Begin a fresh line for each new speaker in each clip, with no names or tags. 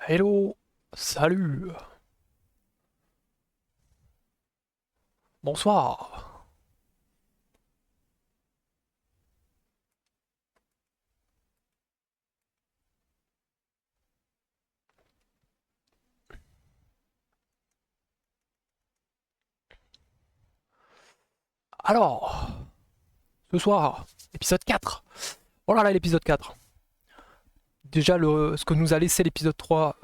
Hello, salut, bonsoir. Alors, ce soir, épisode 4. Oh là là, l'épisode 4. Déjà, ce que nous a laissé l'épisode 3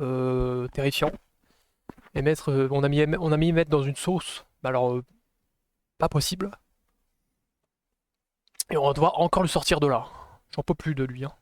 terrifiant. Et mettre, on a mis mettre dans une sauce. Bah alors, pas possible. Et on doit encore le sortir de là. J'en peux plus de lui. Hein.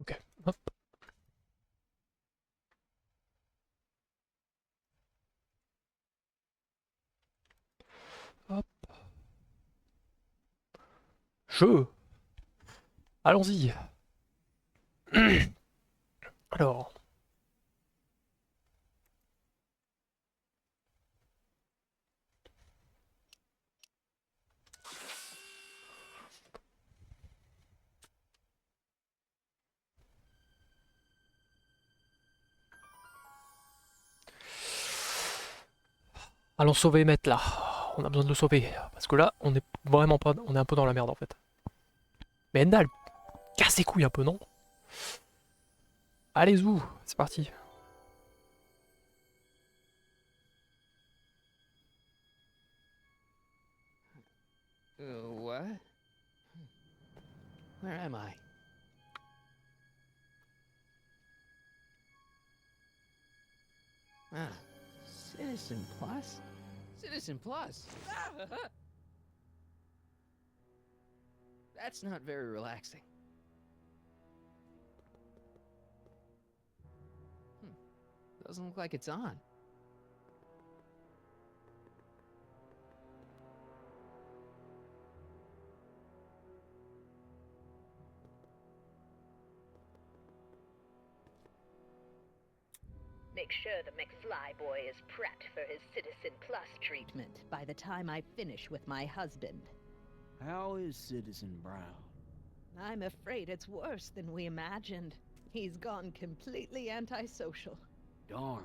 Ok, hop, hop. Jeu. Allons-y. Alors, allons sauver Matt là. On a besoin de le sauver. Parce que là, on est vraiment pas. On est un peu dans la merde en fait. Mais Endal, casse les couilles un peu, non? Allez, zou, c'est parti.
What? Where am I? Ah, Citizen Plus? Citizen Plus! That's not very relaxing. Doesn't look like it's on.
Make sure the McFly boy is prepped for his Citizen Plus treatment by the time I finish with my husband.
How is Citizen Brown?
I'm afraid it's worse than we imagined. He's gone completely antisocial.
Darn.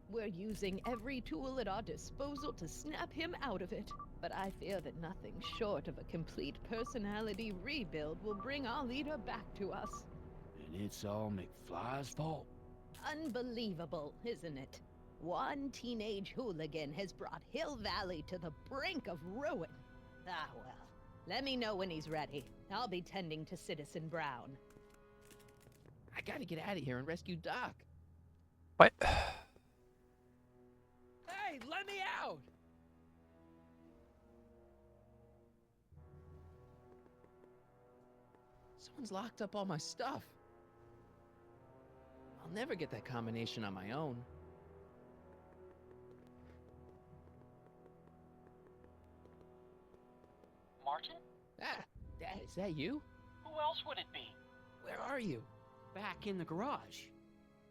We're using every tool at our disposal to snap him out of it. But I fear that nothing short of a complete personality rebuild will bring our leader back to us.
And it's all McFly's fault.
Unbelievable, isn't it? One teenage hooligan has brought Hill Valley to the brink of ruin. Ah, well. Let me know when he's ready. I'll be tending to Citizen Brown.
I gotta get out of here and rescue Doc.
Ouais.
Hey, let me out! Someone's locked up all my stuff. I'll never get that combination on my own.
Martin?
Ah, Dad, is that you?
Who else would it be?
Where are you?
Back in the garage.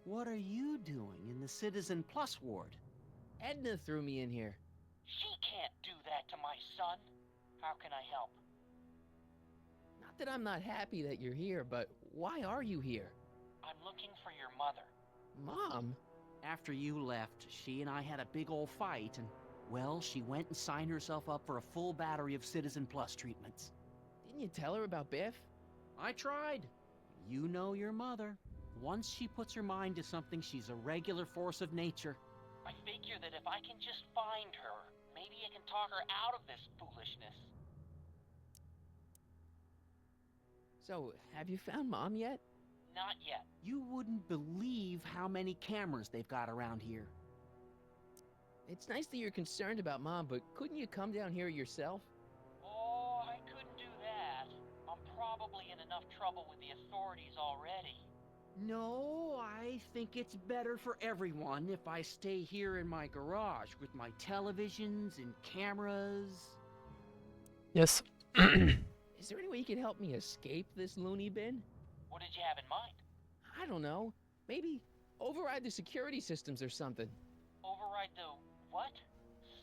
What are you doing in the Citizen Plus ward?
Edna threw me in here.
She can't do that to my son. How can I help?
Not that I'm not happy that you're here, but why are you here?
I'm looking for your mother.
Mom?
After you left, she and I had a big old fight and, well, she went and signed herself up for a full battery of Citizen Plus treatments.
Didn't you tell her about Biff?
I tried. You know your mother. Once she puts her mind to something, she's a regular force of nature.
I figure that if I can just find her, maybe I can talk her out of this foolishness.
So, have you found Mom yet?
Not yet.
You wouldn't believe how many cameras they've got around here.
It's nice that you're concerned about Mom, but couldn't you come down here yourself?
Oh, I couldn't do that. I'm probably in enough trouble with the authorities already.
No, I think it's better for everyone if I stay here in my garage with my televisions and cameras.
Yes.
Is there any way you can help me escape this loony bin?
What did you have in mind?
I don't know. Maybe override the security systems or something.
Override the what?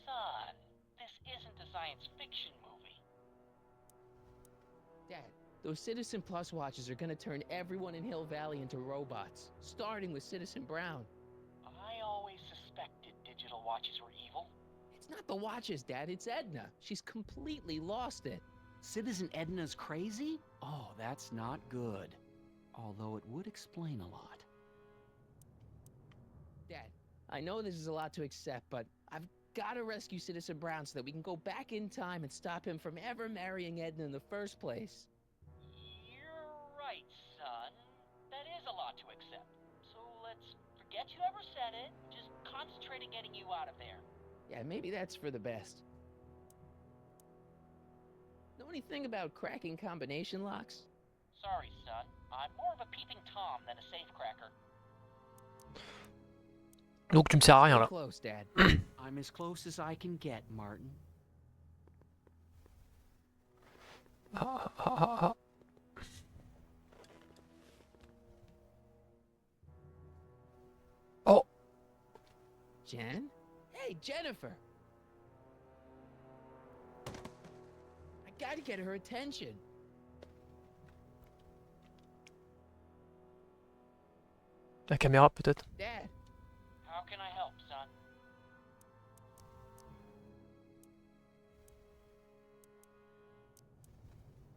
Son, this isn't a science fiction movie.
Dad, those Citizen Plus watches are gonna turn everyone in Hill Valley into robots, starting with Citizen Brown.
I always suspected digital watches were evil.
It's not the watches, Dad, it's Edna. She's completely lost it.
Citizen Edna's crazy? Oh, that's not good. Although it would explain a lot.
Dad, I know this is a lot to accept, but I've gotta rescue Citizen Brown so that we can go back in time and stop him from ever marrying Edna in the first place.
You're right, son. That is a lot to accept. So let's forget you ever said it. Just concentrate on getting you out of there.
Yeah, maybe that's for the best. Know anything about cracking combination locks?
Sorry, son. I'm more of a peeping Tom than a safecracker.
Donc tu me sers à rien
Stay
là.
close, Dad.
I'm as close as I can get, Martin.
Ah, ah, ah, ah. Oh,
Jen? Hey, Jennifer! I gotta get her attention.
la caméra peut-être.
Dad,
How can I help, son?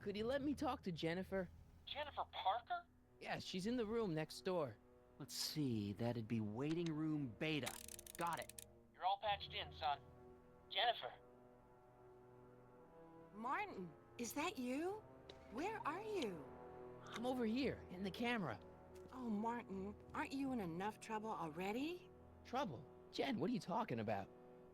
could you let me talk to Jennifer?
Jennifer Parker?
Yeah, she's in the room next door.
Let's see, that'd be waiting room beta. Got it.
You're all patched in, son. Jennifer.
Martin, is that you? Where are you?
I'm over here, in the camera.
Oh, Martin, aren't you in enough trouble already?
Trouble? Jen, what are you talking about?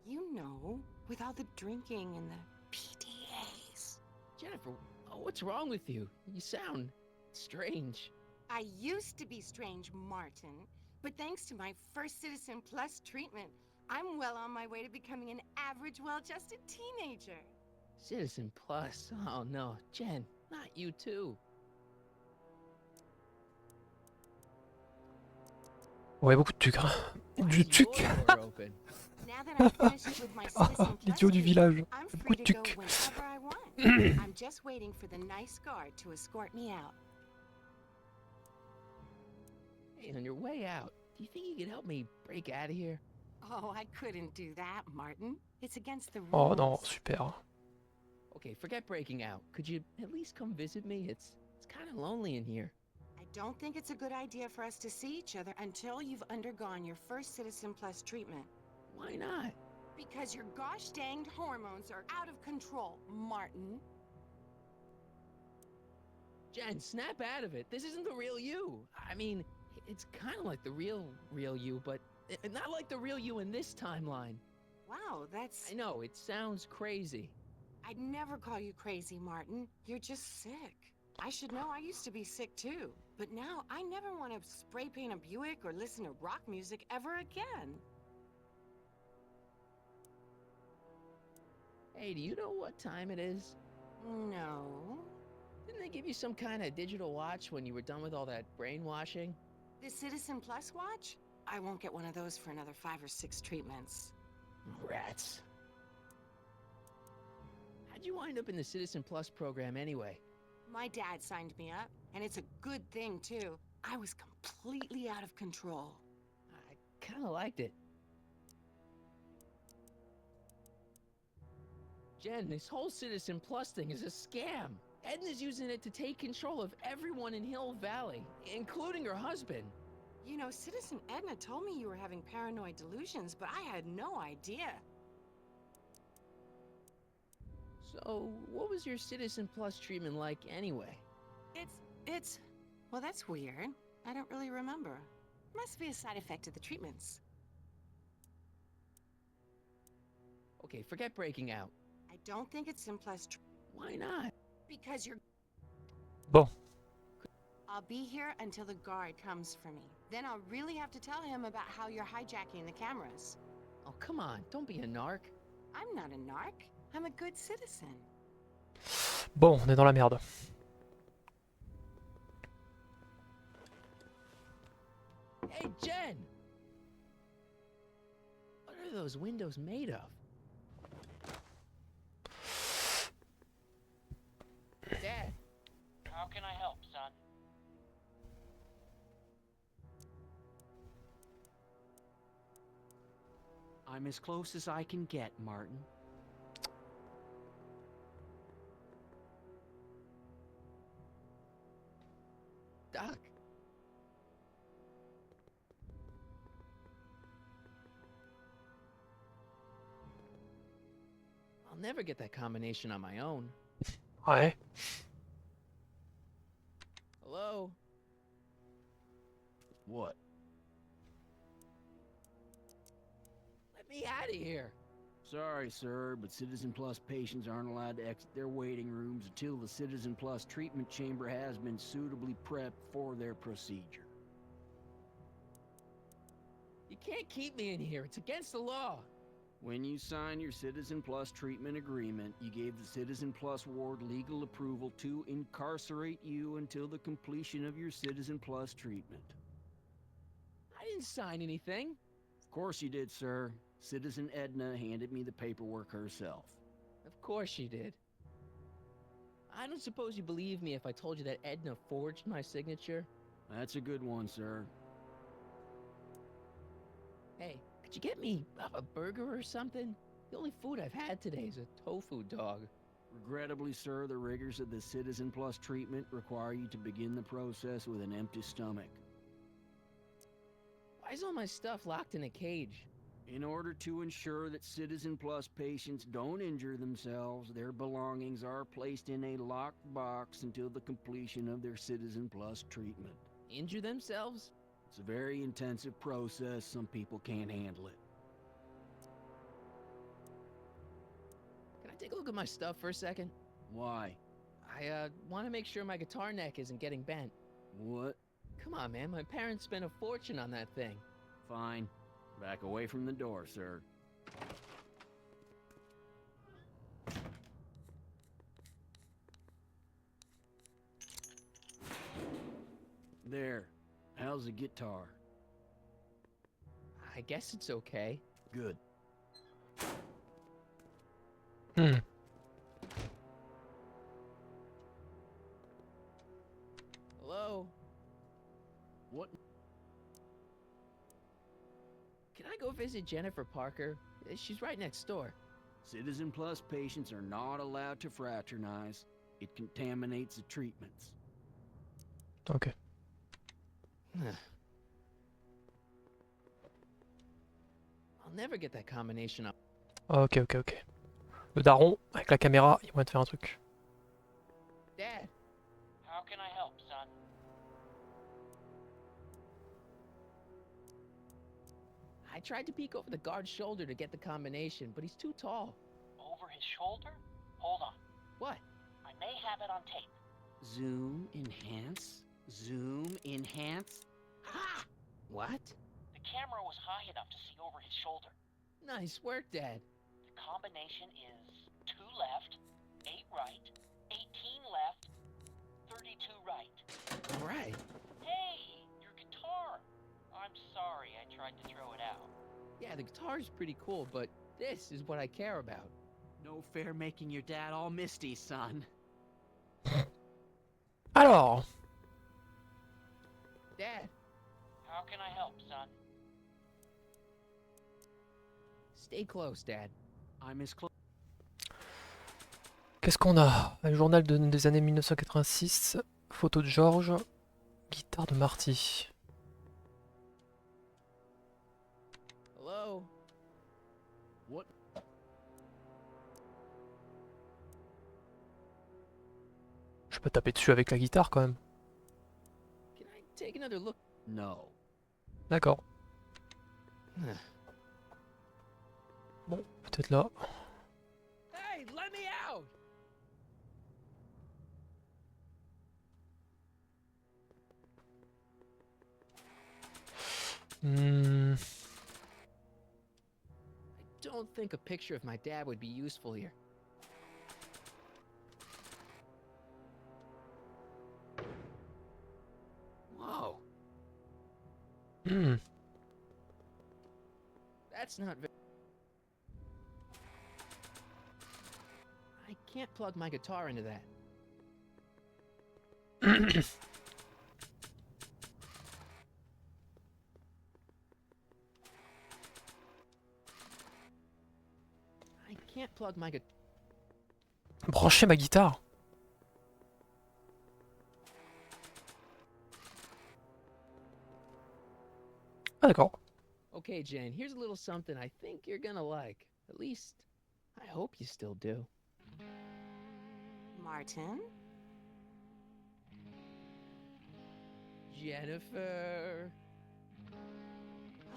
You know, with all the drinking and the PDAs.
Jennifer, what's wrong with you? You sound strange.
I used to be strange, Martin, but thanks to my first Citizen Plus treatment, I'm well on my way to becoming an average, well-adjusted teenager.
Citizen Plus? Oh no, Jen, not you too.
Ouais, beaucoup de trucs. Hein. Du
Why is your
tuc.
door open?
Now that I'm finished with my Citizen Plus
L'idiot du
treatment,
village.
I'm
Beaucoup
free
de
to go
tuc.
whenever I want. I'm just waiting for the nice guard to escort me out.
Hey, on your way out, do you think you could help me break out of here?
Oh, I couldn't do that, Martin. It's against the rules.
Oh non, super.
Okay, forget breaking out. Could you at least come visit me? It's kind of lonely in here.
I don't think it's a good idea for us to see each other until you've undergone your first Citizen Plus treatment.
Why not?
Because your gosh danged hormones are out of control, Martin.
Jen, snap out of it. This isn't the real you. I mean, it's kind of like the real you, but not like the real you in this timeline.
Wow, that's...
I know, it sounds crazy.
I'd never call you crazy, Martin. You're just sick. I should know, I used to be sick too. But now, I never want to spray paint a Buick or listen to rock music ever again.
Hey, do you know what time it is?
No.
Didn't they give you some kind of digital watch when you were done with all that brainwashing?
The Citizen Plus watch? I won't get one of those for another 5 or 6 treatments.
Rats. How'd you wind up in the Citizen Plus program anyway?
My dad signed me up, and it's a good thing, too. I was completely out of control.
I kind of liked it. Jen, this whole Citizen Plus thing is a scam. Edna's using it to take control of everyone in Hill Valley, including her husband.
You know, Citizen Edna told me you were having paranoid delusions, but I had no idea.
So, what was your Citizen Plus treatment like anyway?
Well, that's weird. I don't really remember. Must be a side effect of the treatments.
Okay, forget breaking out.
I don't think it's simplest
Why not?
because you're.
Bon.
I'll be here until the guard comes for me. Then I'll really have to tell him about how you're hijacking the cameras.
Oh, come on, don't be a narc.
I'm not a narc. I'm a good citizen.
Bon, on est dans la merde.
Hey, Jen! What are those windows made of? Dad,
How can I help, son?
I'm as close as I can get, Martin.
Doc. I'll never get that combination on my own.
Ouais.
Hello?
What?
Let me out of here.
Sorry, sir, but Citizen Plus patients aren't allowed to exit their waiting rooms until the Citizen Plus treatment chamber has been suitably prepped for their procedure.
You can't keep me in here. It's against the law.
When you signed your Citizen Plus treatment agreement, you gave the Citizen Plus ward legal approval to incarcerate you until the completion of your Citizen Plus treatment.
I didn't sign anything.
Of course you did, sir. Citizen Edna handed me the paperwork herself.
Of course she did. I don't suppose you believe me if I told you that Edna forged my signature?
That's a good one, sir.
Hey, could you get me a burger or something? The only food I've had today is a tofu dog.
Regrettably, sir, the rigors of the Citizen Plus treatment require you to begin the process with an empty stomach.
Why is all my stuff locked in a cage?
In order to ensure that Citizen Plus patients don't injure themselves, their belongings are placed in a locked box until the completion of their Citizen Plus treatment.
Injure themselves?
It's a very intensive process. Some people can't handle it.
Can I take a look at my stuff for a second?
Why?
I want to make sure my guitar neck isn't getting bent.
What?
Come on, man. My parents spent a fortune on that thing.
Fine. Back away from the door, sir. There. How's the guitar?
I guess it's okay.
Good.
Hmm.
Hello?
What?
Can I go visit Jennifer Parker? She's right next door.
Citizen Plus patients are not allowed to fraternize. It contaminates the treatments.
Ok.
I'll never get that combination up.
Ok, ok, ok. Le daron, avec la caméra, il va te faire un truc.
Dad. How can I help, son?
I tried to peek over the guard's shoulder to get the combination, but he's too tall.
Over his shoulder? Hold on.
What?
I may have it on tape.
Zoom, enhance, zoom, enhance.
Ha! What?
The camera was high enough to see over his shoulder.
Nice work, Dad.
The combination is 2 left, 8 right, 18 left, 32 right.
All right.
Hey, your guitar! I'm sorry I tried to throw it out.
Yeah, the guitar's pretty cool, but this is what I care about.
No fair making your dad all misty, son.
Alors,
Dad,
How can I help, son?
stay close, Dad.
I'm as close.
qu'est-ce qu'on a? Un journal des années 1986, photo de George, guitare de Marty.
Hello?
What?
Je peux taper dessus avec la guitare quand même.
Can I take another look?
No.
D'accord. Bon, peut-être là.
Hey, let me out!
Hmm.
I don't think a picture of my dad would be useful here. Whoa,
Hmm.
that's not very... I can't plug my guitar into that. I can't plug my guitar...
Brancher ma guitare. Ah d'accord.
Okay, Jen, here's a little something I think you're gonna like. At least, I hope you still do.
Martin?
Jennifer...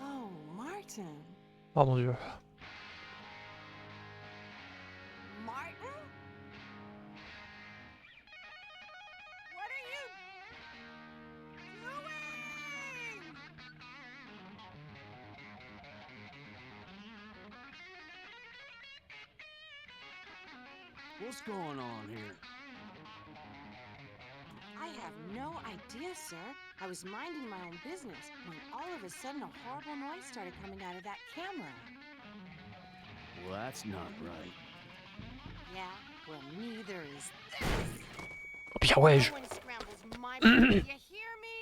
Oh, Martin.
Oh mon dieu.
Martin? What are you doing?
What's going on here?
I have no idea, sir. I was minding my own business when all of a sudden a horrible noise started coming out of that camera.
Well, that's not right.
Yeah, well, neither is
Oh bien ouais, je...
No one scrambles my brain. You hear me?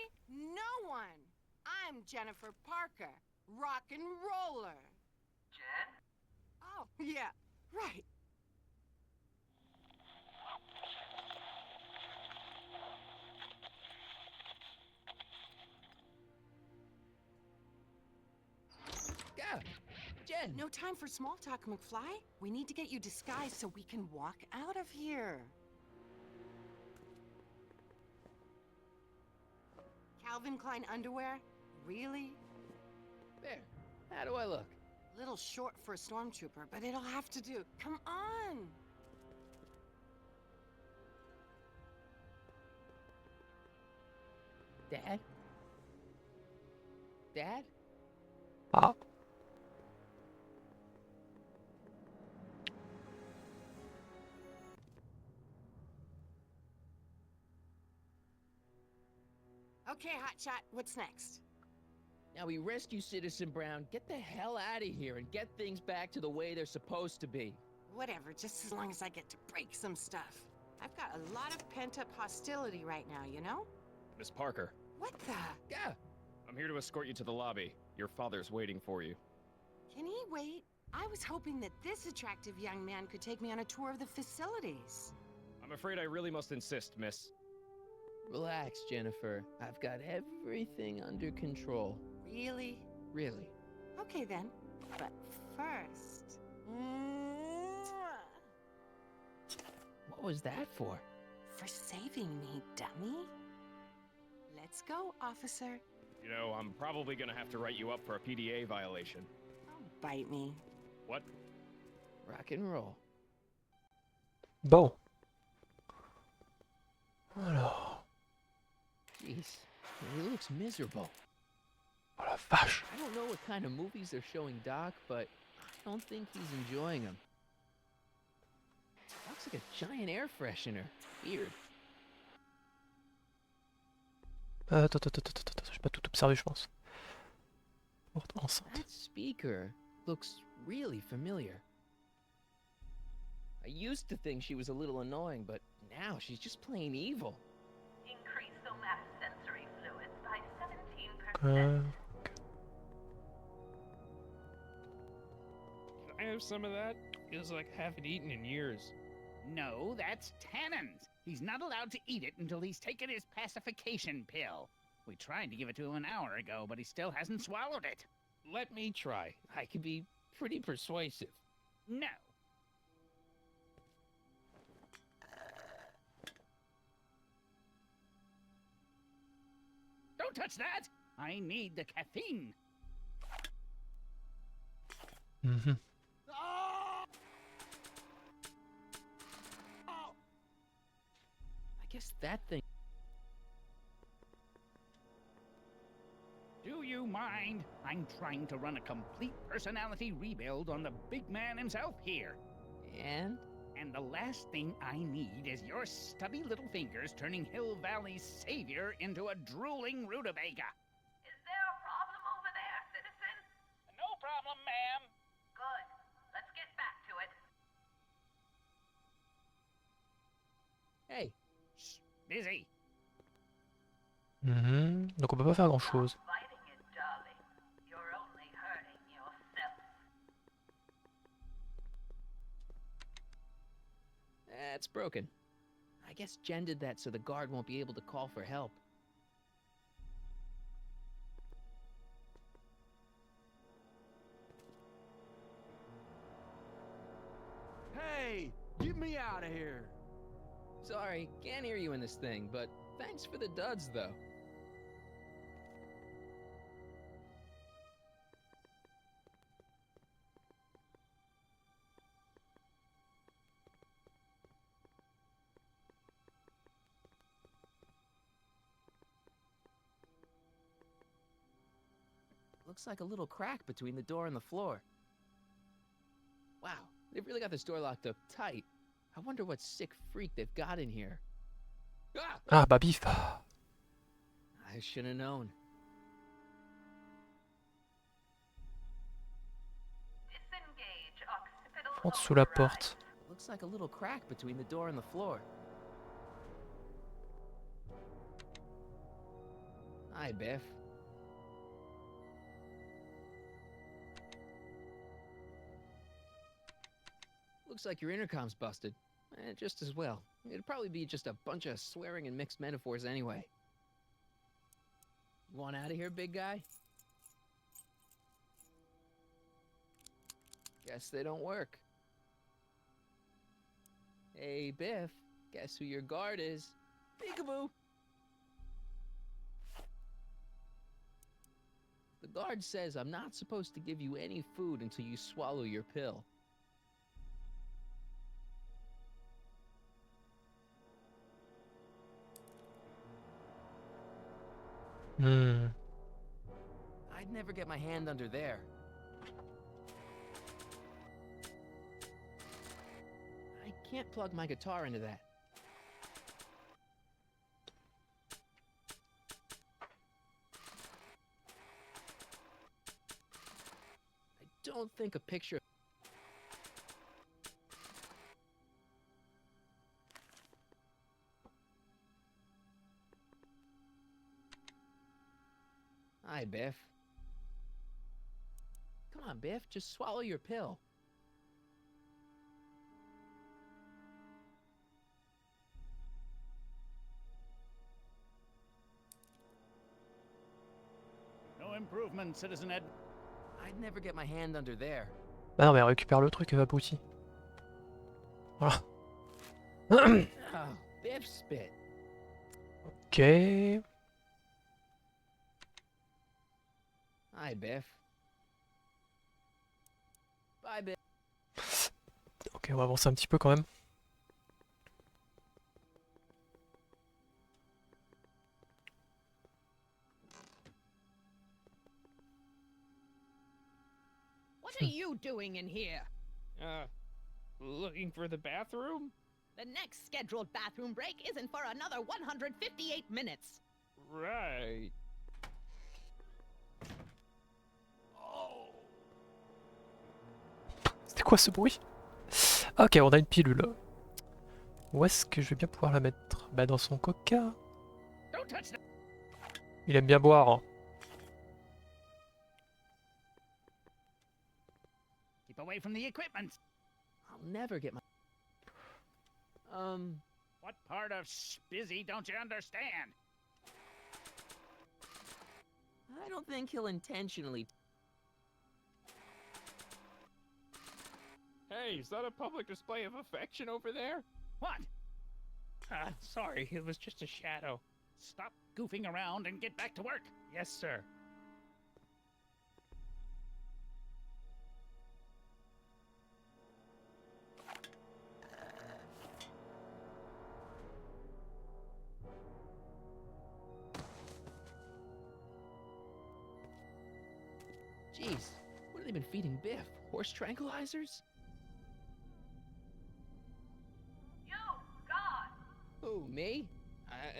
No one. I'm Jennifer Parker, rock and roller.
Jen?
Oh, yeah, right.
Yeah, Jen!
No time for small talk, McFly. We need to get you disguised so we can walk out of here. Calvin Klein underwear? Really?
There, how do I look?
Little short for a stormtrooper, but it'll have to do. Come on!
Dad? Dad?
Ah.
Okay, Hotshot, what's next?
Now we rescue Citizen Brown, get the hell out of here, and get things back to the way they're supposed to be.
Whatever, just as long as I get to break some stuff. I've got a lot of pent-up hostility right now, you know?
Miss Parker,
What the?
Yeah,
I'm here to escort you to the lobby. Your father's waiting for you.
Can he wait? I was hoping that this attractive young man could take me on a tour of the facilities.
I'm afraid I really must insist, miss.
relax, Jennifer. I've got everything under control.
Really?
Really.
Okay then. But first...
What was that for?
For saving me, dummy. Let's go, officer.
You know, I'm probably gonna have to write you up for a PDA violation.
Oh, bite me.
What?
Rock and roll.
Bon. Alors.
Jeez, he looks miserable.
Oh la vache.
I don't know what kind of movies they're showing Doc, but I don't think he's enjoying them. Looks like a giant air freshener. Weird.
Attends, j'ai pas tout observé, je pense. Porte enceinte.
That speaker looks really familiar. I used to think she was a little annoying, but now she's just plain evil.
Increase somatosensory fluids by 17%.
Can I have some of that? Feels like I haven't eaten in years.
No, that's tannins. He's not allowed to eat it until he's taken his pacification pill. We tried to give it to him an hour ago, but he still hasn't swallowed it.
Let me try. I can be pretty persuasive.
No. Don't touch that! I need the caffeine.
Mhm.
Ah!
guess that thing.
Do you mind? I'm trying to run a complete personality rebuild on the big man himself here.
And?
And the last thing I need is your stubby little fingers turning Hill Valley's savior into a drooling rutabaga.
Is there a problem over there, citizen?
No problem, ma'am.
Good. Let's get back to it.
Hey,
Shh, busy.
Donc on peut pas faire grand chose.
Stop fighting it, darling. You're only hurting yourself.
that's broken. I guess Jen did that so the guard won't be able to call for help.
Hey, get me out of here.
Sorry, can't hear you in this thing, but thanks for the duds, though. Looks like a little crack between the door and the floor. Wow, they've really got this door locked up tight. I wonder what sick freak they've got in here. Ah!
Ah bah bif.
I should have known.
Disengage occipital
Rentre sous la
override.
porte.
Looks like a little crack between the door and the floor. Hi, Biff. Looks like your intercom's busted. Just as well. It'd probably be just a bunch of swearing and mixed metaphors anyway. You want out of here, big guy? Guess they don't work. Hey, Biff. Guess who your guard is? Peekaboo! The guard says I'm not supposed to give you any food until you swallow your pill. I'd never get my hand under there. I can't plug my guitar into that. I don't think a picture. Hi, Biff. Come on, Biff, just swallow your pill.
No improvement, Citizen Ed.
I'd never get my hand under there.
Bah non mais récupère le truc, abruti. Voilà.
Oh, Biff spit.
Ok.
Hi, Biff. Bye, Biff.
Ok, on va avancer un petit peu quand même.
What are you doing in here?
Looking for the bathroom?
The next scheduled bathroom break isn't for another 158 minutes.
Right.
C'était quoi ce bruit? Ok, on a une pilule. Où est-ce que je vais bien pouvoir la mettre? Bah dans son coca.
Don't touch that.
Il aime bien boire. Hein.
Keep away from the equipment.
I'll never get my.
What part of busy don't you understand?
I don't think he'll intentionally.
Hey, is that a public display of affection over there?
What?
Sorry, it was just a shadow.
Stop goofing around and get back to work.
Yes, sir.
Jeez, what have they been feeding Biff? Horse tranquilizers?
You, God!
Who, me?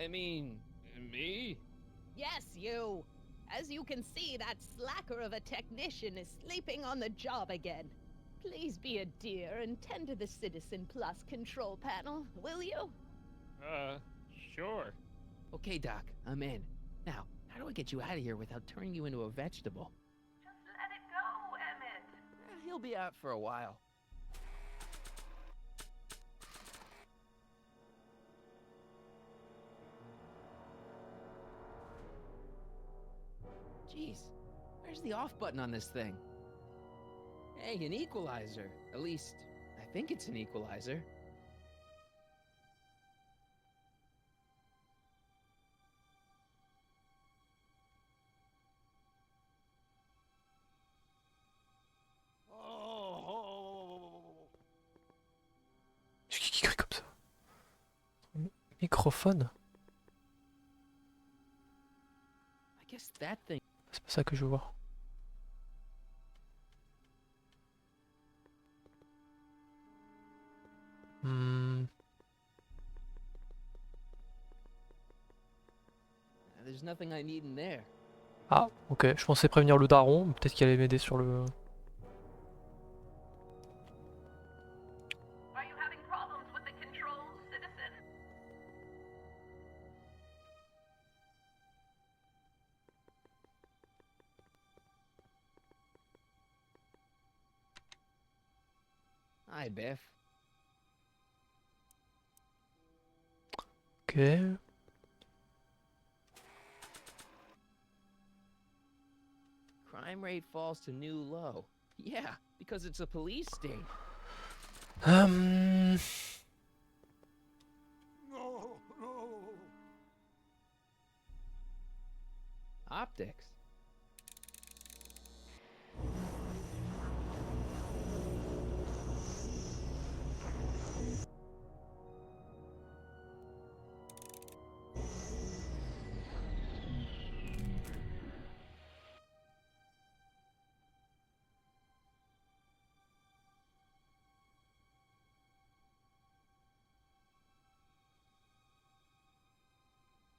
I mean, me?
Yes, you. As you can see, that slacker of a technician is sleeping on the job again. Please be a dear and tend to the Citizen Plus control panel, will you?
Sure.
Okay, Doc, I'm in. Now, how do I get you out of here without turning you into a vegetable?
Just let it go, Emmett.
He'll be out for a while. Jeez, where's the off button on this thing? Hey, an equalizer. At least, I think it's an equalizer.
Qui crie comme ça? Microphone?
I guess that thing.
C'est pas ça que je veux voir.
There's nothing I need in there.
Ah, ok. Je pensais prévenir le daron. Peut-être qu'il allait m'aider sur le...
Are you having problems with the controls, citizen?
Hi, Biff.
Ok.
Crime rate falls to new low. Yeah, because it's a police state.
No, no.
Optics.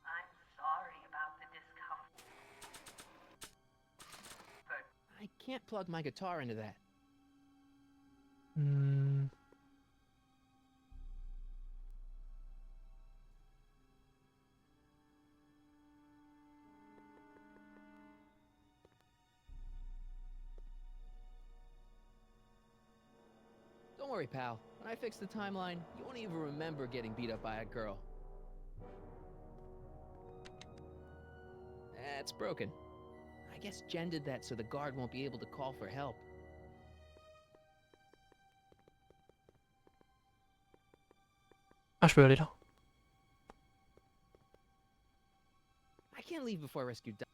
I'm sorry about the discomfort.
I can't plug my guitar into that. Don't worry, pal. When I fix the timeline, you won't even remember getting beat up by a girl. It's broken. I guess Jen did that so the guard won't be able to call for help.
Ah, je peux aller là.
I can't leave before I rescue Doc.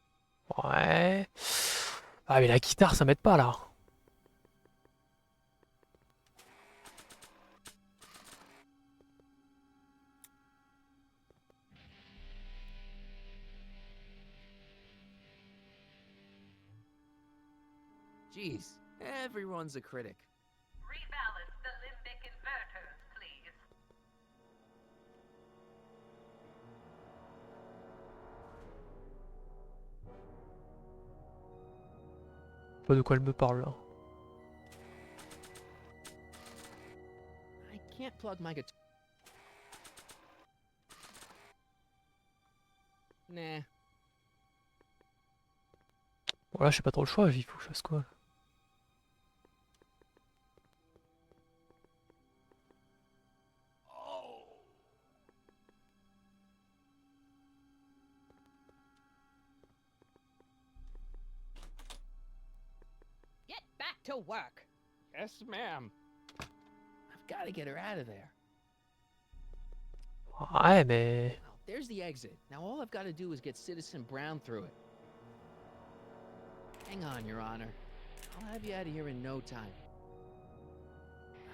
Ouais. Ah, mais la guitare, ça m'aide pas là.
Jeez, everyone's a critic.
Rebalance the limbic inverters, please.
Pas de quoi elle me parle là.
I can't plug my guitar. Nah.
Voilà, j'ai pas trop le choix, il faut que je fasse quoi?
Get back to work.
Yes, ma'am.
I've got to get her out of there.
Ouais, mais...
Now, there's the exit. Now all I've got to do is get Citizen Brown through it. Hang on, Your Honor. I'll have you out of here in no time.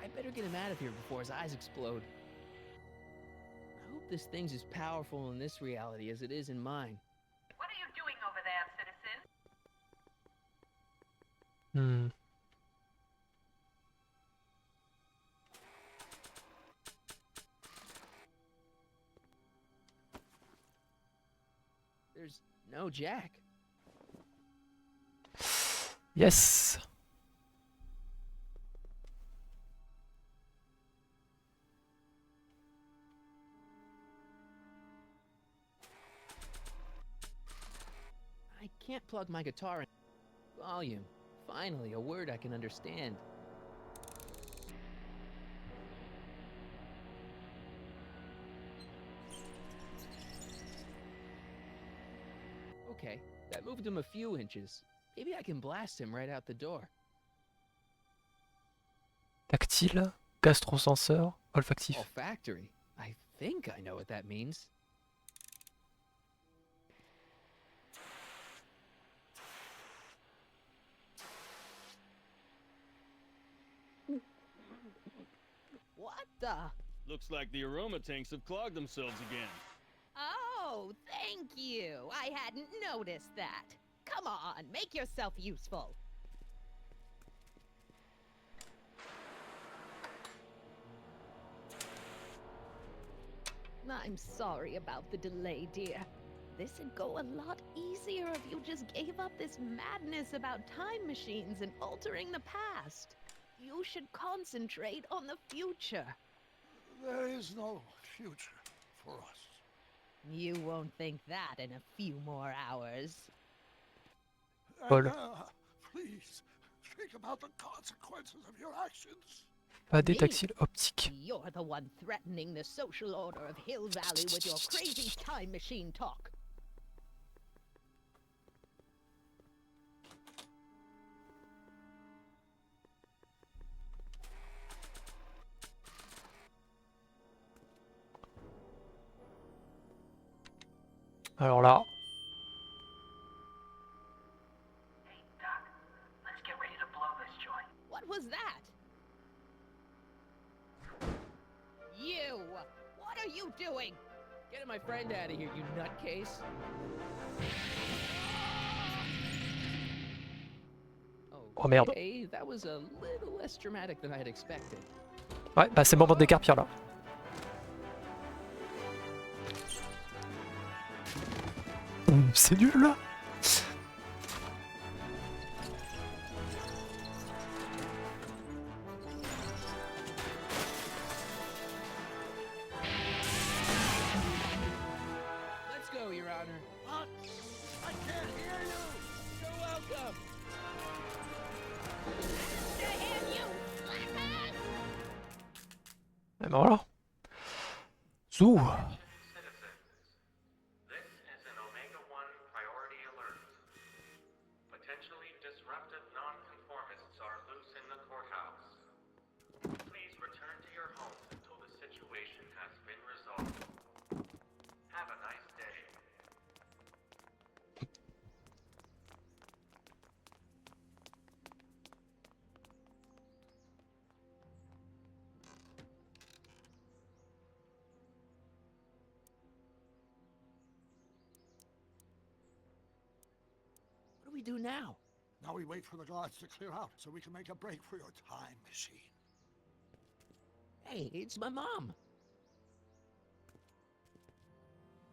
I better get him out of here before his eyes explode. I hope this thing's as powerful in this reality as it is in mine.
What are you doing over there, citizen?
Hmm.
There's no Jack.
Yes.
I can't plug my guitar in. Volume. Finally, a word I can understand. Okay, that moved him a few inches. Maybe I can blast him right out the door.
Tactile, gastrosenseur, olfactif.
Olfactory. I think I know what that means.
What the?
Looks like the aroma tanks have clogged themselves again.
Oh, thank you. I hadn't noticed that. Come on, make yourself useful. I'm sorry about the delay, dear. This'd go a lot easier if you just gave up this madness about time machines and altering the past. You should concentrate on the future.
There is no future for us.
You won't think that in a few more hours.
Paul.
Please, think about the consequences of your actions.
Pas tactile optique.
You're the one threatening the social order of Hill Valley with your crazy time machine talk.
Alors là,
Hey, Doc, let's get ready to blow this joint.
What was that? You! What are you doing?
Get my friend out of here, you nutcase.
Oh, merde.
Okay, that was a little less dramatic than I had expected.
Ouais, bah c'est le moment de décarpir là. C'est nul là.
Let's go, Your Honor.
What? I can't hear you!
You're welcome.
Et ben voilà. Zou.
Citizens, this is an Omega-1 priority alert. Potentially disruptive nonconformists are loose in the courthouse. Please return to your homes until the situation has been resolved. Have a nice day.
What do we do now?
Now we wait for the guards to clear out so we can make a break for your time machine.
Hey, it's my mom.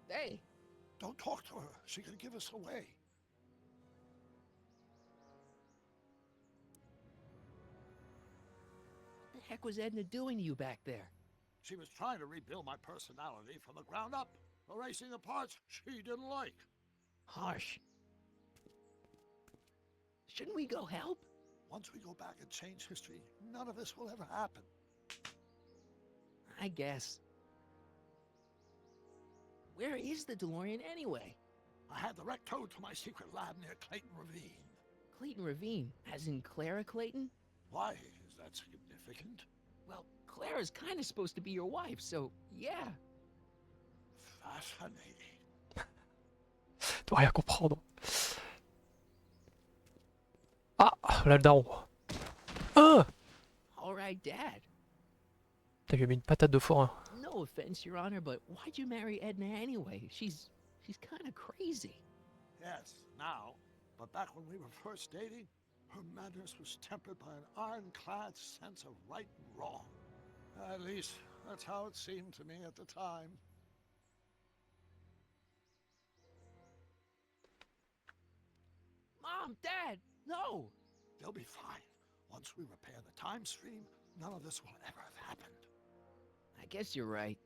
Hey,
Don't talk to her. She could give us away.
what the heck was Edna doing to you back there?
She was trying to rebuild my personality from the ground up, erasing the parts she didn't like.
Harsh. Shouldn't we go help?
Once we go back and change history, none of this will ever happen.
I guess. Where is the DeLorean anyway?
I had the wreck towed to my secret lab near Clayton Ravine.
Clayton Ravine, as in Clara Clayton?
Why is that significant?
Well, Clara's kind of supposed to be your wife, so yeah.
Fascinating.
Dois rien comprendre. Ah, là le daron. Ah,
All right, Dad.
t'as lui mis une patate de forain.
No offense, Your Honor, but why'd you marry Edna anyway? She's kind of crazy.
Yes, now. But back when we were first dating, Her madness was tempered by an ironclad sense of right and wrong. At least, that's how it seemed to me at the time.
Mom, Dad, no!
They'll be fine. Once we repair the time stream, none of this will ever have happened.
I guess you're right.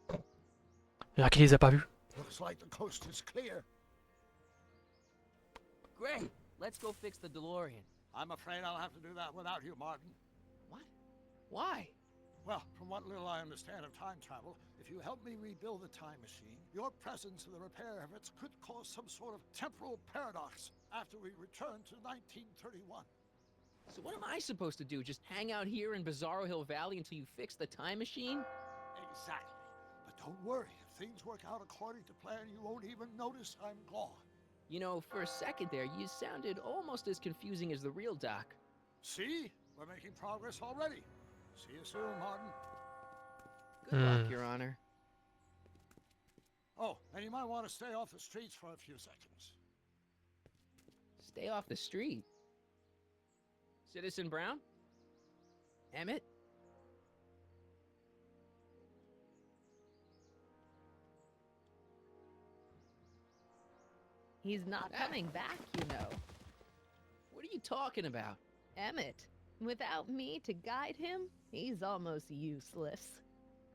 Il y en a qui les a pas vus.
Looks like the coast is clear.
Great, let's go fix the DeLorean.
I'm afraid I'll have to do that without you, Martin.
What? Why?
Well, from what little I understand of time travel, if you help me rebuild the time machine, your presence in the repair efforts could cause some sort of temporal paradox after we return to 1931.
So what am I supposed to do? Just hang out here in Bizarro Hill Valley until you fix the time machine?
Exactly. But don't worry, if things work out according to plan, you won't even notice I'm gone.
You know, for a second there, you sounded almost as confusing as the real Doc.
See? We're making progress already. See you soon, Martin.
Good luck, Your Honor.
Oh, and you might want to stay off the streets for a few seconds.
Stay off the street. Citizen Brown? Emmett?
He's not coming back, you know.
What are you talking about?
Emmett, without me to guide him, he's almost useless.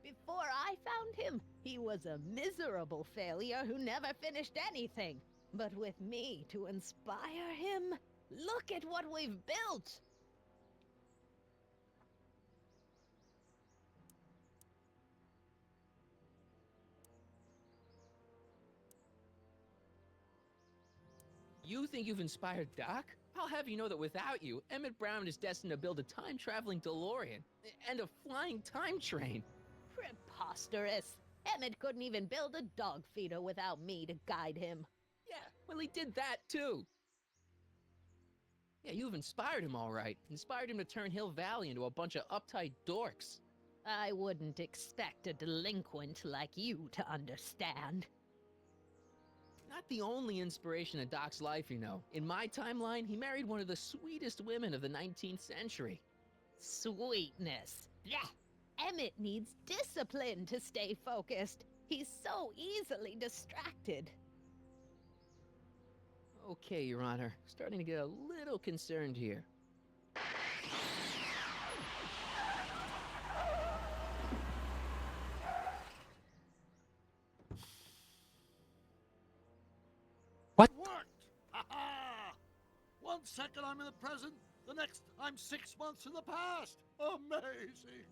Before I found him, he was a miserable failure who never finished anything. But with me to inspire him, look at what we've built!
You think you've inspired Doc? I'll have you know that without you, Emmett Brown is destined to build a time-traveling DeLorean and a flying time train.
Preposterous! Emmett couldn't even build a dog feeder without me to guide him.
Yeah, well, he did that too. Yeah, you've inspired him all right. Inspired him to turn Hill Valley into a bunch of uptight dorks.
I wouldn't expect a delinquent like you to understand.
Not the only inspiration in Doc's life, you know. In my timeline, he married one of the sweetest women of the 19th century.
Sweetness. Blech. Emmett needs discipline to stay focused. He's so easily distracted.
Okay, Your Honor. Starting to get a little concerned here.
What?
Worked! Ha-ha! 1 second I'm in the present, the next I'm 6 months in the past. Amazing!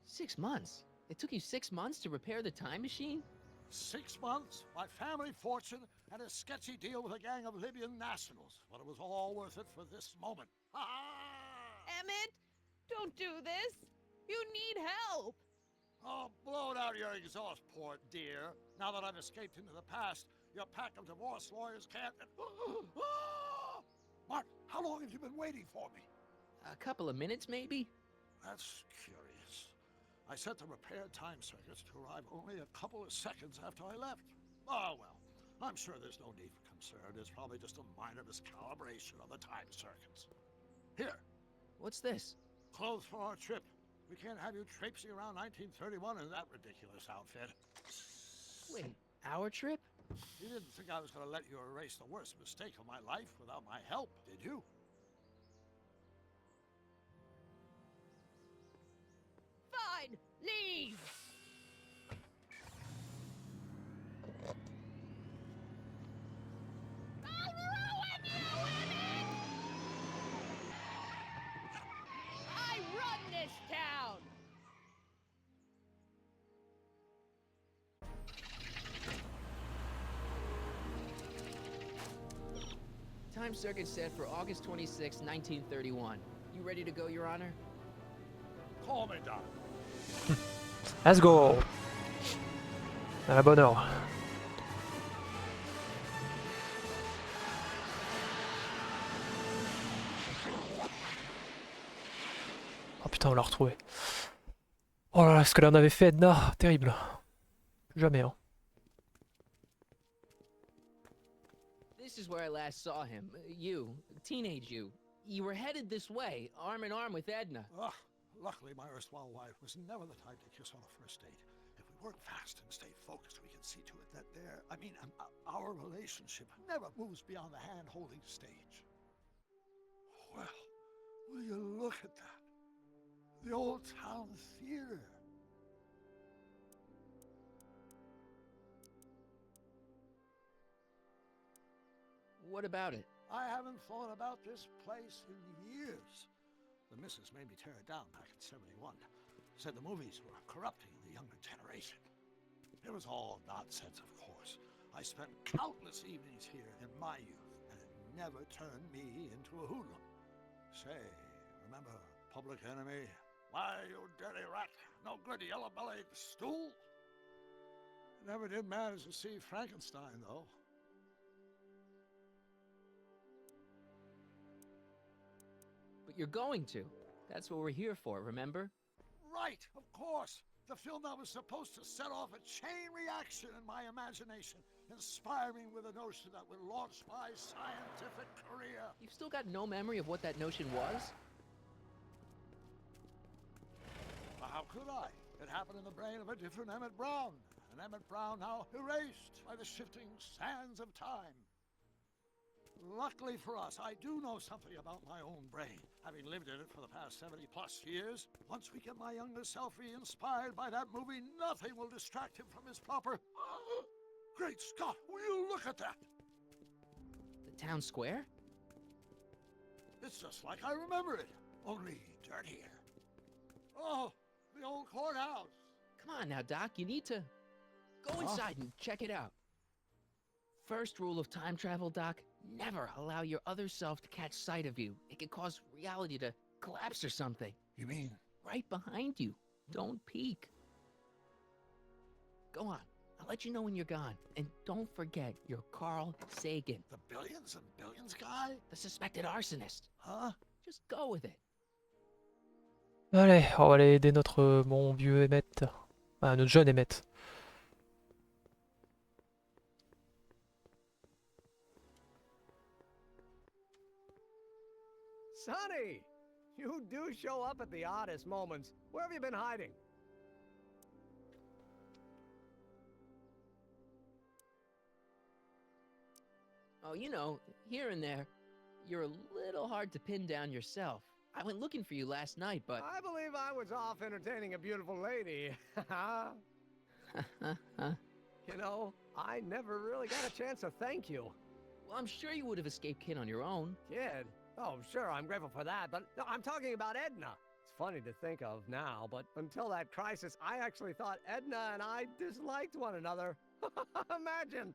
6 months? It took you 6 months to repair the time machine?
6 months, my family fortune, and a sketchy deal with a gang of Libyan nationals. But it was all worth it for this moment. Ha-ha!
Emmett, don't do this. You need help.
Oh, blow it out your exhaust port, dear. Now that I've escaped into the past, your pack of divorce lawyers can't... Martin, how long have you been waiting for me?
A couple of minutes, maybe?
That's curious. I set the repair time circuits to arrive only a couple of seconds after I left. Oh, well, I'm sure there's no need for concern. It's probably just a minor miscalibration of the time circuits. Here.
What's this?
Clothes for our trip. We can't have you traipsing around 1931 in that ridiculous outfit.
Wait, our trip?
You didn't think I was going to let you erase the worst mistake of my life without my help, did you?
Fine, leave. I'll ruin you, Emmett! I run this town.
Time circuit set for August 26, 1931. You ready to go, Your Honor?
Call me, Doc.
Let's go. À la bonne heure. Oh putain, on l'a retrouvé. Oh là là, ce que là on avait fait, Edna, terrible. Plus jamais, hein.
This is where I last saw him. You, teenage you. You were headed this way, arm in arm with Edna.
Luckily, my erstwhile wife was never the type to kiss on a first date. If we work fast and stay focused, we can see to it that our relationship never moves beyond the hand-holding stage. Well, will you look at that? The old town theater.
What about it?
I haven't thought about this place in years. The missus made me tear it down back in '71. Said the movies were corrupting the younger generation. It was all nonsense, of course. I spent countless evenings here in my youth, and it never turned me into a hoodlum. Say, remember Public Enemy? Why, you dirty rat, no good yellow-bellied stool? Never did manage to see Frankenstein, though.
But you're going to. That's what we're here for, remember?
Right, of course. The film that was supposed to set off a chain reaction in my imagination, inspire me with a notion that would launch my scientific career.
You've still got no memory of what that notion was?
How could I? It happened in the brain of a different Emmett Brown. An Emmett Brown now erased by the shifting sands of time. Luckily for us, I do know something about my own brain, having lived in it for the past 70-plus years. Once we get my younger self re-inspired by that movie, nothing will distract him from his proper... Great Scott, will you look at that?
The town square?
It's just like I remember it, only dirtier. Oh, the old courthouse.
Come on now, Doc, you need to... Go inside and check it out. First rule of time travel, Doc, never allow your other self to catch sight of you. It could cause reality to collapse or something.
You mean?
Right behind you. Don't peek. Go on. I'll let you know when you're gone. And don't forget, you're Carl Sagan.
The billions and billions guy?
The suspected arsonist.
Huh?
Just go with it.
Allez, on va aller aider notre bon vieux Emmett. Ah, notre jeune Emmett.
Sonny! You do show up at the oddest moments. Where have you been hiding?
Oh, you know, here and there, you're a little hard to pin down yourself. I went looking for you last night, but...
I believe I was off entertaining a beautiful lady. You know, I never really got a chance to thank you.
Well, I'm sure you would have escaped Kid on your own.
Kid? Oh, sure, I'm grateful for that, but no, I'm talking about Edna. It's funny to think of now, but until that crisis, I actually thought Edna and I disliked one another. Imagine!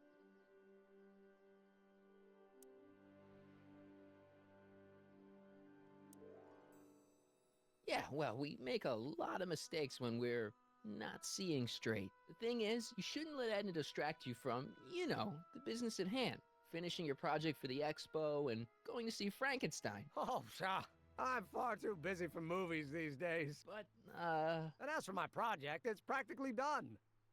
Yeah, well, we make a lot of mistakes when we're not seeing straight. The thing is, you shouldn't let Edna distract you from, you know, the business at hand. Finishing your project for the expo and going to see Frankenstein.
Oh, pshaw. I'm far too busy for movies these days.
But,
And as for my project, it's practically done.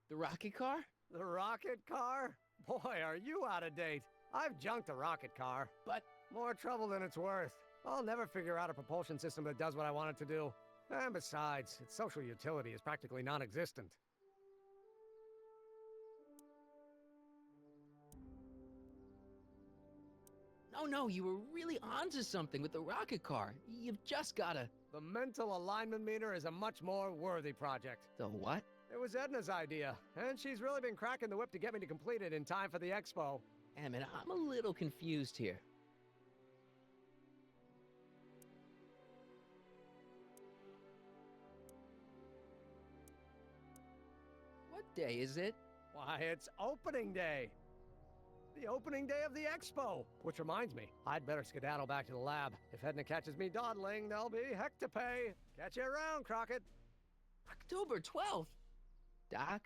The rocket car?
The rocket car? Boy, are you out of date. I've junked a rocket car.
But...
More trouble than it's worth. I'll never figure out a propulsion system that does what I want it to do. And besides, its social utility is practically non-existent.
No, you were really onto something with the rocket car. You've just gotta...
The mental alignment meter is a much more worthy project.
The what?
It was Edna's idea, and she's really been cracking the whip to get me to complete it in time for the expo.
Emmett, I'm a little confused here. What day is it?
Why, it's opening day. The opening day of the expo. Which reminds me, I'd better skedaddle back to the lab. If Edna catches me dawdling, there'll be heck to pay. Catch you around, Crockett.
October 12th? Doc?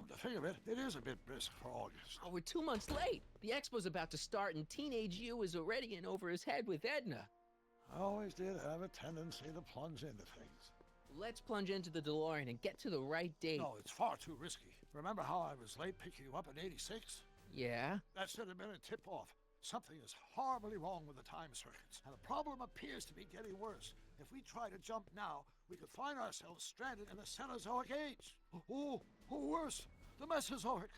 Come to think of it, it is a bit brisk for August.
Oh, we're 2 months late. The expo's about to start and teenage you is already in over his head with Edna.
I always did have a tendency to plunge into things.
Let's plunge into the DeLorean and get to the right date.
No, it's far too risky. Remember how I was late picking you up in '86?
Yeah?
That should have been a tip-off. Something is horribly wrong with the time circuits, and the problem appears to be getting worse. If we try to jump now, we could find ourselves stranded in the Cenozoic age. Or worse, the Mesozoic.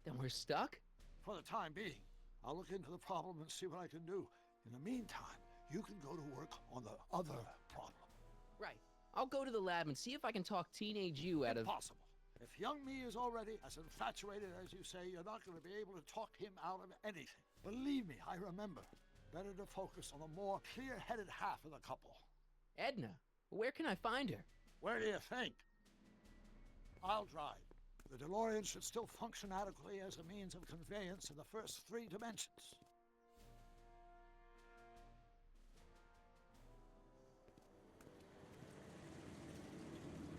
Then we're stuck?
For the time being. I'll look into the problem and see what I can do. In the meantime, you can go to work on the other problem.
Right. I'll go to the lab and see if I can talk teenage you out of...
Impossible. If young me is already as infatuated as you say, you're not going to be able to talk him out of anything. Believe me, I remember. Better to focus on the more clear-headed half of the couple.
Edna? Where can I find her?
Where do you think? I'll drive. The DeLorean should still function adequately as a means of conveyance in the first 3 dimensions.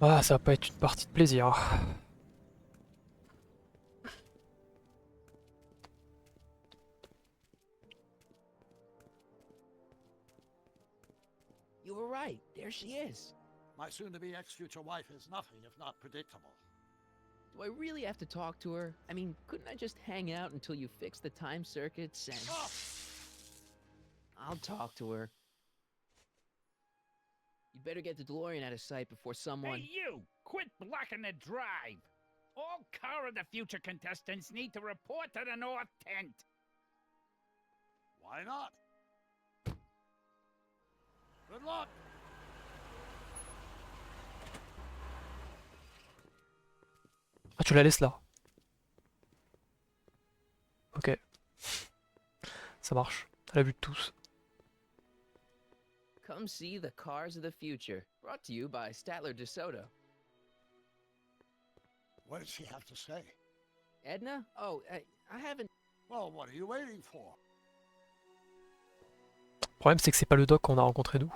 Ah, ça va pas être une partie de plaisir.
You were right. There she is.
My soon-to-be ex-future wife is nothing if not predictable.
Do I really have to talk to her? I mean, couldn't I just hang out until you fix the time circuits and...
Oh!
I'll talk to her. You'd better get the DeLorean out of sight before someone...
Hey, you! Quit blocking the drive! All Car of the Future contestants need to report to the North Tent.
Why not? Good luck!
Ah, tu la laisses là. Ok. Ça marche. À la vue de tous.
Come see the Cars of the Future. Brought to you by Statler DeSoto.
What did she have to say?
Edna? Oh, I haven't...
Well, what are you waiting for?
Le problème, c'est que c'est pas le doc qu'on a rencontré nous.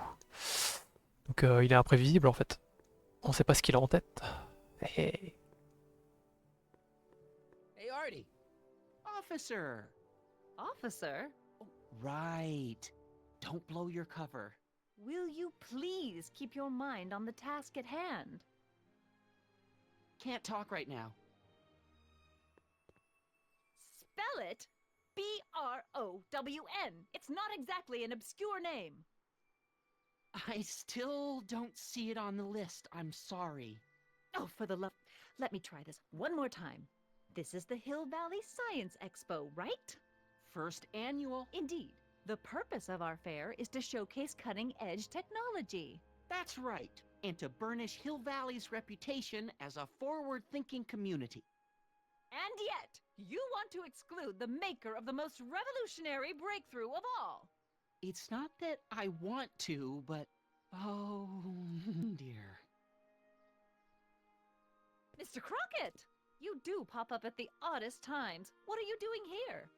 Donc il est imprévisible en fait. On sait pas ce qu'il a en tête. Hey.
Hey, Artie. Officer.
Officer?
Right. Don't blow your cover.
Will you please keep your mind on the task at hand?
Can't talk right now.
Spell it B-R-O-W-N. It's not exactly an obscure name.
I still don't see it on the list. I'm sorry.
Oh, for the love... Let me try this one more time. This is the Hill Valley Science Expo, right?
First annual.
Indeed. The purpose of our fair is to showcase cutting-edge technology.
That's right. And to burnish Hill Valley's reputation as a forward-thinking community.
And yet, you want to exclude the maker of the most revolutionary breakthrough of all.
It's not that I want to, but... Oh, dear.
Mr. Crockett! You do pop up at the oddest times. What are you doing here?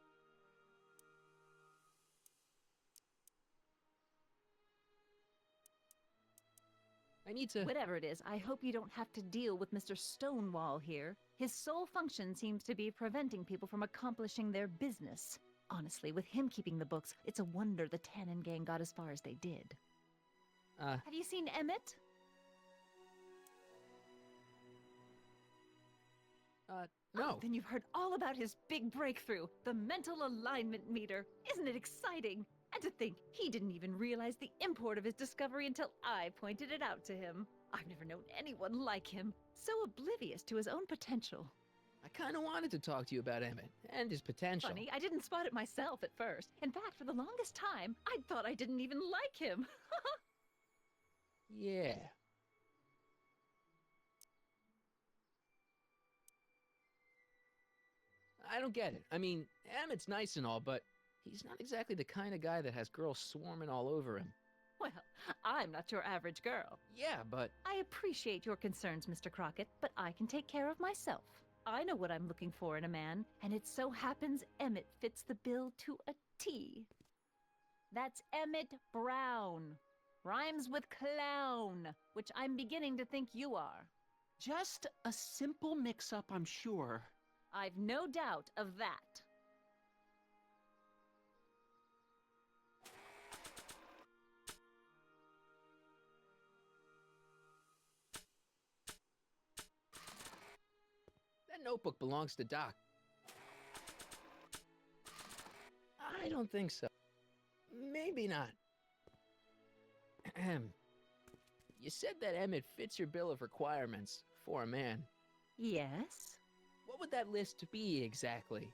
I need to...
Whatever it is, I hope you don't have to deal with Mr. Stonewall here. His sole function seems to be preventing people from accomplishing their business. Honestly, with him keeping the books, it's a wonder the Tannen gang got as far as they did. Have you seen Emmett?
No.
Oh, then you've heard all about his big breakthrough, the mental alignment meter. Isn't it exciting? And to think, he didn't even realize the import of his discovery until I pointed it out to him. I've never known anyone like him, so oblivious to his own potential.
I kind of wanted to talk to you about Emmett and his potential.
Funny, I didn't spot it myself at first. In fact, for the longest time, I thought I didn't even like him.
Yeah. I don't get it. I mean, Emmett's nice and all, but he's not exactly the kind of guy that has girls swarming all over him.
Well, I'm not your average girl.
Yeah, but...
I appreciate your concerns, Mr. Crockett, but I can take care of myself. I know what I'm looking for in a man, and it so happens Emmett fits the bill to a T. That's Emmett Brown. Rhymes with clown, which I'm beginning to think you are.
Just a simple mix-up, I'm sure.
I've no doubt of that.
That notebook belongs to Doc. I don't think so. Maybe not. Ahem. You said that Emmett fits your bill of requirements for a man.
Yes?
What would that list be exactly?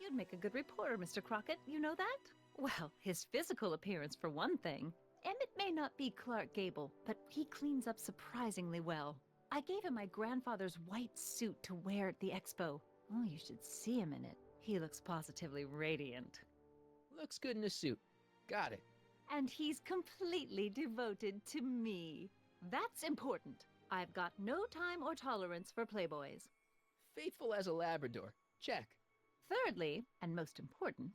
You'd make a good reporter, Mr. Crockett. You know that? Well, his physical appearance, for one thing. Emmett may not be Clark Gable, but he cleans up surprisingly well. I gave him my grandfather's white suit to wear at the expo. Oh, you should see him in it. He looks positively radiant.
Looks good in a suit. Got it.
And he's completely devoted to me. That's important. I've got no time or tolerance for playboys.
Faithful as a Labrador. Check.
Thirdly, and most important,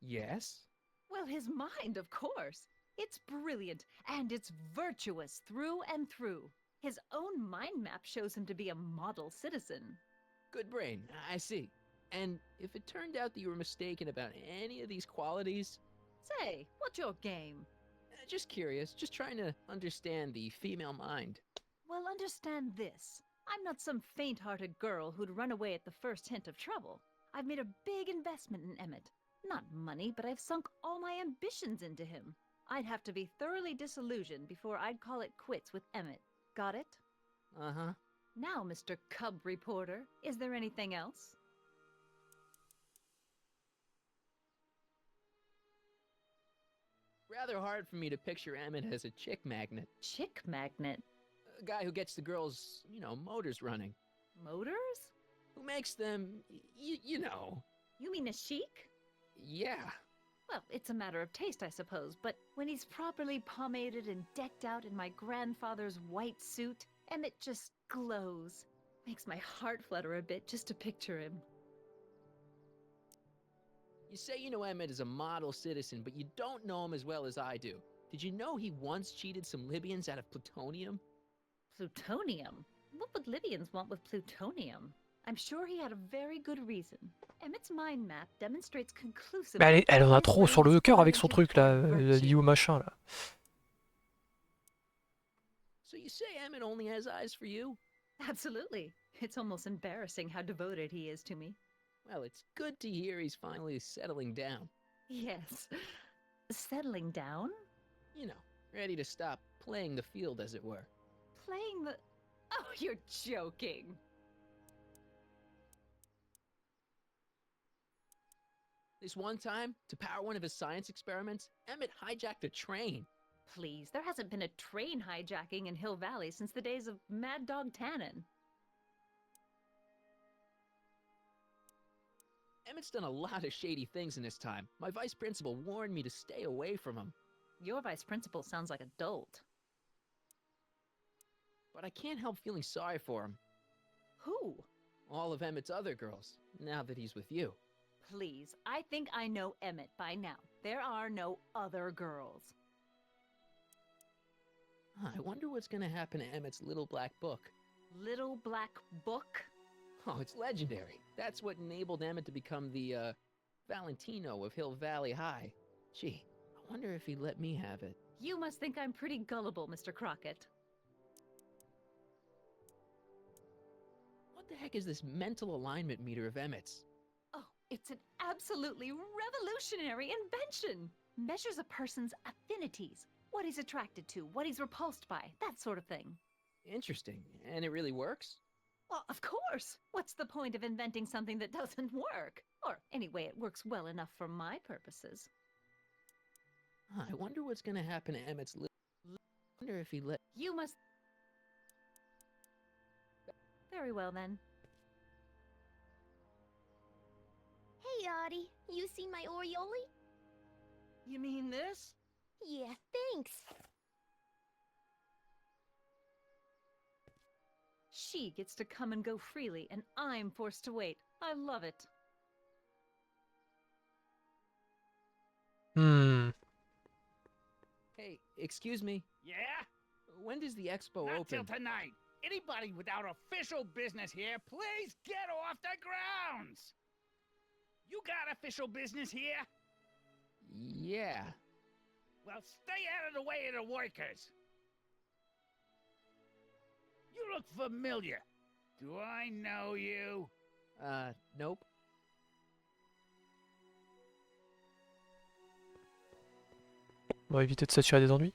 Yes?
well, his mind, of course. It's brilliant, and it's virtuous through and through. His own mind map shows him to be a model citizen.
Good brain. I see. And if it turned out that you were mistaken about any of these qualities...
Say, what's your game?
Just curious. Just trying to understand the female mind.
Well, understand this. I'm not some faint-hearted girl who'd run away at the first hint of trouble. I've made a big investment in Emmett. Not money, but I've sunk all my ambitions into him. I'd have to be thoroughly disillusioned before I'd call it quits with Emmett. Got it?
Uh-huh.
Now, Mr. Cub Reporter, is there anything else?
Rather hard for me to picture Emmett as a chick magnet.
Chick magnet?
A guy who gets the girls, motors running.
Motors?
Who makes them, you know.
You mean a chic?
Yeah.
Well, it's a matter of taste, I suppose, but when he's properly pomaded and decked out in my grandfather's white suit, Emmett just glows. Makes my heart flutter a bit just to picture him.
You say you know Emmett is a model citizen, but you don't know him as well as I do. Did you know he once cheated some Libyans out of plutonium?
Plutonium? What would Libyans want with plutonium? I'm sure he had a very good reason. Emmett's mind map demonstrates conclusively.
Mais elle en a trop sur le cœur avec son truc là, lié au machin là.
So you say Emmett only has eyes for you?
Absolutely. It's almost embarrassing how devoted he is to me.
Well, it's good to hear he's finally settling down.
Yes. Settling down?
You know, ready to stop playing the field, as it were.
Playing the... Oh, you're joking.
This one time, to power one of his science experiments, Emmett hijacked a train.
Please, there hasn't been a train hijacking in Hill Valley since the days of Mad Dog Tannen.
Emmett's done a lot of shady things in his time. My vice principal warned me to stay away from him.
Your vice principal sounds like a dolt.
But I can't help feeling sorry for him.
Who?
All of Emmett's other girls, now that he's with you.
Please, I think I know Emmett by now. There are no other girls.
I wonder what's gonna happen to Emmett's little black book.
Little black book?
Oh, it's legendary. That's what enabled Emmett to become the, Valentino of Hill Valley High. Gee, I wonder if he'd let me have it.
You must think I'm pretty gullible, Mr. Crockett.
What the heck is this mental alignment meter of Emmett's?
Oh, it's an absolutely revolutionary invention! Measures a person's affinities, what he's attracted to, what he's repulsed by, that sort of thing.
Interesting. And it really works?
Well, of course! What's the point of inventing something that doesn't work? Or, anyway, it works well enough for my purposes.
I wonder what's gonna happen to Emmett's little... I wonder if he let...
You must... Very well, then.
Hey, Audie, you seen my Oriole?
You mean this?
Yeah, thanks.
She gets to come and go freely, and I'm forced to wait. I love it.
Hey, excuse me.
Yeah?
When does the expo
Not
open?
till tonight. Anybody without official business here, please get off the grounds! You got official business here?
Yeah.
Well, stay out of the way of the workers. You look familiar. Do I know you?
Nope.
On va éviter de s'attirer des ennuis.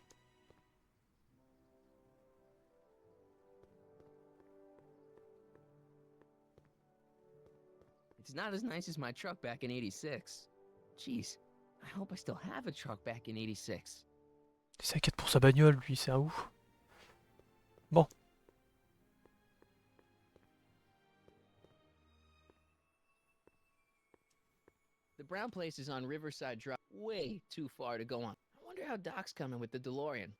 It's not as nice as my truck back in '86. Jeez, I hope I still have a truck back in '86.
Il s'inquiète pour sa bagnole, lui, c'est un ouf. Bon.
The brown place is on Riverside Drive, way too far to go on. I wonder how Doc's coming with the DeLorean.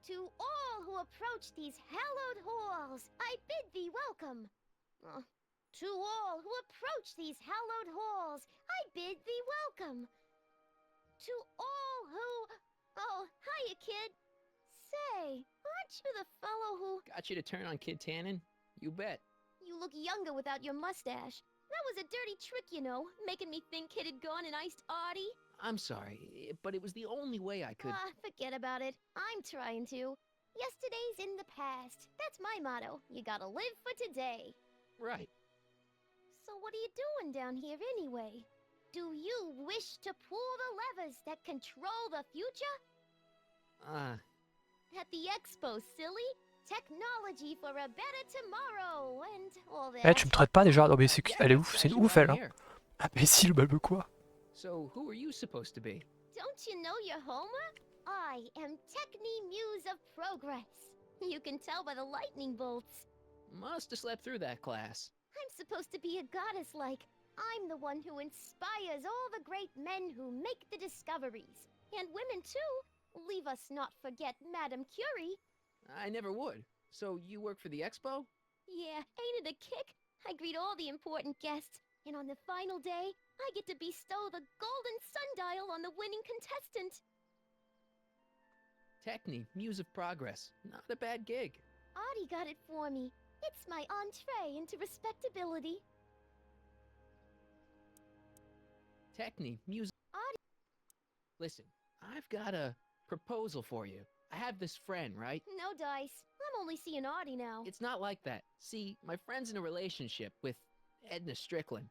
To all who approach these hallowed halls, I bid thee welcome. To all who approach these hallowed halls, I bid thee welcome. To all who... Oh, hiya, kid. Say, aren't you the fellow who...
Got you to turn on Kid Tannen? You bet.
You look younger without your mustache. That was a dirty trick, you know, making me think Kid had gone and iced Artie.
I'm sorry, but it was the only way I could...
Forget about it. I'm trying to. Yesterday's in the past. That's my motto. You gotta live for today.
Right.
So what are you doing down here anyway? Do you wish to pull the levers that control the future? At the expo, silly. Technology for a better tomorrow and all that.
Eh, tu me traites pas déjà? Non mais elle est ouf, c'est une ouf elle. Hein. Imbécile, bah quoi?
So who are you supposed to be?
Don't you know your Homer? I am Techni Muse of Progress. You can tell by the lightning bolts.
Must have slept through that class.
I'm supposed to be a goddess like. I'm the one who inspires all the great men who make the discoveries. And women too. Leave us not forget Madame Curie.
I never would. So you work for the expo?
Yeah, ain't it a kick? I greet all the important guests. And on the final day, I get to bestow the golden sundial on the winning contestant.
Techni, Muse of Progress. Not a bad gig.
Artie got it for me. It's my entree into respectability.
Techni, Muse...
Artie...
Listen, I've got a proposal for you. I have this friend, right?
No dice. I'm only seeing Artie now.
It's not like that. See, my friend's in a relationship with Edna Strickland.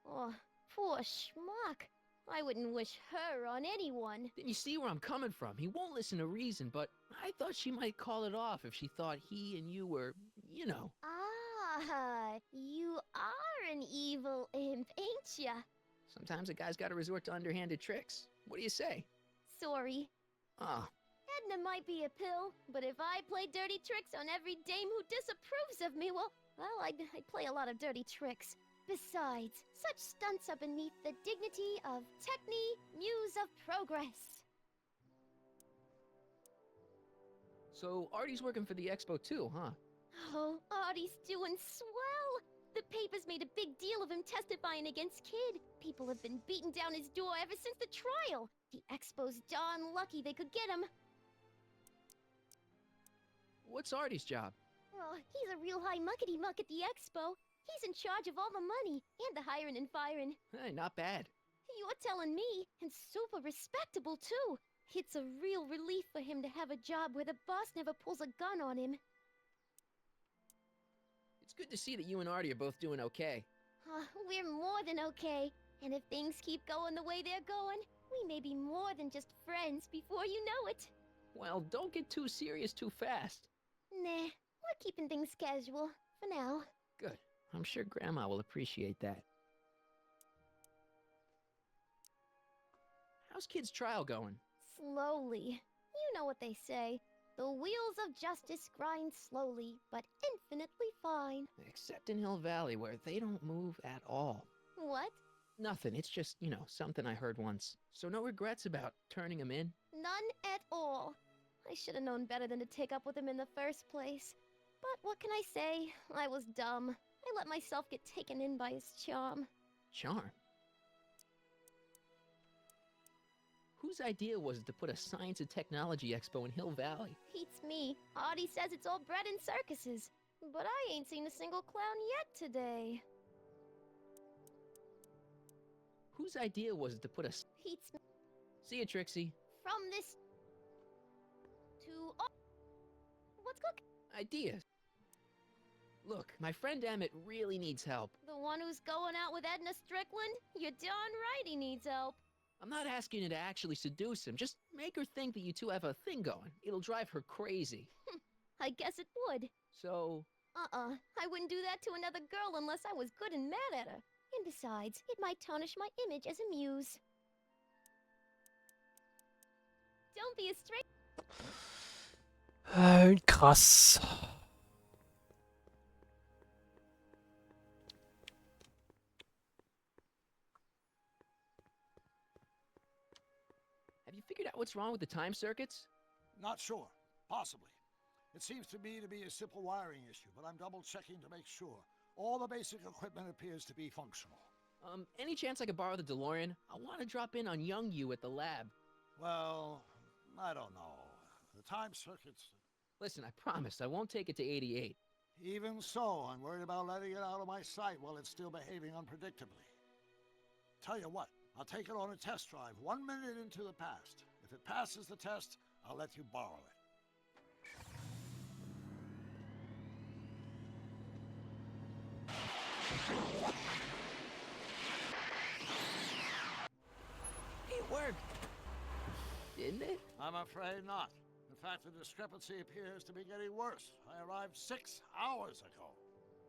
Oh, poor schmuck. I wouldn't wish her on anyone.
Then you see where I'm coming from. He won't listen to reason, but I thought she might call it off if she thought he and you were, you know.
Ah, you are an evil imp, ain't ya?
Sometimes a guy's gotta resort to underhanded tricks. What do you say?
Sorry.
Ah.
Edna might be a pill, but if I play dirty tricks on every dame who disapproves of me, well, I'd play a lot of dirty tricks. Besides, such stunts are beneath the dignity of Techni, Muse of Progress.
So Artie's working for the expo too, huh?
Oh, Artie's doing swell. The papers made a big deal of him testifying against Kid. People have been beating down his door ever since the trial. The expo's darn lucky they could get him.
What's Artie's job?
Oh, he's a real high muckety-muck at the expo. He's in charge of all the money, and the hiring and firing.
Hey, not bad.
You're telling me, and super respectable too. It's a real relief for him to have a job where the boss never pulls a gun on him.
It's good to see that you and Artie are both doing okay.
We're more than okay. And if things keep going the way they're going, we may be more than just friends before you know it.
Well, don't get too serious too fast.
Nah, we're keeping things casual, for now.
Good. I'm sure Grandma will appreciate that. How's Kid's trial going?
Slowly. You know what they say. The wheels of justice grind slowly, but infinitely fine.
Except in Hill Valley, where they don't move at all.
What?
Nothing. It's just, you know, something I heard once. So no regrets about turning him in?
None at all. I should have known better than to take up with him in the first place. But what can I say? I was dumb. I let myself get taken in by his charm.
Charm? Whose idea was it to put a science and technology expo in Hill Valley?
Beats me. Audie says it's all bred in circuses. But I ain't seen a single clown yet today.
Whose idea was it to put a...
Beats me.
See ya, Trixie.
From this... to... Oh. What's cooking?
Ideas. Look, my friend Emmett really needs help.
The one who's going out with Edna Strickland? You're darn right he needs help.
I'm not asking you to actually seduce him. Just make her think that you two have a thing going. It'll drive her crazy.
I guess it would.
So...
I wouldn't do that to another girl unless I was good and mad at her. And besides, it might tarnish my image as a muse. Don't be a straight...
Une crasse.
Have you figured out what's wrong with the time circuits?
Not sure. Possibly. It seems to me to be a simple wiring issue, but I'm double-checking to make sure. All the basic equipment appears to be functional.
Any chance I could borrow the DeLorean? I want to drop in on young you at the lab.
Well, I don't know. The time circuits...
Listen, I promise I won't take it to 88.
Even so, I'm worried about letting it out of my sight while it's still behaving unpredictably. Tell you what, I'll take it on a test drive 1 minute into the past. If it passes the test, I'll let you borrow it.
It worked! Didn't it?
I'm afraid not. In fact, the discrepancy appears to be getting worse. I arrived 6 hours ago.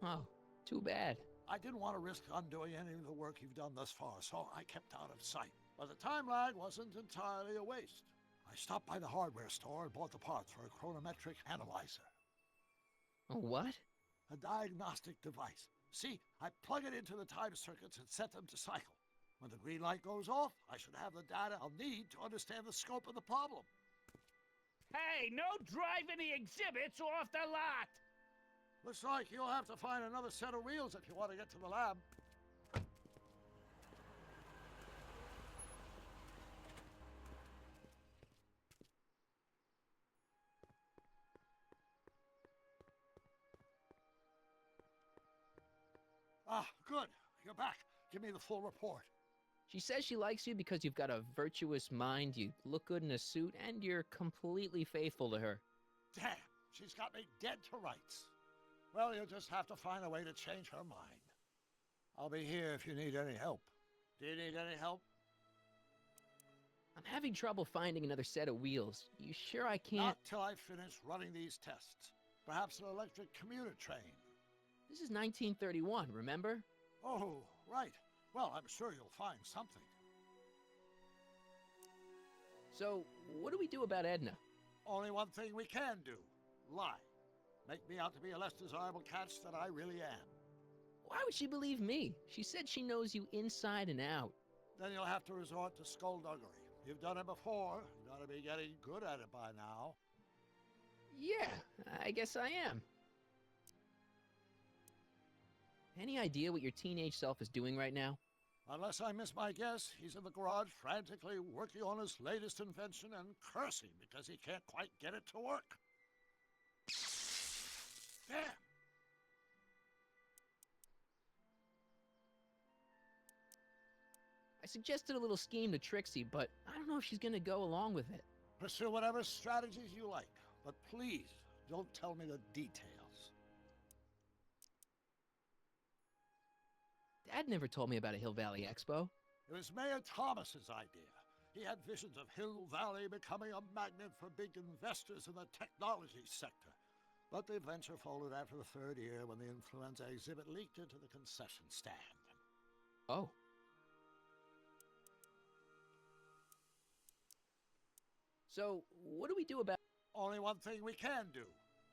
Oh, too bad.
I didn't want to risk undoing any of the work you've done thus far, so I kept out of sight. But the time lag wasn't entirely a waste. I stopped by the hardware store and bought the parts for a chronometric analyzer.
A what?
A diagnostic device. See, I plug it into the time circuits and set them to cycle. When the green light goes off, I should have the data I'll need to understand the scope of the problem.
Hey, no driving the exhibits off the lot!
Looks like you'll have to find another set of wheels if you want to get to the lab. Ah, good. You're back. Give me the full report.
She says she likes you because you've got a virtuous mind, you look good in a suit, and you're completely faithful to her.
Damn, she's got me dead to rights. Well, you'll just have to find a way to change her mind. I'll be here if you need any help. Do you need any help?
I'm having trouble finding another set of wheels. You sure I can't?
Not till I finish running these tests. Perhaps an electric commuter train.
This is 1931, remember?
Oh, right. Well, I'm sure you'll find something.
So, what do we do about Edna?
Only one thing we can do. Lie. Make me out to be a less desirable catch than I really am.
Why would she believe me? She said she knows you inside and out.
Then you'll have to resort to skullduggery. You've done it before. You ought to be getting good at it by now.
Yeah, I guess I am. Any idea what your teenage self is doing right now?
Unless I miss my guess, he's in the garage frantically working on his latest invention and cursing because he can't quite get it to work. Damn!
I suggested a little scheme to Trixie, but I don't know if she's gonna go along with it.
Pursue whatever strategies you like, but please don't tell me the details.
Dad never told me about a Hill Valley Expo.
It was Mayor Thomas's idea. He had visions of Hill Valley becoming a magnet for big investors in the technology sector. But the venture folded after the third year when the influenza exhibit leaked into the concession stand.
Oh. So, what do we do about...
Only one thing we can do.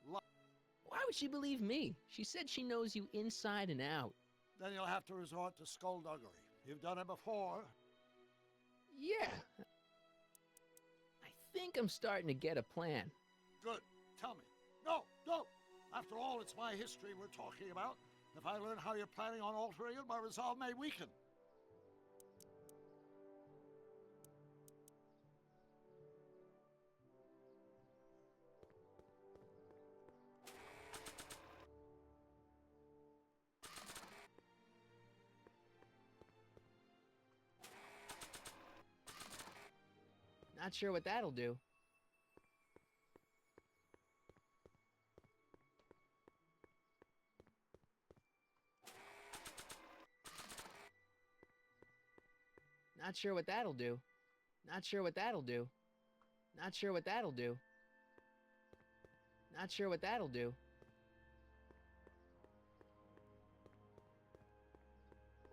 Why would she believe me? She said she knows you inside and out.
Then you'll have to resort to skullduggery. You've done it before.
Yeah. I think I'm starting to get a plan.
Good. Tell me. No, don't. After all all, it's my history we're talking about. If I learn how you're planning on altering it, my resolve may weaken.
Not sure what that'll do. Not sure what that'll do. Not sure what that'll do. Not sure what that'll do. Not sure what that'll do.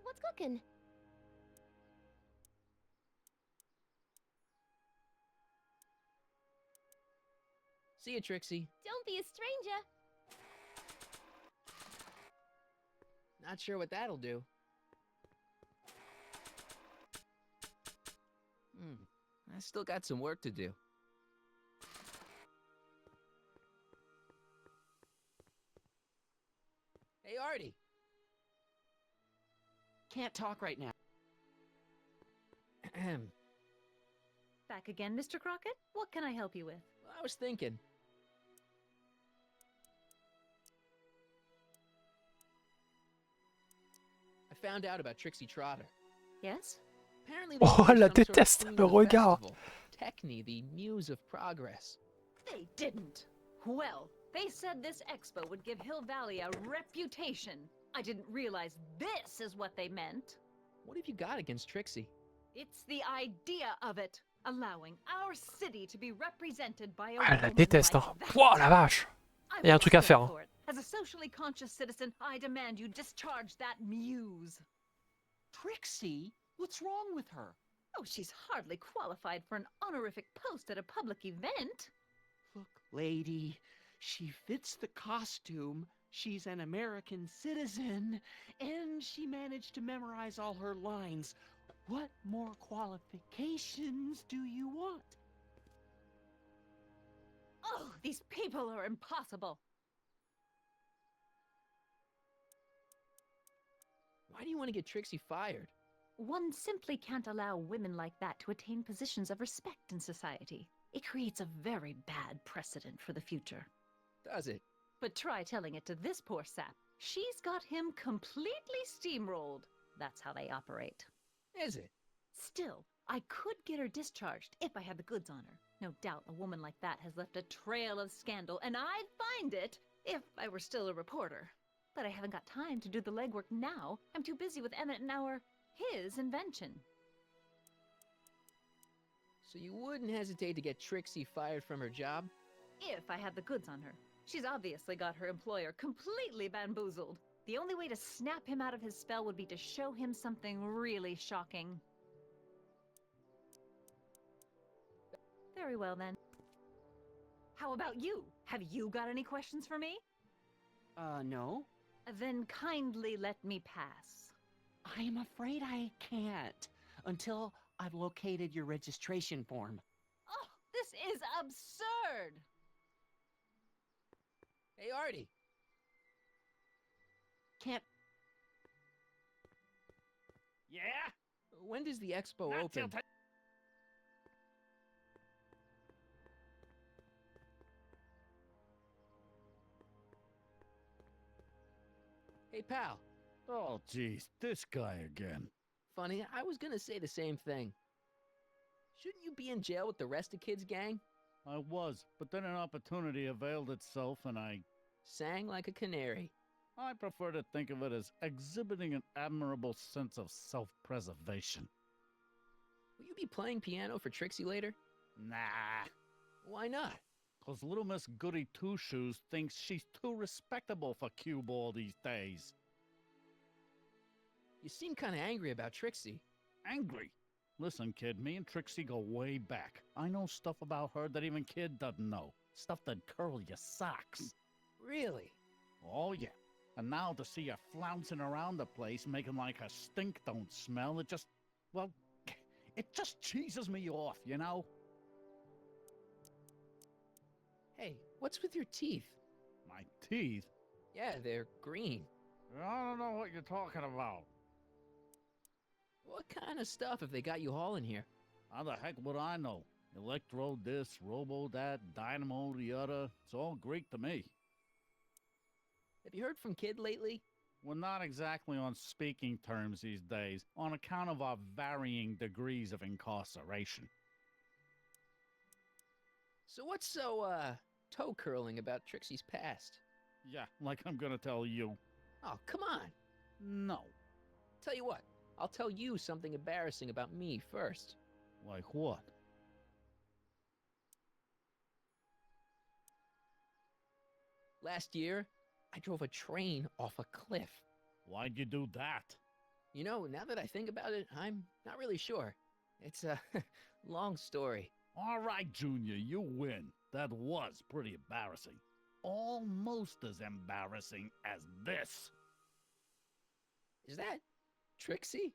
What's cooking?
See you, Trixie.
Don't be a stranger.
Not sure what that'll do. I still got some work to do. Hey, Artie. Can't talk right now.
Back again, Mr. Crockett? What can I help you with?
I was thinking. I found out about Trixie Trotter.
Yes?
Apparently
Oh, elle la déteste, le regard.
Techni, the muse of progress.
They didn't. Well, they said this expo would give Hill Valley a reputation. I didn't realize this is what they meant.
What have you got against Trixie?
It's the idea of it. Allowing our city to be represented by a
Elle la
woman
déteste,
like
hein.
that.
Pouah, la vache. Il y a un truc à faire, hein.
For it. As a socially conscious citizen, I demand you discharge that muse.
Trixie? What's wrong with her?
Oh, she's hardly qualified for an honorific post at a public event.
Look, lady, she fits the costume. She's an American citizen, and she managed to memorize all her lines. What more qualifications do you want?
Oh, these people are impossible.
Why do you want to get Trixie fired?
One simply can't allow women like that to attain positions of respect in society. It creates a very bad precedent for the future.
Does it?
But try telling it to this poor sap. She's got him completely steamrolled. That's how they operate.
Is it?
Still, I could get her discharged if I had the goods on her. No doubt a woman like that has left a trail of scandal, and I'd find it if I were still a reporter. But I haven't got time to do the legwork now. I'm too busy with Emmett and his invention.
So you wouldn't hesitate to get Trixie fired from her job?
If I had the goods on her. She's obviously got her employer completely bamboozled. The only way to snap him out of his spell would be to show him something really shocking. Very well, then. How about you? Have you got any questions for me?
No.
Then kindly let me pass.
I'm afraid I can't until I've located your registration form.
Oh, this is absurd!
Hey, Artie.
Can't.
Yeah?
When does the expo
Not
open?
till
Hey, pal.
Oh, geez, this guy again.
Funny, I was gonna say the same thing. Shouldn't you be in jail with the rest of Kid's gang?
I was, but then an opportunity availed itself and I
sang like a canary.
I prefer to think of it as exhibiting an admirable sense of self-preservation.
Will you be playing piano for Trixie later?
Nah.
Why not?
'Cause little Miss Goody Two-Shoes thinks she's too respectable for cue ball these days.
You seem kind of angry about Trixie.
Angry? Listen, kid, me and Trixie go way back. I know stuff about her that even Kid doesn't know. Stuff that'd curl your socks.
Really?
Oh, yeah. And now to see her flouncing around the place, making like her stink don't smell, it just, well, it just cheeses me off, you know?
Hey, what's with your teeth?
My teeth?
Yeah, they're green.
I don't know what you're talking about.
What kind of stuff have they got you hauling here?
How the heck would I know? Electro this, robo that, dynamo the other. It's all Greek to me.
Have you heard from Kid lately?
We're not exactly on speaking terms these days, on account of our varying degrees of incarceration.
So what's so, toe curling about Trixie's past?
Yeah, like I'm gonna tell you.
Oh, come on.
No.
Tell you what, I'll tell you something embarrassing about me first.
Like what?
Last year, I drove a train off a cliff.
Why'd you do that?
You know, now that I think about it, I'm not really sure. It's a long story.
All right, Junior, you win. That was pretty embarrassing. Almost as embarrassing as this.
Is that Trixie?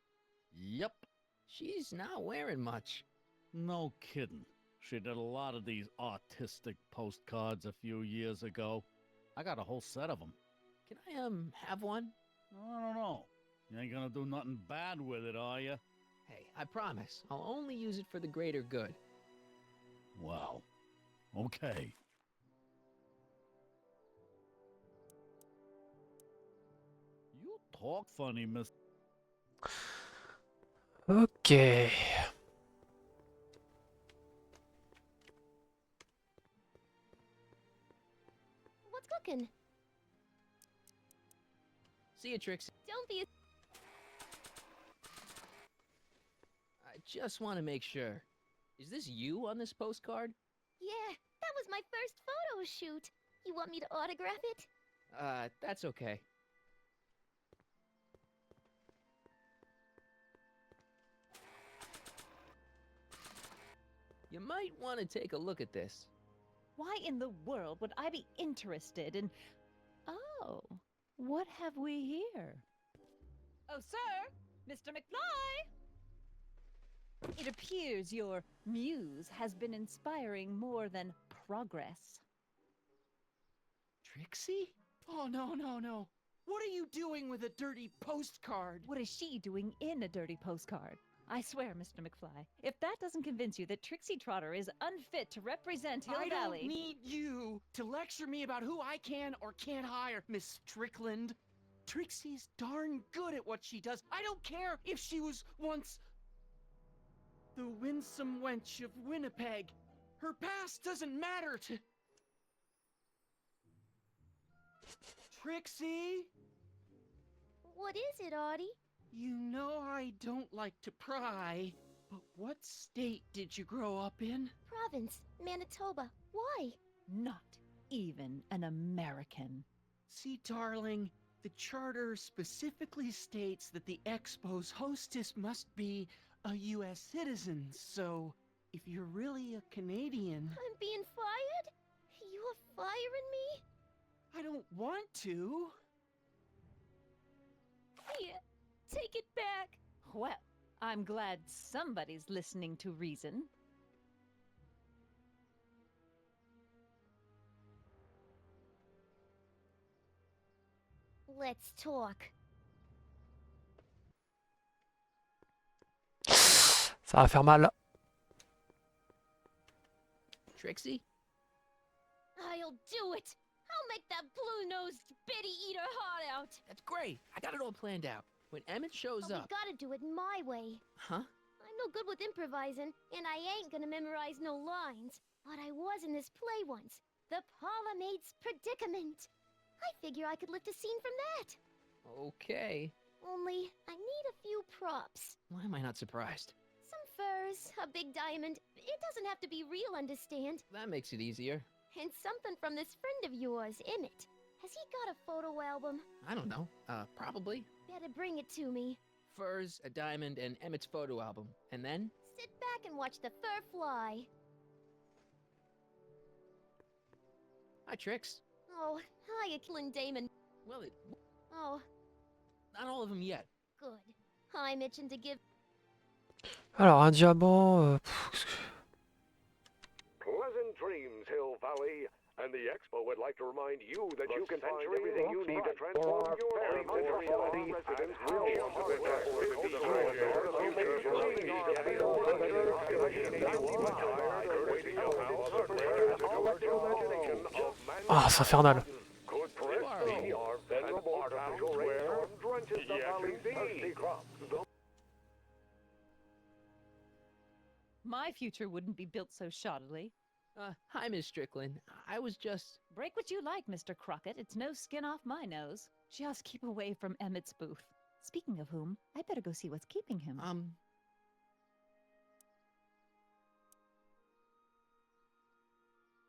Yep.
She's not wearing much.
No kidding. She did a lot of these artistic postcards a few years ago. I got a whole set of them.
Can I, have one?
I don't know. You ain't gonna do nothing bad with it, are you?
Hey, I promise. I'll only use it for the greater good.
Well, okay. You talk funny, miss.
Ok.
What's cooking?
See you, Trixie.
Don't be a...
I just want to make sure. Is this you on this postcard?
Yeah, that was my first photo shoot. You want me to autograph it?
That's okay. You might want to take a look at this.
Why in the world would I be interested in... Oh, what have we here? Oh, sir! Mr. McFly! It appears your muse has been inspiring more than progress.
Trixie? Oh, no, no, no. What are you doing with a dirty postcard?
What is she doing in a dirty postcard? I swear, Mr. McFly, if that doesn't convince you that Trixie Trotter is unfit to represent Hill
I
Valley...
don't need you to lecture me about who I can or can't hire, Miss Strickland. Trixie's darn good at what she does. I don't care if she was once the winsome wench of Winnipeg. Her past doesn't matter to... Trixie?
What is it, Audie?
You know I don't like to pry, but what state did you grow up in?
Province, Manitoba. Why?
Not even an American.
See, darling, the charter specifically states that the Expo's hostess must be a U.S. citizen, so if you're really a Canadian...
I'm being fired? You're firing me?
I don't want to.
Here, take it back.
Well, I'm glad somebody's listening to reason.
Let's talk.
Ça va faire mal.
Trixie?
I'll do it. I'll make that blue-nosed bitty eat her heart out.
That's great. I got it all planned out. When Emmett shows
But
up...
we gotta do it my way.
Huh?
I'm no good with improvising, and I ain't gonna memorize no lines. But I was in this play once. The Parlourmaid's Predicament. I figure I could lift a scene from that.
Okay.
Only, I need a few props.
Why am I not surprised?
Some furs, a big diamond. It doesn't have to be real, understand?
That makes it easier.
And something from this friend of yours, Emmett. Has he got a photo album?
I don't know. Probably.
Better bring it to me.
Furs, a diamond, and Emmett's photo album. And then?
Sit back and watch the fur fly.
Hi, Trix.
Oh, hiya, Killing Damon.
Well,
Oh,
not all of them yet.
good. I'm itching to give...
Alors, un diamant...
Pleasant dreams, Hill Valley, And the Expo would like to remind you that you can find everything you need to transform your dreams into reality and how
Ah, c'est infernal.
My future wouldn't be built so shoddily.
Hi, Miss Strickland. I was just...
Break what you like, Mr. Crockett. It's no skin off my nose. Just keep away from Emmett's booth. Speaking of whom, I better go see what's keeping him.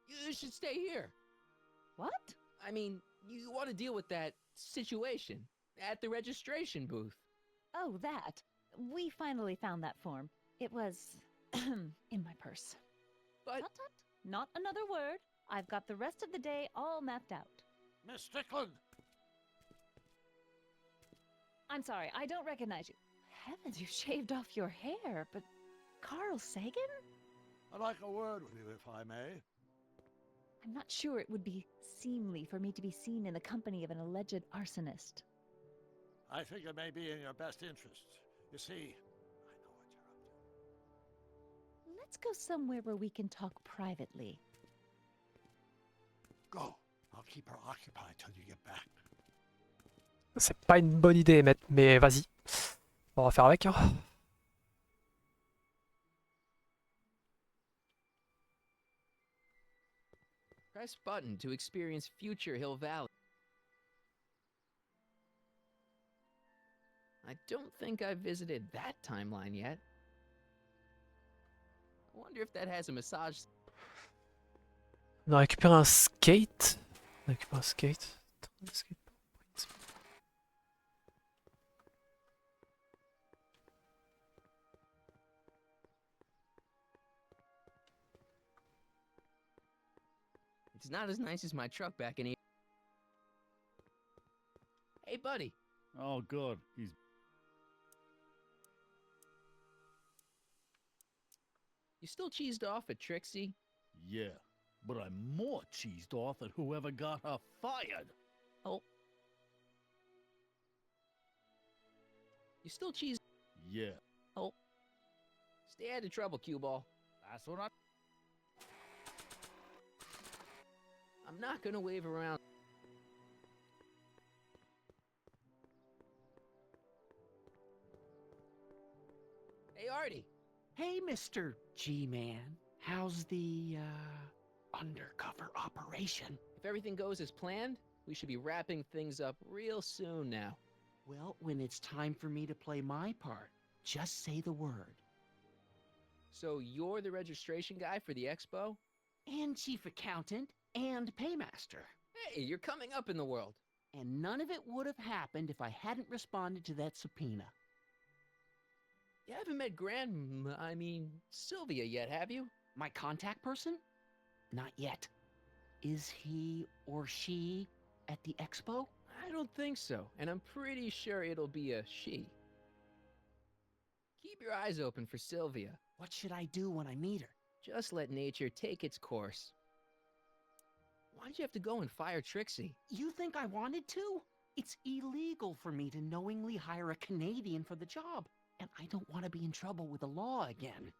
You should stay here.
What?
I mean, you want to deal with that situation at the registration booth.
Oh, that. We finally found that form. It was in my purse.
But...
Tut, tut. Not another word. I've got the rest of the day all mapped out.
Miss Strickland!
I'm sorry, I don't recognize you. Heavens, you shaved off your hair, but Carl Sagan?
I'd like a word with you, if I may.
I'm not sure it would be seemly for me to be seen in the company of an alleged arsonist.
I think it may be in your best interest. You see,
Let's go somewhere where we can talk privately.
Go. I'll keep her occupied till you get back.
C'est pas une bonne idée, mais vas-y. On va faire avec. Hein.
Press button to experience future Hill Valley. I don't think I've visited that timeline yet. I wonder if that has a massage.
On a récupéré un skate. On a récupéré un skate.
It's not as nice as my truck back in... Hey, buddy.
Oh, good. He's...
You still cheesed off at Trixie?
Yeah, but I'm more cheesed off at whoever got her fired.
Oh. You still cheesed...
Yeah.
Oh. Stay out of trouble, cue ball.
That's what I'm...
I'm not gonna wave around. Hey, Artie.
Hey, Mr. G-Man. How's the, undercover operation?
If everything goes as planned, we should be wrapping things up real soon now.
Well, when it's time for me to play my part, just say the word.
So you're the registration guy for the expo?
And chief accountant and paymaster.
Hey, you're coming up in the world.
And none of it would have happened if I hadn't responded to that subpoena.
You haven't met Sylvia yet, have you?
My contact person? Not yet. Is he or she at the expo?
I don't think so, and I'm pretty sure it'll be a she. Keep your eyes open for Sylvia.
What should I do when I meet her?
Just let nature take its course. Why'd you have to go and fire Trixie?
You think I wanted to? It's illegal for me to knowingly hire a Canadian for the job, and I don't want to be in trouble with the law again.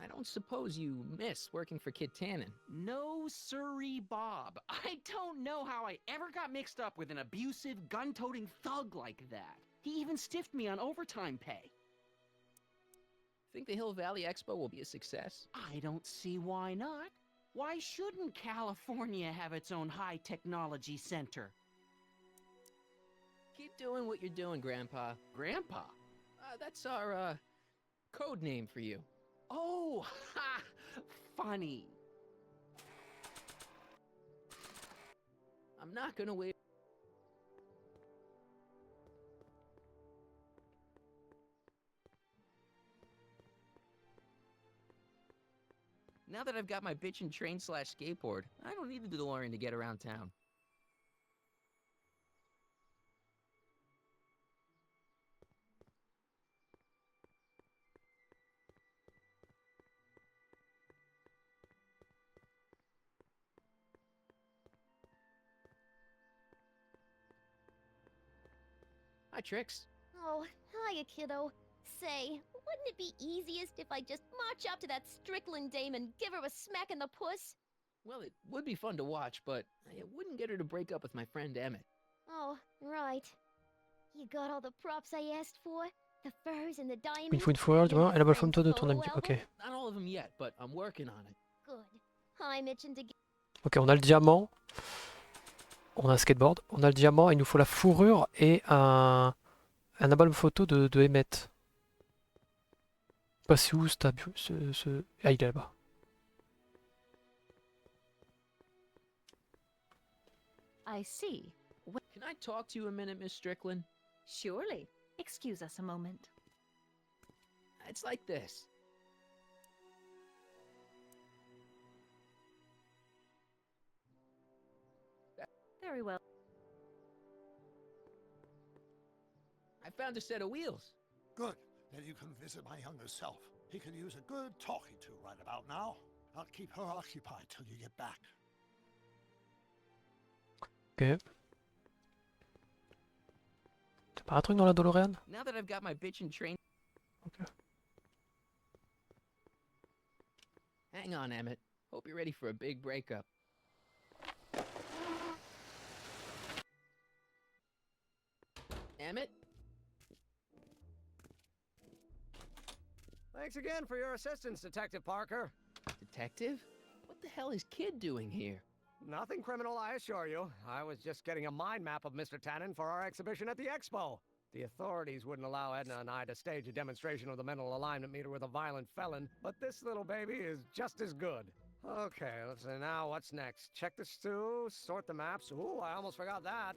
I don't suppose you miss working for Kit Tannen.
No siree, Bob. I don't know how I ever got mixed up with an abusive, gun-toting thug like that. He even stiffed me on overtime pay.
Think the Hill Valley Expo will be a success?
I don't see why not. Why shouldn't California have its own high-technology center?
Keep doing what you're doing, Grandpa.
Grandpa?
That's our, code name for you.
Oh, ha! Funny.
I'm not gonna wait. Now that I've got my bitchin' train/skateboard, I don't need the DeLorean to get around town. Hi, Trix.
Oh, hiya, kiddo. Say, wouldn't it be easiest if I just march up to that Strickland dame and give her a smack in the puss?
Well, it would be fun to watch, but it wouldn't get her to break up with my friend Emmett.
Oh, right. You got all the props I asked for? The furs and the diamonds?
Il faut une fourrure, du moins, et la bonne photo de ton ami. Ok.
Not all of them yet, but I'm working on it.
Good. I'm itching to get...
Ok, on a le diamant. On a un skateboard. On a le diamant. Il nous faut la fourrure et un album photo de Emmett. Pas c'est où ce... Ah, il est là-bas.
I see.
Can I talk to you a minute, Miss Strickland?
Surely. Excuse us a moment.
It's like this.
Very well.
I found a set of wheels.
Good. Then you can visit my younger self. He could use a good talking to right about now. I'll keep her occupied till you get back.
Ok. T'as pas un truc dans la DeLorean?
Now that I've got my bitchin' train...
Ok.
Hang on, Emmett. Hope you're ready for a big breakup. Emmett?
Thanks again for your assistance, Detective Parker.
Detective? What the hell is Kid doing here?
Nothing criminal, I assure you. I was just getting a mind map of Mr. Tannen for our exhibition at the expo. The authorities wouldn't allow Edna and I to stage a demonstration of the mental alignment meter with a violent felon, but this little baby is just as good. Okay, let's see now what's next. Check the stew, sort the maps. Ooh, I almost forgot that.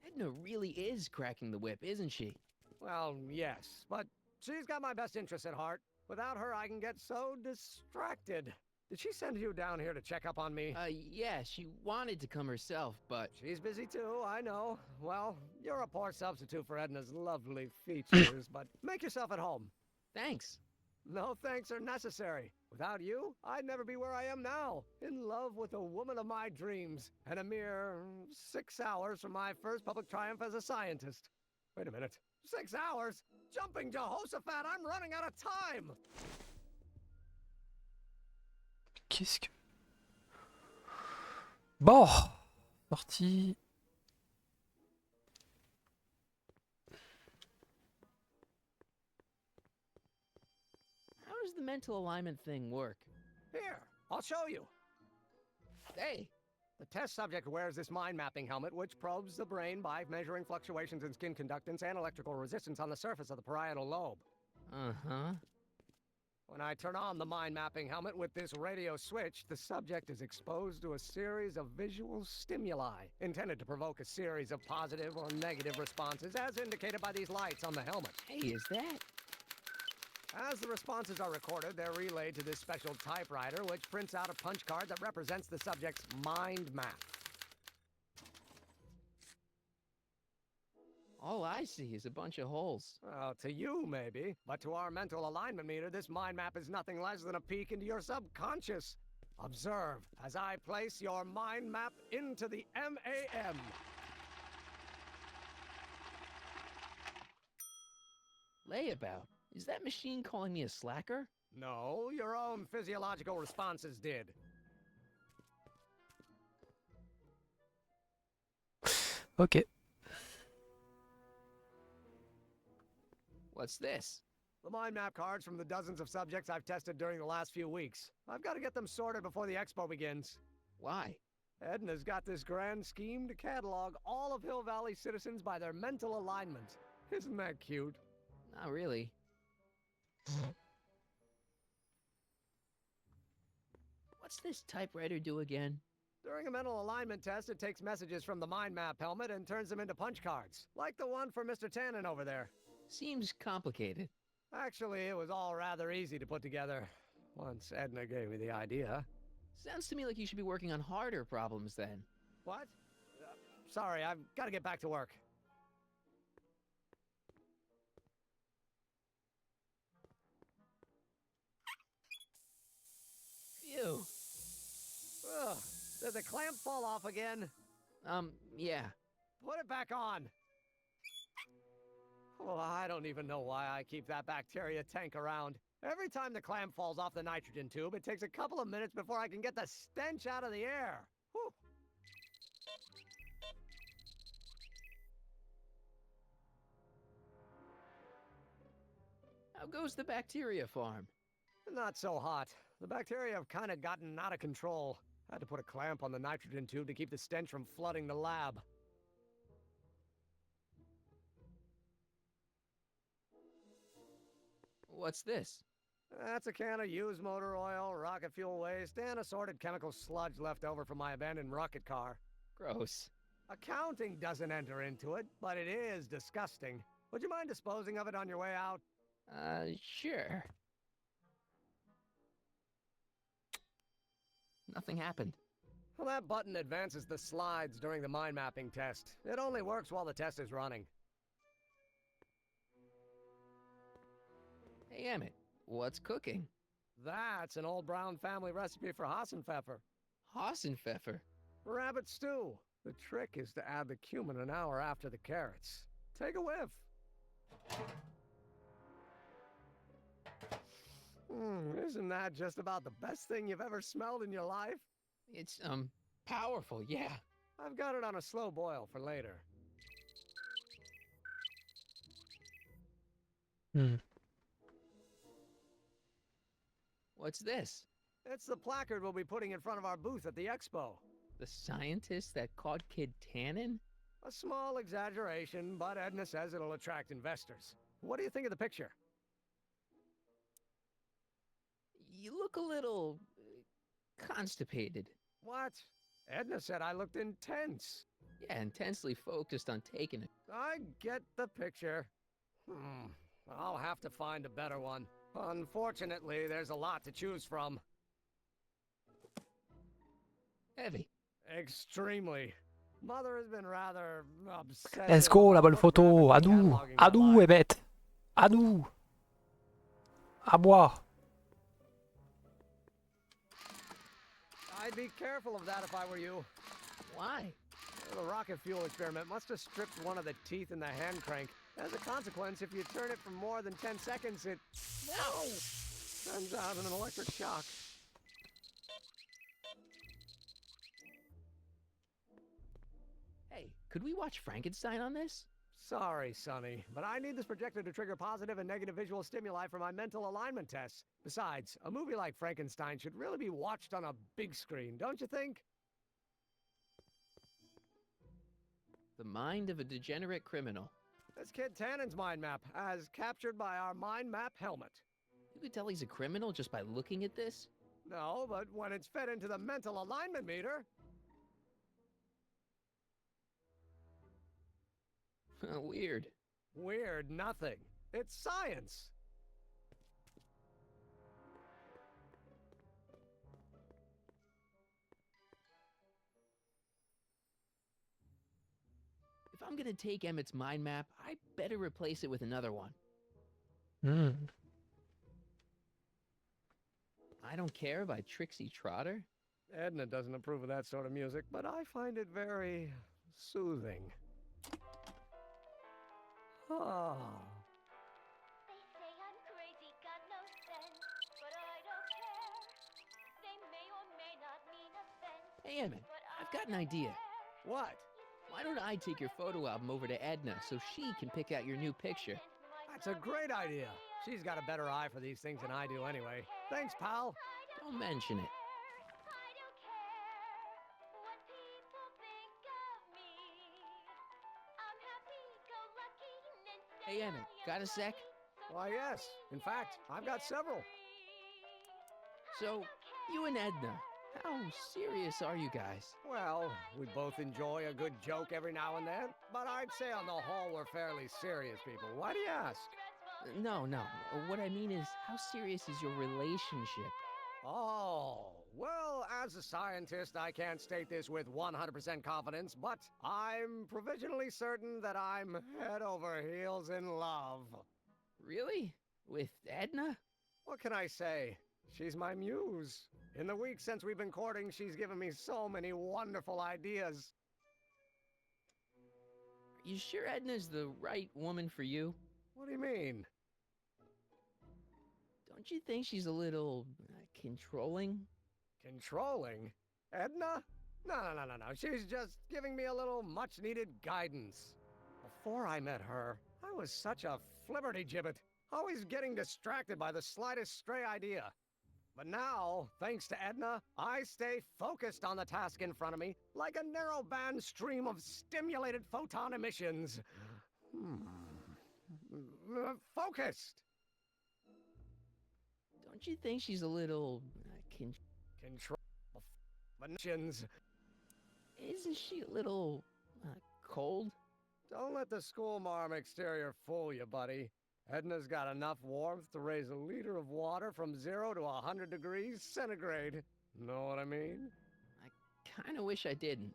Edna really is cracking the whip, isn't she?
Well, yes, but she's got my best interests at heart. Without her, I can get so distracted. Did she send you down here to check up on me?
Yeah, she wanted to come herself, but...
She's busy too, I know. Well, you're a poor substitute for Edna's lovely features, but make yourself at home.
Thanks.
No thanks are necessary. Without you, I'd never be where I am now. In love with the woman of my dreams. And a mere 6 hours from my first public triumph as a scientist. Wait a minute. 6 hours? Jumping Jehoshaphat, I'm running out of time!
Qu'est-ce que... Bon, parti.
How does the mental alignment thing work?
Here, I'll show you.
Hey!
The test subject wears this mind mapping helmet, which probes the brain by measuring fluctuations in skin conductance and electrical resistance on the surface of the parietal lobe.
Uh-huh.
When I turn on the mind mapping helmet with this radio switch, the subject is exposed to a series of visual stimuli, intended to provoke a series of positive or negative responses, as indicated by these lights on the helmet.
Hey, is that...
As the responses are recorded, they're relayed to this special typewriter, which prints out a punch card that represents the subject's mind map.
All I see is a bunch of holes.
Well, to you, maybe. But to our mental alignment meter, this mind map is nothing less than a peek into your subconscious. Observe as I place your mind map into the MAM.
Layabout? Is that machine calling me a slacker?
No, your own physiological responses did.
Ok.
What's this?
The mind map cards from the dozens of subjects I've tested during the last few weeks. I've got to get them sorted before the expo begins.
Why?
Edna's got this grand scheme to catalog all of Hill Valley citizens by their mental alignment. Isn't that cute?
Not really. What's this typewriter do again?
During a mental alignment test, it takes messages from the mind map helmet and turns them into punch cards, like the one for Mr. Tannen over there.
Seems complicated.
Actually, it was all rather easy to put together, once Edna gave me the idea.
Sounds to me like you should be working on harder problems then.
What? Sorry, I've got to get back to work.
Phew.
Ugh, did the clamp fall off again?
Yeah.
Put it back on. Oh, I don't even know why I keep that bacteria tank around. Every time the clam falls off the nitrogen tube, it takes a couple of minutes before I can get the stench out of the air. Whew.
How goes the bacteria farm?
Not so hot. The bacteria have kind of gotten out of control. Had to put a clamp on the nitrogen tube to keep the stench from flooding the lab.
What's this?
That's a can of used motor oil, rocket fuel waste, and assorted chemical sludge left over from my abandoned rocket car.
Gross.
Accounting doesn't enter into it, but it is disgusting. Would you mind disposing of it on your way out?
Sure. Nothing happened.
Well, that button advances the slides during the mind mapping test. It only works while the test is running.
Hey, Emmett, what's cooking?
That's an old Brown family recipe for Hassenpfeffer.
Hassenpfeffer?
Rabbit stew. The trick is to add the cumin an hour after the carrots. Take a whiff. Isn't that just about the best thing you've ever smelled in your life?
It's, powerful, yeah.
I've got it on a slow boil for later.
What's this?
It's the placard we'll be putting in front of our booth at the expo.
The scientist that caught Kid Tannen?
A small exaggeration, but Edna says it'll attract investors. What do you think of the picture?
You look a little... constipated.
What? Edna said I looked intense.
Yeah, intensely focused on taking it.
I get the picture. I'll have to find a better one. Unfortunately, there's a lot to choose from.
Heavy.
Extremely. Mother has been rather obsessed.
Let's go, la bonne photo. À nous. À nous, Emmett. À nous. À boire.
I'd be careful of that if I were you.
Why?
The rocket fuel experiment must have stripped one of the teeth in the hand crank. As a consequence, if you turn it for more than 10 seconds, it... Whoa! Sends out an electric shock.
Hey, could we watch Frankenstein on this?
Sorry, Sonny, but I need this projector to trigger positive and negative visual stimuli for my mental alignment tests. Besides, a movie like Frankenstein should really be watched on a big screen, don't you think?
The mind of a degenerate criminal.
That's Kid Tannen's mind map, as captured by our mind map helmet.
You could tell he's a criminal just by looking at this?
No, but when it's fed into the mental alignment meter...
Weird.
Weird nothing. It's science.
If I'm gonna take Emmett's mind map, I better replace it with another one. I Don't Care by Trixie Trotter?
Edna doesn't approve of that sort of music, but I find it very soothing. Oh.
They say I'm crazy, got no sense, but I don't care. They may or may not mean offense.
Hey, Emmett, I've got an idea.
What?
Why don't I take your photo album over to Edna so she can pick out your new picture?
That's a great idea. She's got a better eye for these things than I do anyway. Thanks, pal.
Don't mention it. Hey, Emmett, got a sec?
Why, yes. In fact, I've got several.
So, you and Edna, how serious are you guys?
Well, we both enjoy a good joke every now and then, but I'd say on the whole we're fairly serious people. Why do you ask?
No. What I mean is, how serious is your relationship?
Oh, well, as a scientist, I can't state this with 100% confidence, but I'm provisionally certain that I'm head over heels in love.
Really? With Edna?
What can I say? She's my muse. In the weeks since we've been courting, she's given me so many wonderful ideas.
You sure Edna's the right woman for you?
What do you mean?
Don't you think she's a little controlling?
Controlling? Edna? No. She's just giving me a little much-needed guidance. Before I met her, I was such a flibberty-gibbet, always getting distracted by the slightest stray idea. But now, thanks to Edna, I stay focused on the task in front of me, like a narrow-band stream of stimulated photon emissions. Focused!
Don't you think she's a little
Control emissions.
Isn't she a little cold?
Don't let the schoolmarm exterior fool you, buddy. Edna's got enough warmth to raise a liter of water from 0 to 100 degrees centigrade. Know what I mean?
I kind of wish I didn't.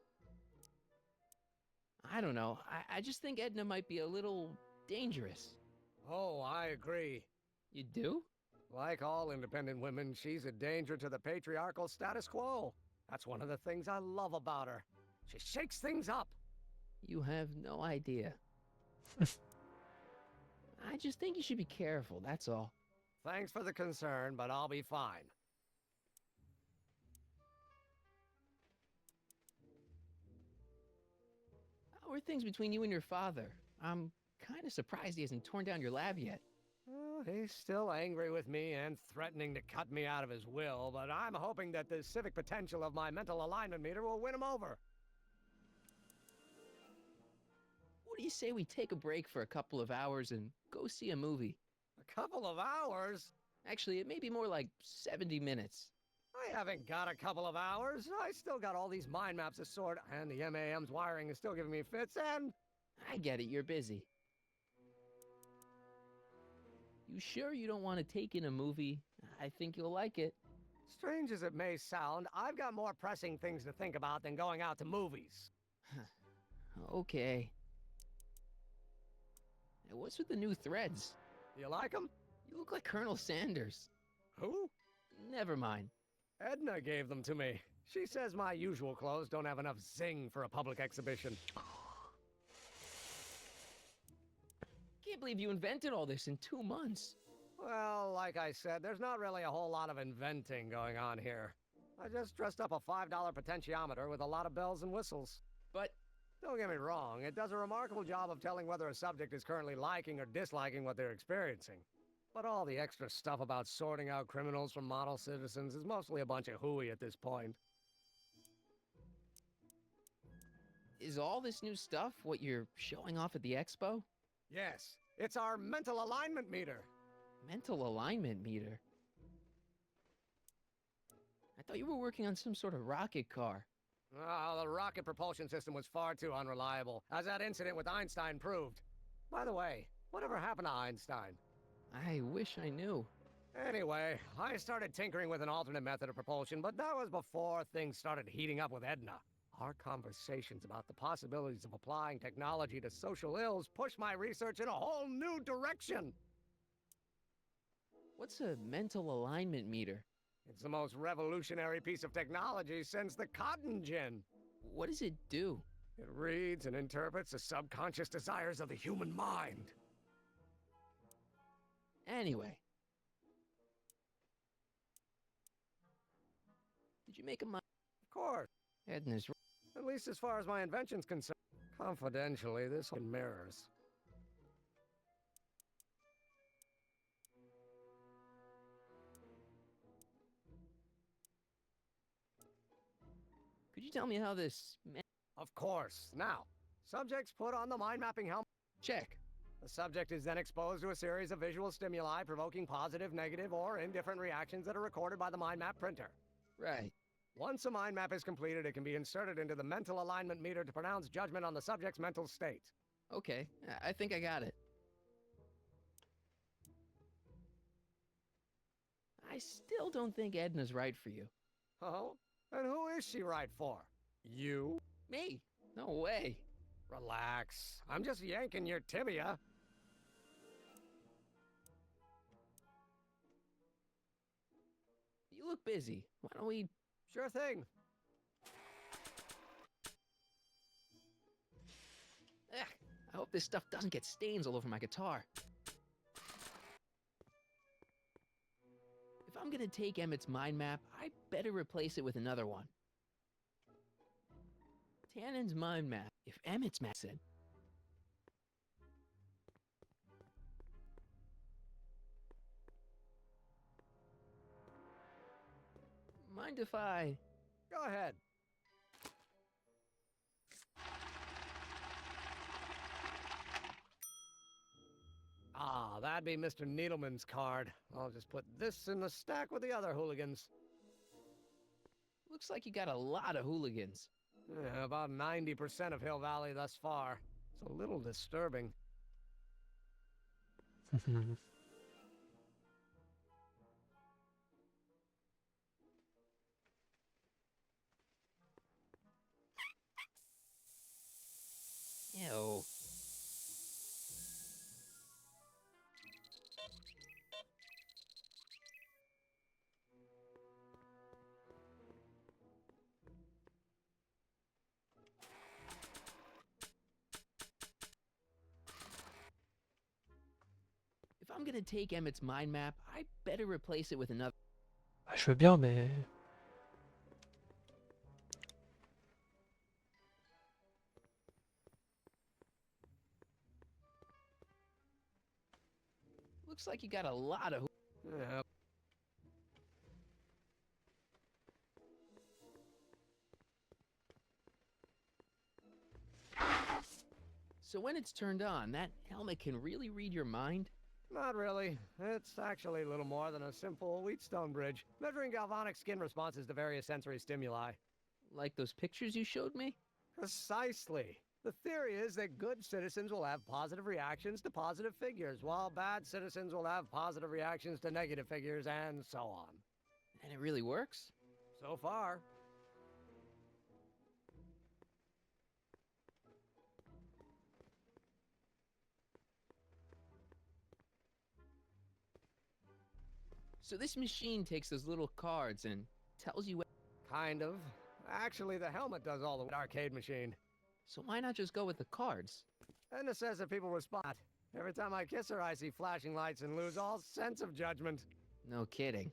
I don't know. I just think Edna might be a little dangerous.
Oh, I agree.
You do?
Like all independent women, she's a danger to the patriarchal status quo. That's one of the things I love about her. She shakes things up.
You have no idea. I just think you should be careful, that's all.
Thanks for the concern, but I'll be fine.
How are things between you and your father? I'm kind of surprised he hasn't torn down your lab yet.
He's still angry with me and threatening to cut me out of his will, but I'm hoping that the civic potential of my mental alignment meter will win him over.
What do you say we take a break for a couple of hours and go see a movie?
A couple of hours?
Actually, it may be more like 70 minutes.
I haven't got a couple of hours. I still got all these mind maps to sort, and the MAM's wiring is still giving me fits, and...
I get it, you're busy. You sure you don't want to take in a movie? I think you'll like it.
Strange as it may sound, I've got more pressing things to think about than going out to movies.
Okay. Hey, what's with the new threads?
You like them?
You look like Colonel Sanders.
Who?
Never mind.
Edna gave them to me. She says my usual clothes don't have enough zing for a public exhibition.
Can't believe you invented all this in 2 months.
Well, like I said, there's not really a whole lot of inventing going on here. I just dressed up a $5 potentiometer with a lot of bells and whistles.
But
don't get me wrong, it does a remarkable job of telling whether a subject is currently liking or disliking what they're experiencing. But all the extra stuff about sorting out criminals from model citizens is mostly a bunch of hooey at this point.
Is all this new stuff what you're showing off at the expo?
Yes, it's our mental alignment meter.
Mental alignment meter? I thought you were working on some sort of rocket car.
Oh, the rocket propulsion system was far too unreliable, as that incident with Einstein proved. By the way, whatever happened to Einstein?
I wish I knew.
Anyway, I started tinkering with an alternate method of propulsion, but that was before things started heating up with Edna. Our conversations about the possibilities of applying technology to social ills pushed my research in a whole new direction.
What's a mental alignment meter?
It's the most revolutionary piece of technology since the cotton gin.
What does it do?
It reads and interprets the subconscious desires of the human mind.
Anyway. Did you make a mind?
Of course.
Edna's...
At least as far as my invention's concerned. Confidentially, this in mirrors.
Could you tell me how this...
Of course. Now, subjects put on the mind mapping helmet.
Check.
The subject is then exposed to a series of visual stimuli provoking positive, negative, or indifferent reactions that are recorded by the mind map printer.
Right.
Once a mind map is completed, it can be inserted into the mental alignment meter to pronounce judgment on the subject's mental state.
Okay, I think I got it. I still don't think Edna's right for you.
Oh? And who is she right for? You?
Me? No way.
Relax. I'm just yanking your tibia.
You look busy. Why don't we...
Sure thing.
Ugh, I hope this stuff doesn't get stains all over my guitar. I'm gonna take Emmett's mind map, I better replace it with another one. Tannen's mind map. If Emmett's map said. Mind if I...
Go ahead. Ah, that'd be Mr. Needleman's card. I'll just put this in the stack with the other hooligans.
Looks like you got a lot of hooligans.
Yeah, about 90% of Hill Valley thus far. It's a little disturbing.
Ew. If I'm gonna take Emmett's mind map, I better replace it with another.
Bah, je veux bien, mais...
Looks like you got a lot of.
Yeah.
So when it's turned on, that helmet can really read your mind?
Not really. It's actually a little more than a simple Wheatstone bridge, measuring galvanic skin responses to various sensory stimuli.
Like those pictures you showed me?
Precisely. The theory is that good citizens will have positive reactions to positive figures, while bad citizens will have positive reactions to negative figures, and so on.
And it really works?
So far.
So this machine takes those little cards and tells you...
Kind of. Actually, the helmet does all the arcade machine.
So why not just go with the cards?
Edna says that people respond. Every time I kiss her, I see flashing lights and lose all sense of judgment.
No kidding.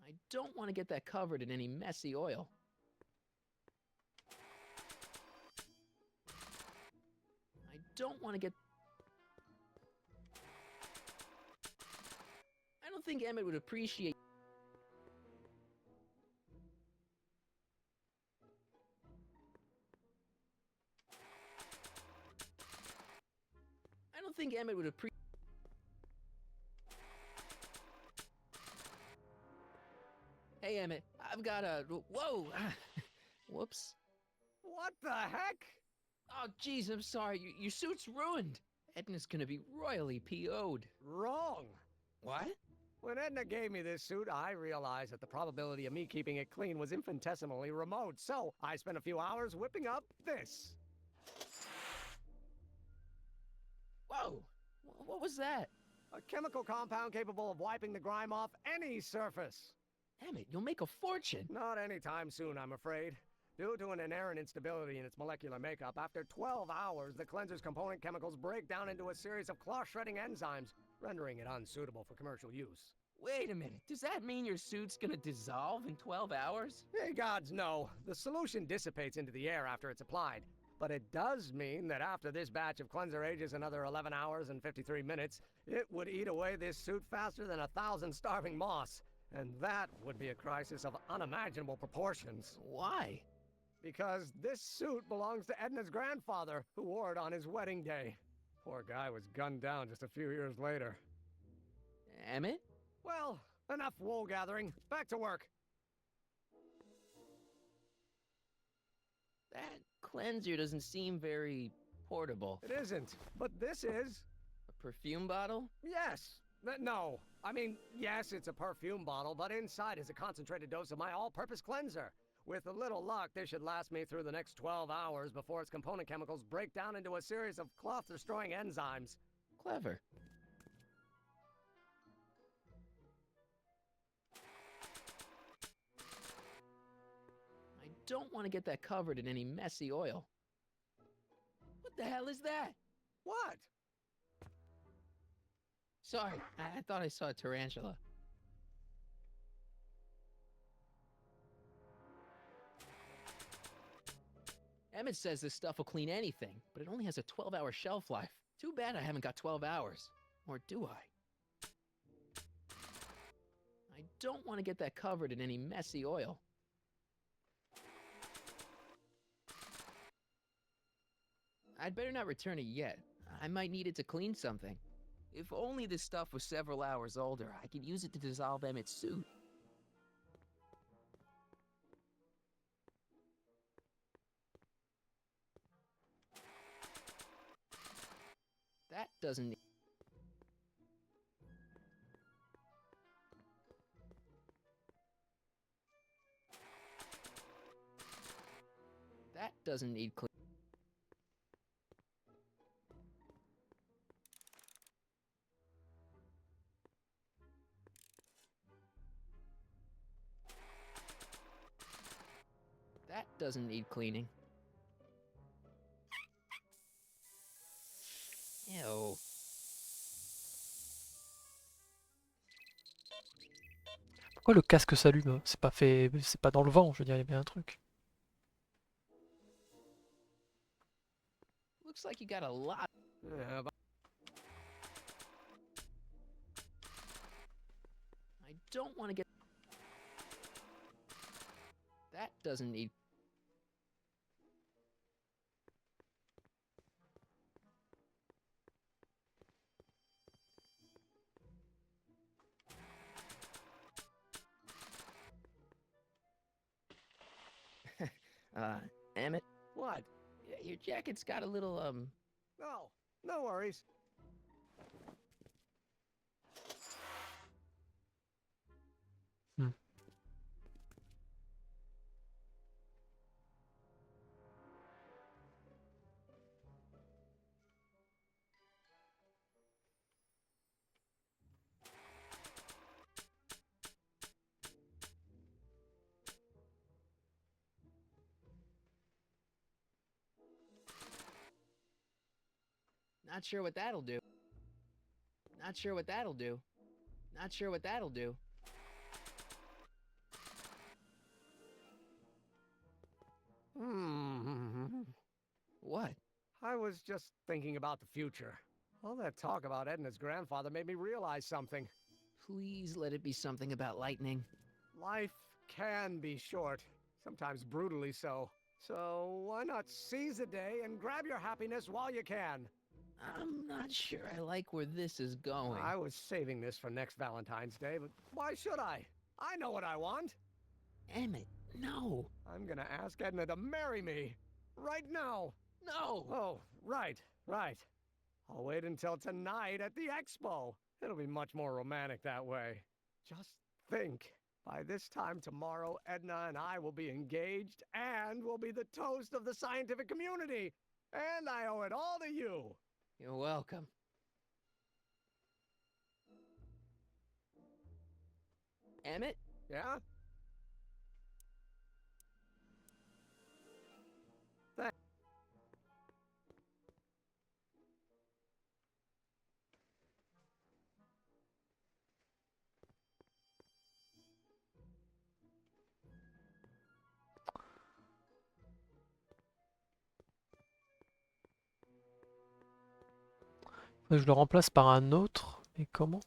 I don't want to get that covered in any messy oil. I don't want to get... I don't think Emmett would appreciate... I don't think Emmett would appreciate... Hey, Emmett, I've got a... Whoa! Whoops.
What the heck?
Oh, jeez, I'm sorry. Your suit's ruined. Edna's gonna be royally PO'd.
Wrong.
What?
When Edna gave me this suit, I realized that the probability of me keeping it clean was infinitesimally remote, so I spent a few hours whipping up this.
Whoa! What was that?
A chemical compound capable of wiping the grime off any surface.
Emmett, you'll make a fortune.
Not anytime soon, I'm afraid. Due to an inherent instability in its molecular makeup, after 12 hours, the cleanser's component chemicals break down into a series of cloth-shredding enzymes, rendering it unsuitable for commercial use.
Wait a minute. Does that mean your suit's gonna dissolve in 12 hours?
Hey, gods, no. The solution dissipates into the air after it's applied. But it does mean that after this batch of cleanser ages another 11 hours and 53 minutes, it would eat away this suit faster than 1,000 starving moths. And that would be a crisis of unimaginable proportions.
Why?
Because this suit belongs to Edna's grandfather, who wore it on his wedding day. Poor guy was gunned down just a few years later.
Emmett?
Well, enough wool gathering. Back to work.
That cleanser doesn't seem very portable.
It isn't, but this is.
A perfume bottle?
Yes. No. I mean, yes, it's a perfume bottle, but inside is a concentrated dose of my all-purpose cleanser. With a little luck, this should last me through the next 12 hours before its component chemicals break down into a series of cloth-destroying enzymes.
Clever. don't want to get that covered in any messy oil. What the hell is that?
What?
Sorry, I thought I saw a tarantula. Emmett says this stuff will clean anything, but it only has a 12-hour shelf life. Too bad I haven't got 12 hours. Or do I? I don't want to get that covered in any messy oil. I'd better not return it yet. I might need it to clean something. If only this stuff was several hours older, I could use it to dissolve Emmett's suit. That doesn't... That doesn't need clean. That doesn't need cleaning. Ew.
Pourquoi le casque s'allume? C'est pas fait, c'est pas dans le vent, je veux dire, il y a bien un truc.
Looks like you got a lot. I don't want to get... That doesn't need... Emmett?
What?
Your jacket's got a little,
No, no worries.
Not sure what that'll do. Not sure what that'll do. Not sure what that'll do. What?
I was just thinking about the future. All that talk about Edna's grandfather made me realize something.
Please let it be something about lightning.
Life can be short, sometimes brutally so. So why not seize the day and grab your happiness while you can?
I'm not sure I like where this is going.
I was saving this for next Valentine's Day, but why should I? I know what I want.
Emmett, no.
I'm gonna ask Edna to marry me. Right now.
No.
Oh, right. I'll wait until tonight at the expo. It'll be much more romantic that way. Just think. By this time tomorrow, Edna and I will be engaged and will be the toast of the scientific community. And I owe it all to you.
You're welcome. Emmett?
Yeah?
Je le remplace par un autre. Et comment?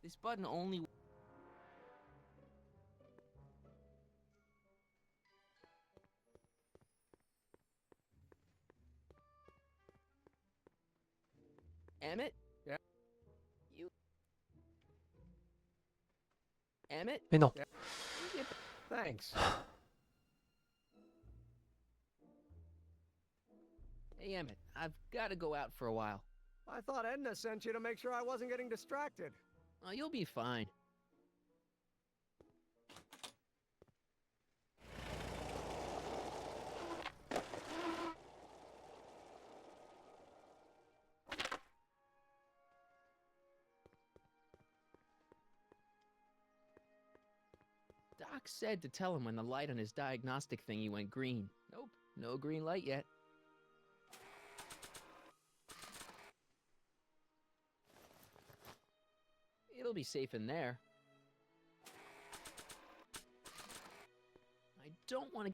This button only... Emmett?
Yeah?
You... Emmett?
Mais non.
Yeah. Thanks.
Hey, Emmett, I've got to go out for a while.
I thought Edna sent you to make sure I wasn't getting distracted.
Oh, you'll be fine. Doc said to tell him when the light on his diagnostic thingy went green. Nope, no green light yet. It'll be safe in there. I don't want to...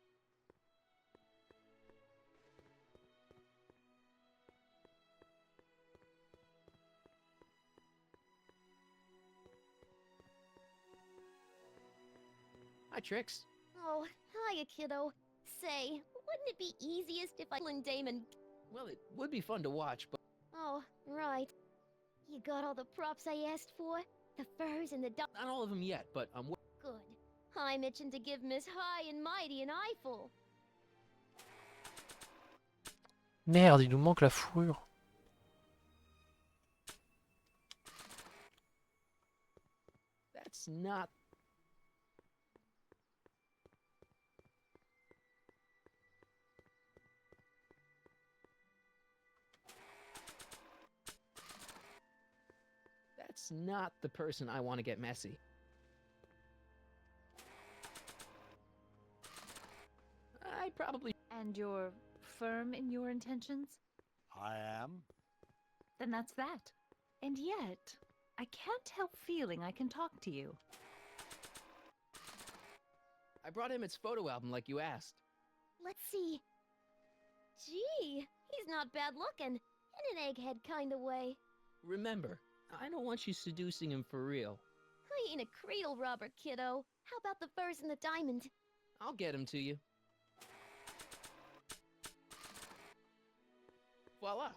Hi, Trix.
Oh, hiya, kiddo. Say, wouldn't it be easiest if I and Damon...
Well, it would be fun to watch, but...
Oh, right. You got all the props I asked for? The furs and the
Not all of them yet, but I'm...
Good. I'm itching to give Miss High and Mighty an eyeful.
Merde, il nous manque la fourrure.
That's not... That's not the person I want to get messy. I probably...
And you're firm in your intentions?
I am.
Then that's that. And yet, I can't help feeling I can talk to you.
I brought him its photo album like you asked.
Let's see. Gee, he's not bad looking. In an egghead kind of way.
Remember, I don't want you seducing him for real.
I ain't a cradle robber, kiddo. How about the furs and the diamond?
I'll get him to you. Voila!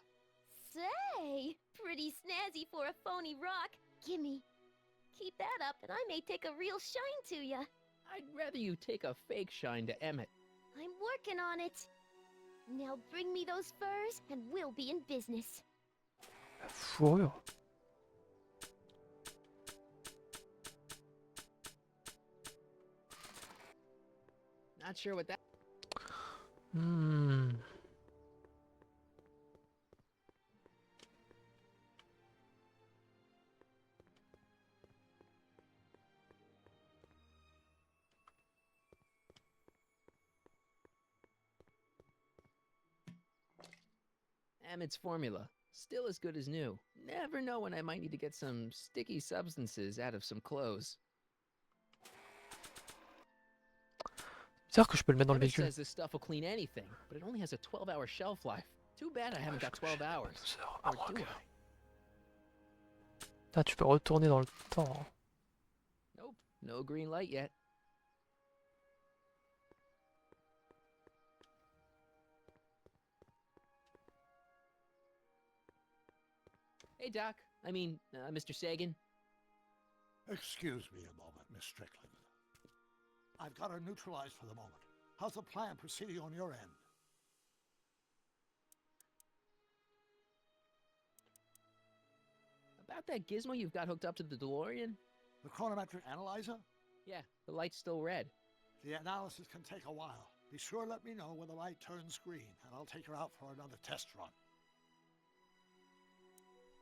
Say, pretty snazzy for a phony rock. Gimme. Keep that up and I may take a real shine to ya.
I'd rather you take a fake shine to Emmett.
I'm working on it. Now bring me those furs and we'll be in business.
La fourrure.
Not sure what that... Emmett's formula. Still as good as new. Never know when I might need to get some sticky substances out of some clothes.
Bizarre que je peux le mettre dans le
Emmett
véhicule.
says this stuff will clean anything, but it only has a 12-hour shelf life. Too bad I haven't got 12 hours. Or do I?
Ah, tu peux retourner dans le temps.
Nope, no green light yet. Hey, Doc. I mean, Mr. Sagan.
Excuse me a moment, Miss Strickland. I've got her neutralized for the moment. How's the plan proceeding on your end?
About that gizmo you've got hooked up to the DeLorean?
The chronometric analyzer?
Yeah, the light's still red.
The analysis can take a while. Be sure to let me know when the light turns green, and I'll take her out for another test run.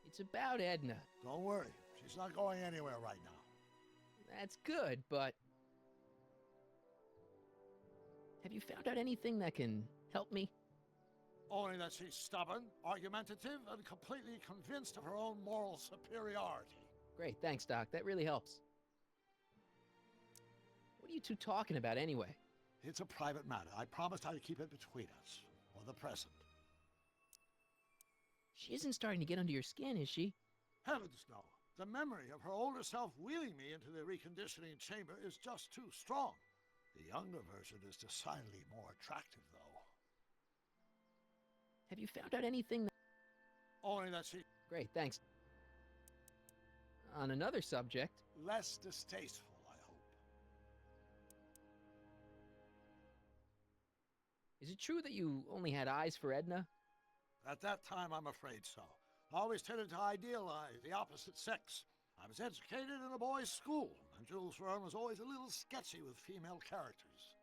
It's about Edna.
Don't worry, she's not going anywhere right now.
That's good, but... Have you found out anything that can help me?
Only that she's stubborn, argumentative, and completely convinced of her own moral superiority.
Great, thanks, Doc. That really helps. What are you two talking about anyway?
It's a private matter. I promised I'd keep it between us, for the present.
She isn't starting to get under your skin, is she?
Heavens, no. The memory of her older self wheeling me into the reconditioning chamber is just too strong. The younger version is decidedly more attractive, though.
Have you found out anything that...
Only that she...
Great, thanks. On another subject...
Less distasteful, I hope.
Is it true that you only had eyes for Edna?
At that time, I'm afraid so. I always tended to idealize the opposite sex. I was educated in a boys' school, and Jules Verne was always a little sketchy with female characters.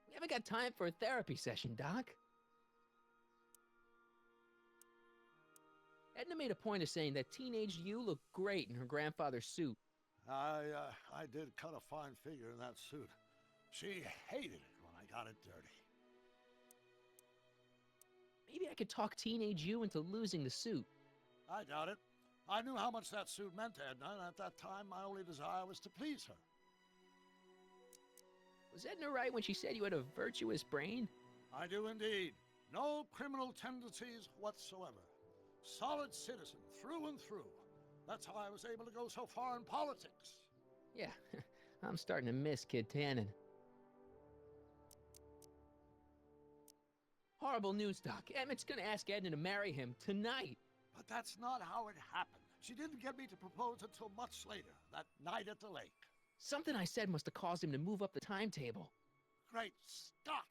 We haven't got time for a therapy session, Doc. Edna made a point of saying that teenage you looked great in her grandfather's suit.
I did cut a fine figure in that suit. She hated it when I got it dirty.
Maybe I could talk teenage you into losing the suit.
I doubt it. I knew how much that suit meant to Edna, and at that time my only desire was to please her.
Was Edna right when she said you had a virtuous brain?
I do indeed. No criminal tendencies whatsoever. Solid citizen through and through. That's how I was able to go so far in politics.
Yeah, I'm starting to miss Kid Tannen. Horrible news, Doc. Emmett's gonna ask Edna to marry him tonight.
But that's not how it happened. She didn't get me to propose until much later, that night at the lake.
Something I said must have caused him to move up the timetable.
Great Scott!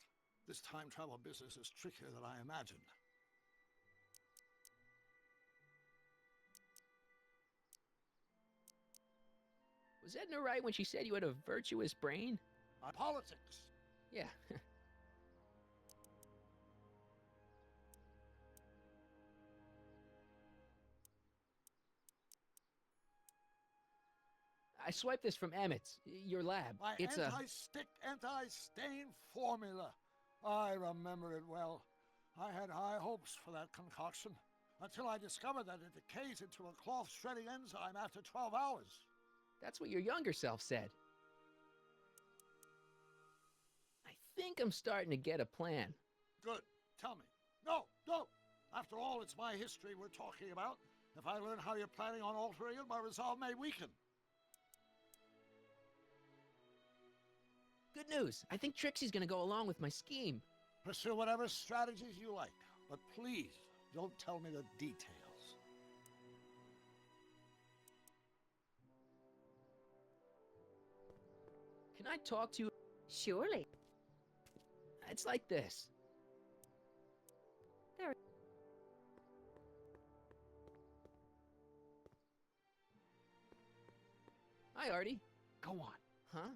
This time travel business is trickier than I imagined.
Was Edna right when she said you had a virtuous brain?
Politics.
Yeah. I swiped this from Emmett's, your lab.
My
It's
anti-stick, anti-stain formula. I remember it well. I had high hopes for that concoction, until I discovered that it decays into a cloth shredding enzyme after 12 hours.
That's what your younger self said. I think I'm starting to get a plan.
Good. Tell me. No, no. After all, it's my history we're talking about. If I learn how you're planning on altering it, my resolve may weaken.
Good news. I think Trixie's gonna go along with my scheme.
Pursue whatever strategies you like, but please don't tell me the details.
Can I talk to you?
Surely.
It's like this.
There.
Hi, Artie.
Go on.
Huh?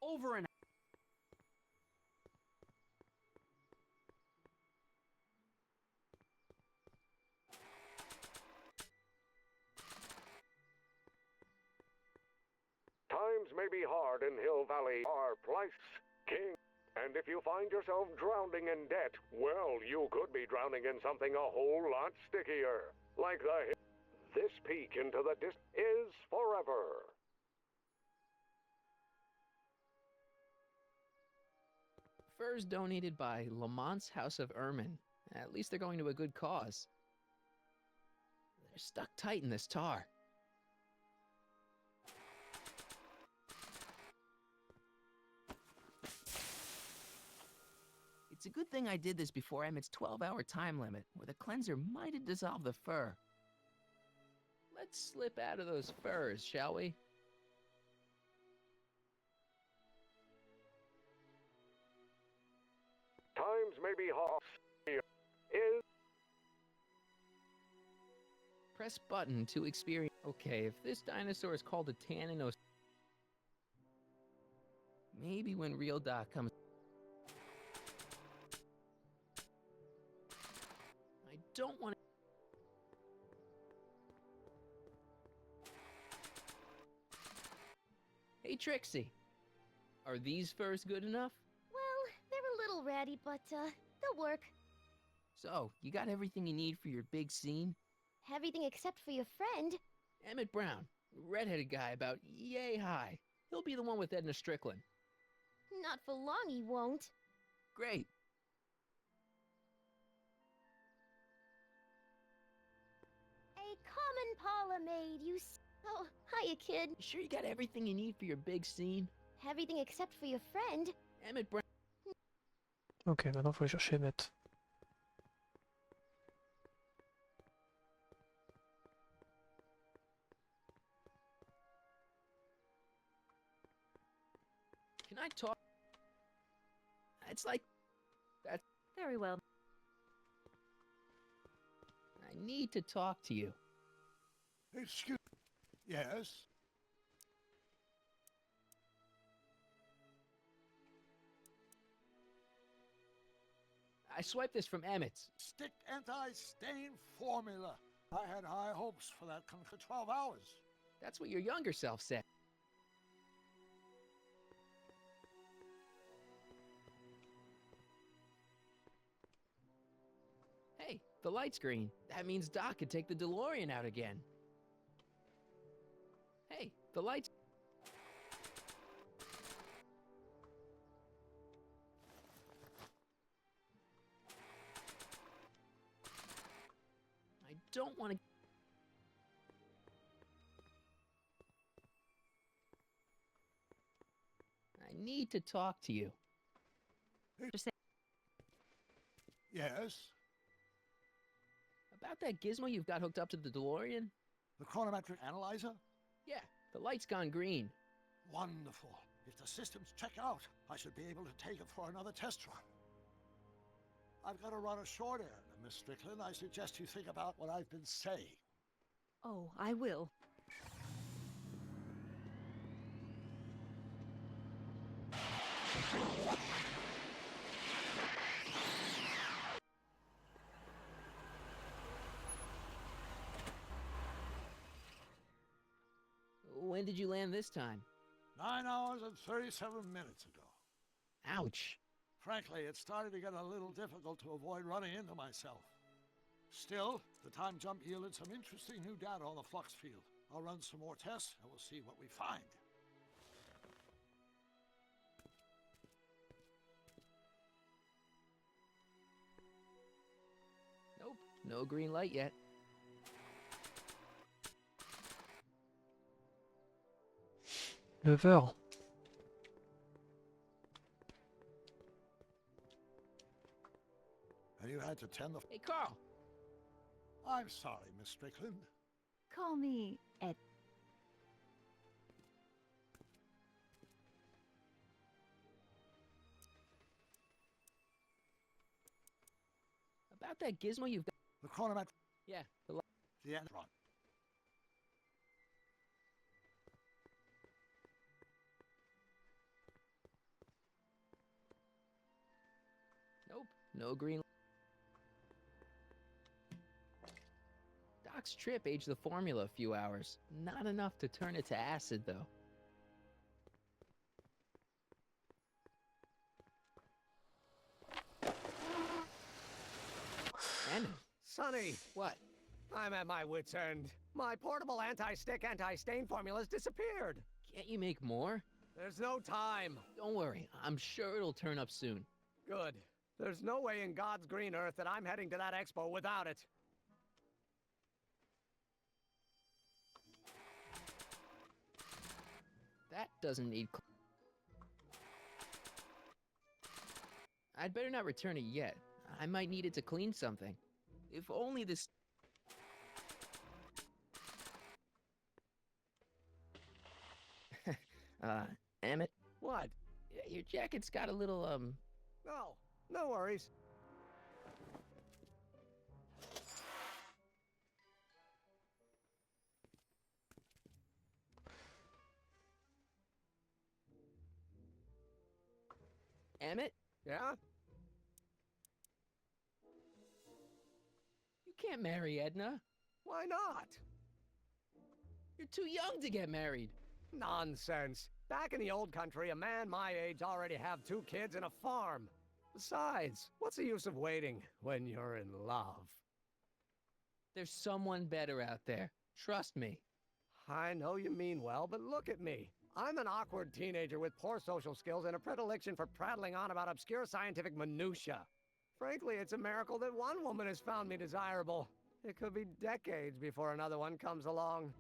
Over and
Times may be hard in Hill Valley. Our price king. And if you find yourself drowning in debt, well, you could be drowning in something a whole lot stickier. Like this peek into the is forever.
Furs donated by Lamont's House of Ermine. At least they're going to a good cause. They're stuck tight in this tar. It's a good thing I did this before Emmett's 12-hour time limit, where the cleanser might have dissolved the fur. Let's slip out of those furs, shall we?
Times may be hard.
Press button to experience. Okay, if this dinosaur is called a Tannin, maybe when real Doc comes. I don't want to. Hey, Trixie. Are these furs good enough?
Well, they're a little ratty, but they'll work.
So, you got everything you need for your big scene?
Everything except for your friend.
Emmett Brown, redheaded guy about yay high. He'll be the one with Edna Strickland.
Not for long, he won't.
Great.
A common Paula maid, Oh, hiya, kid.
You sure you got everything you need for your big scene?
Everything except for your friend.
Emmett Brown.
Ok, maintenant faut aller chercher Emmett.
Can I talk? It's like that.
Very well.
I need to talk to you.
Excuse. Yes?
I swiped this from Emmett's.
Stick anti-stain formula. I had high hopes for that for 12 hours.
That's what your younger self said. the light's green. That means Doc could take the DeLorean out again. Hey, the light's... I don't want to... I need to talk to you.
Yes?
About that gizmo you've got hooked up to the DeLorean?
The chronometric analyzer?
Yeah, the light's gone green.
Wonderful. If the systems check out, I should be able to take it for another test run. I've got to run a short errand, Miss Strickland. I suggest you think about what I've been saying.
Oh, I will.
When did you land this time?
9 hours and 37 minutes ago.
Ouch.
Frankly, it started to get a little difficult to avoid running into myself. Still, the time jump yielded some interesting new data on the flux field. I'll run some more tests and we'll see what we find.
Nope, no green light yet.
Neuf.
And you had to tend the...
Hey, Carl!
I'm sorry, Miss Strickland.
Call me Ed.
About that gizmo you've got...
The chronometric...
Yeah, the light...
The end run.
Nope, no green... Doc's trip aged the formula a few hours. Not enough to turn it to acid, though. And...
Sonny!
What?
I'm at my wit's end. My portable anti-stick, anti-stain formula's disappeared.
Can't you make more?
There's no time.
Don't worry, I'm sure it'll turn up soon.
Good. There's no way in God's green earth that I'm heading to that expo without it.
That doesn't need... I'd better not return it yet. I might need it to clean something. If only this... Emmett?
What?
Your jacket's got a little,
No, no worries.
Emmett?
Yeah?
You can't marry Edna.
Why not?
You're too young to get married.
Nonsense. Back in the old country, a man my age already have 2 kids and a farm. Besides, what's the use of waiting when you're in love?
There's someone better out there. Trust me.
I know you mean well, but look at me. I'm an awkward teenager with poor social skills and a predilection for prattling on about obscure scientific minutiae. Frankly, it's a miracle that one woman has found me desirable. It could be decades before another one comes along.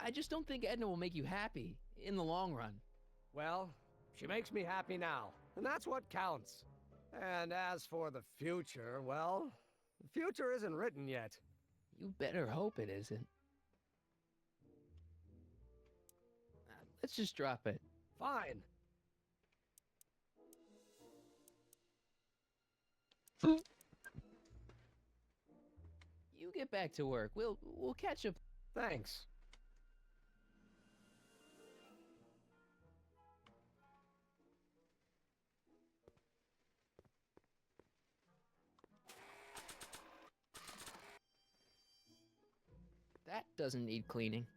I just don't think Edna will make you happy in the long run.
Well, she makes me happy now, and that's what counts. And as for the future, well, the future isn't written yet.
You better hope it isn't. Let's just drop it.
Fine.
You get back to work. We'll catch up.
Thanks.
That doesn't need cleaning.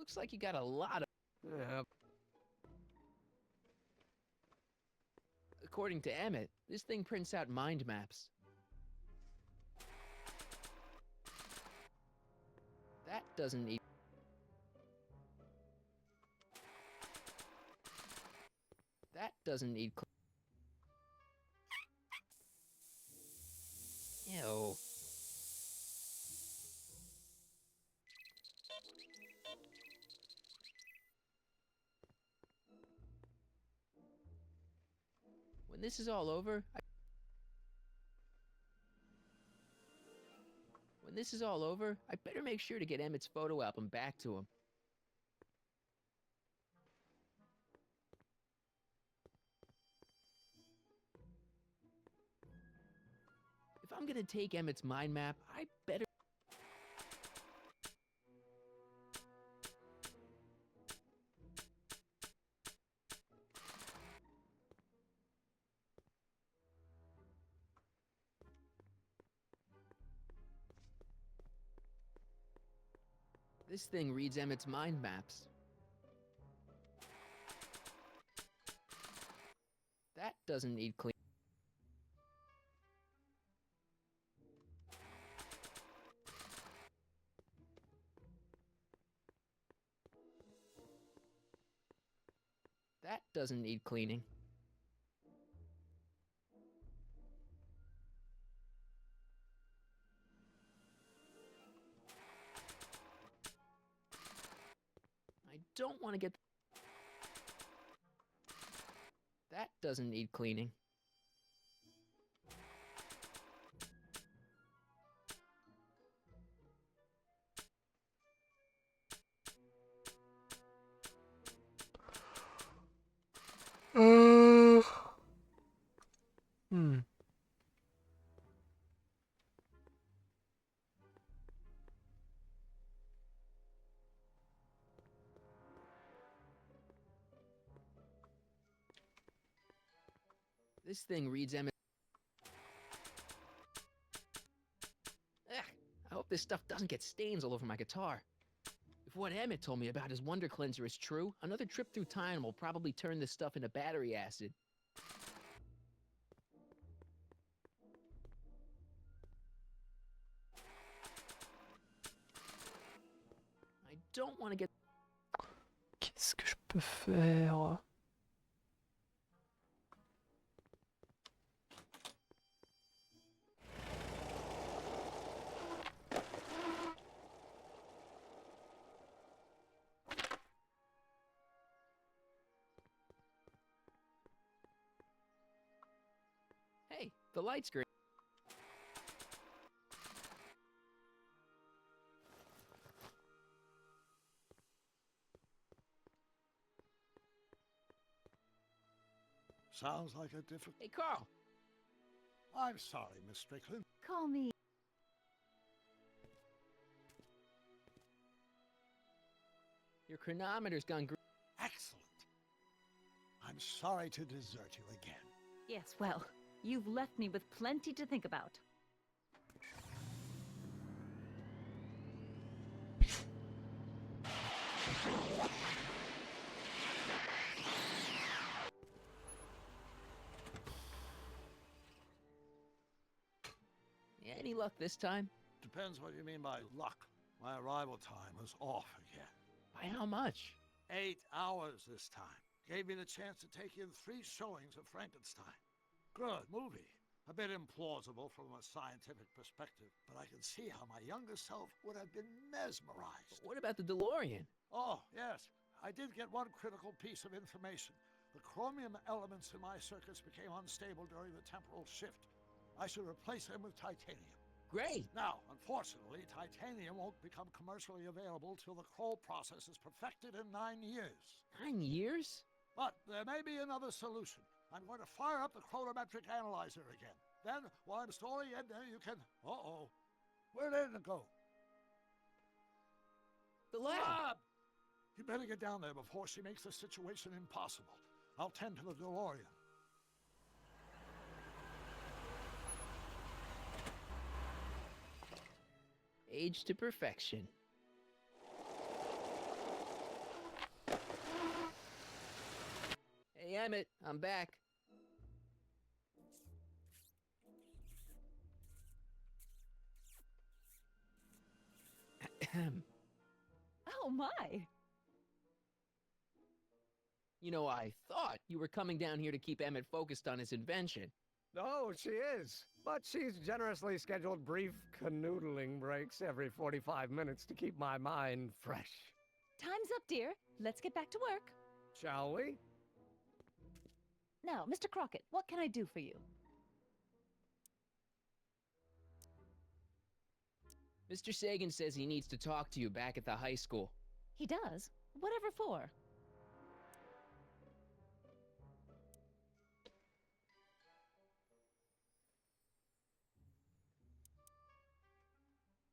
Looks like you got a lot of...
Yeah.
According to Emmett, this thing prints out mind maps. That doesn't need... That doesn't need... Ew. When this is all over, I better make sure to get Emmett's photo album back to him. If I'm gonna take Emmett's mind map, I better... This thing reads Emmett's mind maps. That doesn't need clean. That doesn't need cleaning. I don't want to get... That doesn't need cleaning.
Hmm.
This thing reads Emmett. Ugh, I hope this stuff doesn't get stains all over my guitar. If what Emmett told me about his Wonder Cleanser is true, another trip through time will probably turn this stuff into battery acid. I don't want to get...
Qu'est-ce que je peux faire?
Hey, the light's green.
Sounds like a difficult...
Hey, Carl.
I'm sorry, Miss Strickland.
Call me.
Your chronometer's gone green.
Excellent. I'm sorry to desert you again.
Yes, well, you've left me with plenty to think about.
Any luck this time?
Depends what you mean by luck. My arrival time was off again.
By how much?
8 hours this time. Gave me the chance to take in 3 showings of Frankenstein. Good movie. A bit implausible from a scientific perspective, but I can see how my younger self would have been mesmerized.
But what about the DeLorean?
Oh, yes. I did get one critical piece of information. The chromium elements in my circuits became unstable during the temporal shift. I should replace them with titanium.
Great!
Now, unfortunately, titanium won't become commercially available till the Kroll process is perfected in 9 years.
9 years?
But there may be another solution. I'm going to fire up the chronometric analyzer again. Then, while I'm storing in there, you can... Uh-oh. Where did it go?
The lab!
You better get down there before she makes the situation impossible. I'll tend to the DeLorean.
Age to perfection. Hey, Emmett, I'm back.
Oh my!
You know, I thought you were coming down here to keep Emmett focused on his invention.
Oh, she is. But she's generously scheduled brief canoodling breaks every 45 minutes to keep my mind fresh.
Time's up, dear. Let's get back to work.
Shall we?
Now, Mr. Crockett, what can I do for you?
Mr. Sagan says he needs to talk to you back at the high school.
He does? Whatever for?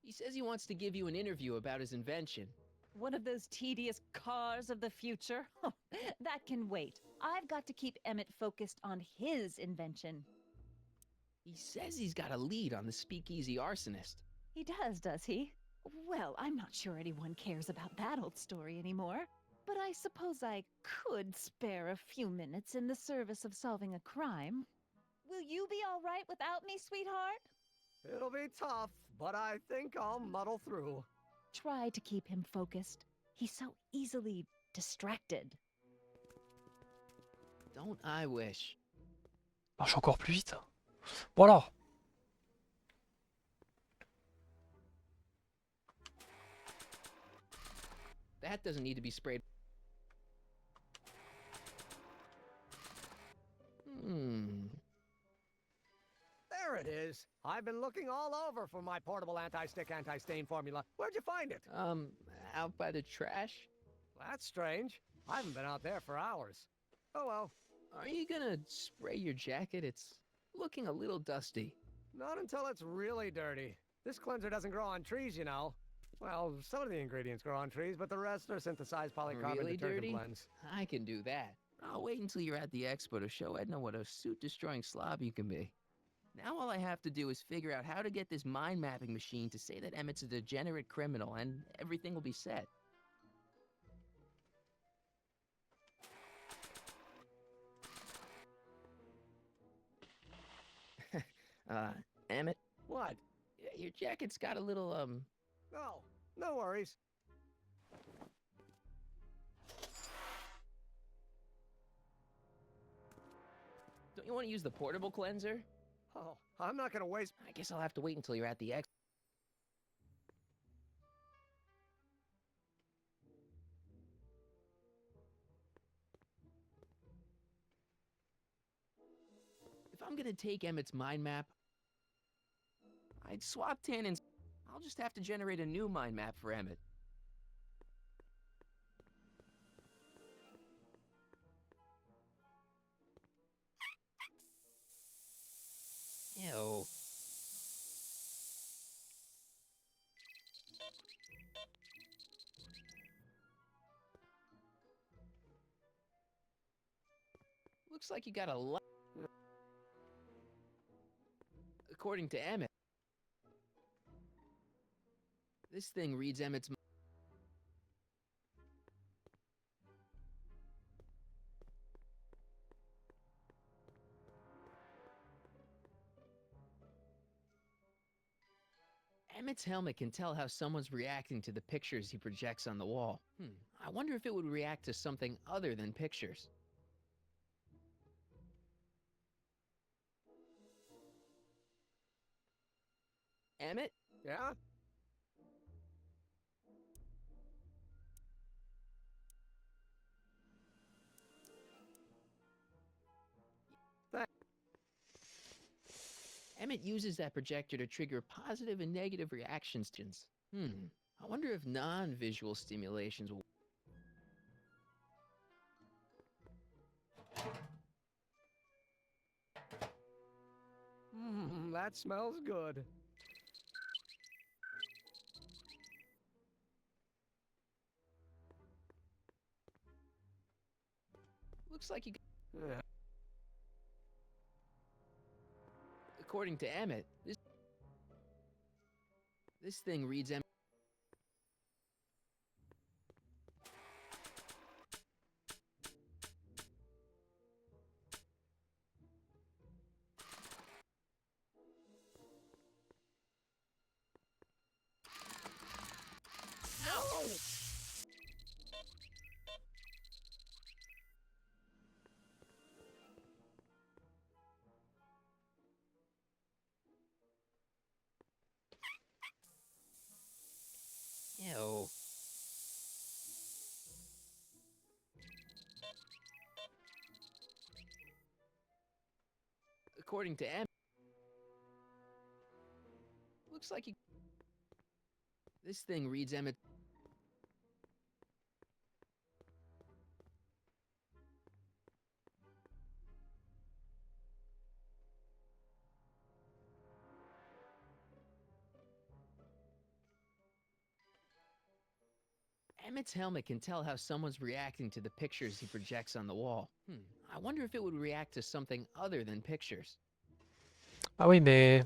He says he wants to give you an interview about his invention.
One of those tedious cars of the future? That can wait. I've got to keep Emmett focused on his invention.
He says he's got a lead on the speakeasy arsonist.
He does he? Well, I'm not sure anyone cares about that old story anymore. But I suppose I could spare a few minutes in the service of solving a crime. Will you be all right without me, sweetheart?
It'll be tough, but I think I'll muddle through.
Try to keep him focused. He's so easily distracted.
Don't I wish?
Marche encore plus vite. Voilà.
That doesn't need to be sprayed.
There it is. I've been looking all over for my portable anti-stick, anti-stain formula. Where'd you find it?
Out by the trash.
That's strange. I haven't been out there for hours. Oh well.
Are you gonna spray your jacket? It's looking a little dusty.
Not until it's really dirty. This cleanser doesn't grow on trees, you know. Well, some of the ingredients grow on trees, but the rest are synthesized polycarbonate
Really
detergent
dirty?
blends.
I can do that. I'll wait until you're at the expo to show Edna what a suit-destroying slob you can be. Now all I have to do is figure out how to get this mind-mapping machine to say that Emmett's a degenerate criminal, and everything will be set. Emmett?
What?
Your jacket's got a little,
No, no worries.
Don't you want to use the portable cleanser?
Oh, I'm not gonna waste...
I guess I'll have to wait until you're at the expo. If I'm gonna take Emmett's mind map, I'd swap Tannen's. I'll just have to generate a new mind map for Emmett. Ew. Looks like you got a lot. According to Emmett, this thing reads Emmett's. Emmett's helmet can tell how someone's reacting to the pictures he projects on the wall. I wonder if it would react to something other than pictures. Emmett?
Yeah?
Emmett uses that projector to trigger positive and negative reactions. I wonder if non-visual stimulations will...
That smells good.
Looks like you...
Yeah.
According to Emmett, this thing reads Emmett. According to Emmett, looks like he. This thing reads Emmett. Emmett's helmet can tell how someone's reacting to the pictures he projects on the wall. I wonder if it would react to something other than pictures.
Ah oui, mais...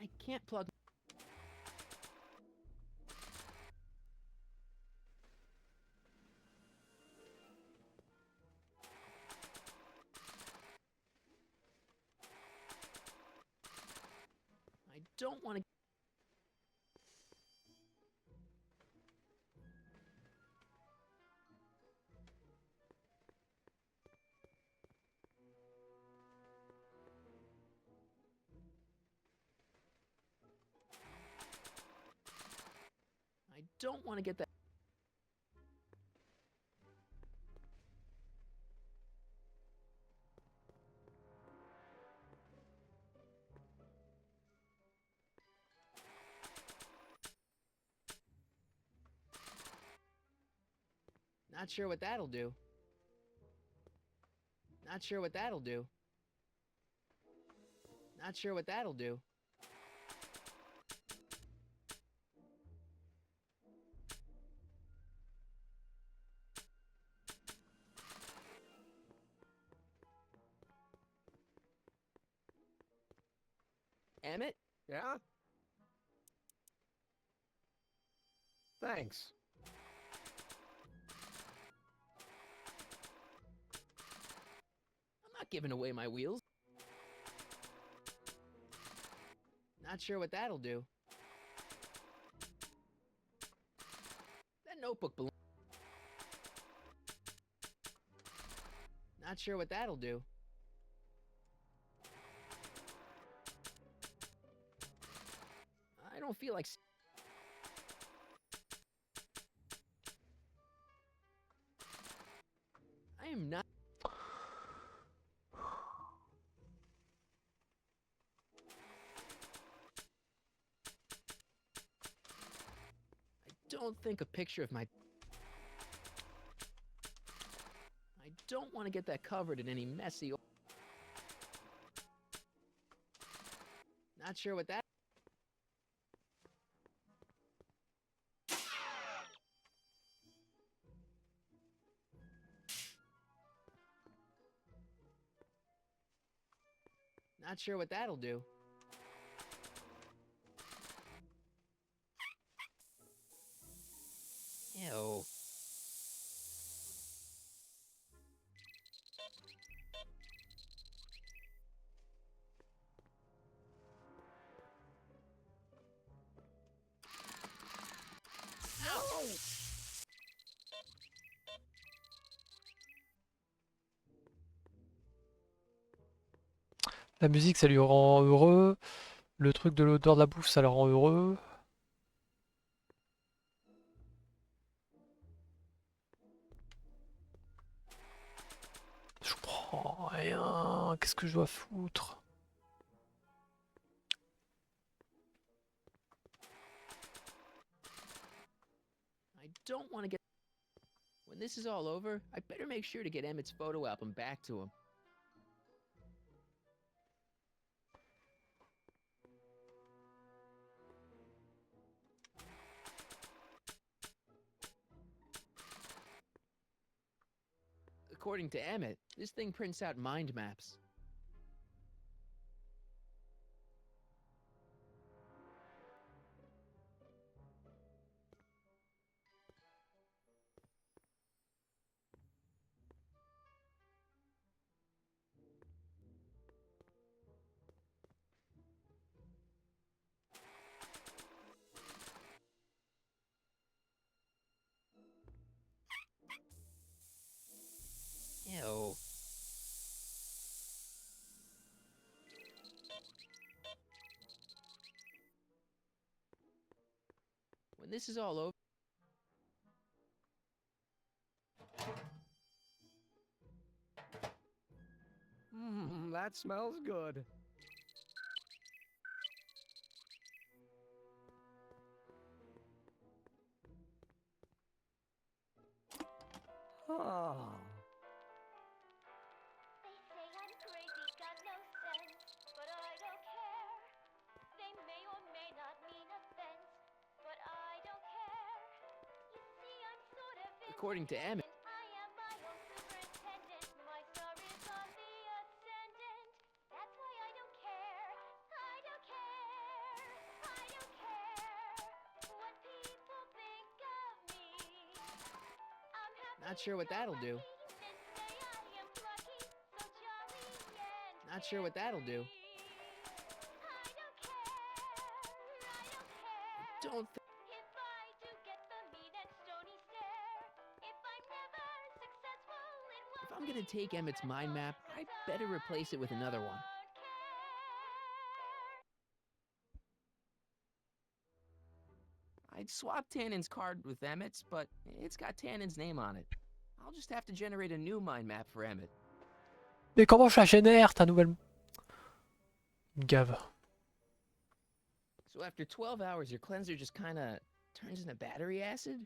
I can't plug... I don't want to... I don't want to get that... Not sure what that'll do. Not sure what that'll do. Not sure what that'll do. Emmett?
Yeah? Thanks.
I'm not giving away my wheels. Not sure what that'll do. That notebook belongs. Not sure what that'll do. I don't feel like... I am not... I don't think a picture of my... I don't want to get that covered in any messy... Not sure what that... Not sure what that'll do. Ew. No!
La musique, ça lui rend heureux. Le truc de l'odeur de la bouffe, ça le rend heureux. Je comprends rien. Qu'est-ce que je dois foutre?
I don't want to get... When this is all over, I better make sure to get Emmett's photo album back to him. According to Emmett, this thing prints out mind maps. Ew. When this is all over...
That smells good. Oh.
They say I'm crazy, got no sense, but I don't care. They may or may not mean offense, but I don't care. You see, I'm sort of
According to Emmett,
I am my own superintendent. My star is on the ascendant. That's why I don't care. I don't care. I don't care what people think of me. I'm happy.
not sure what that'll do. Not sure what that'll do. Don't think.
If I do get the mean and stony stare, if I'm never successful in one
If I'm gonna take Emmett's mind map, I'd better replace it with another one. I'd swap Tannen's card with Emmett's, but it's got Tannen's name on it. I'll just have to generate a new mind map for Emmett.
Mais comment je la génère, ta nouvelle... Gave.
So after 12 hours, your cleanser just kinda turns into battery acid?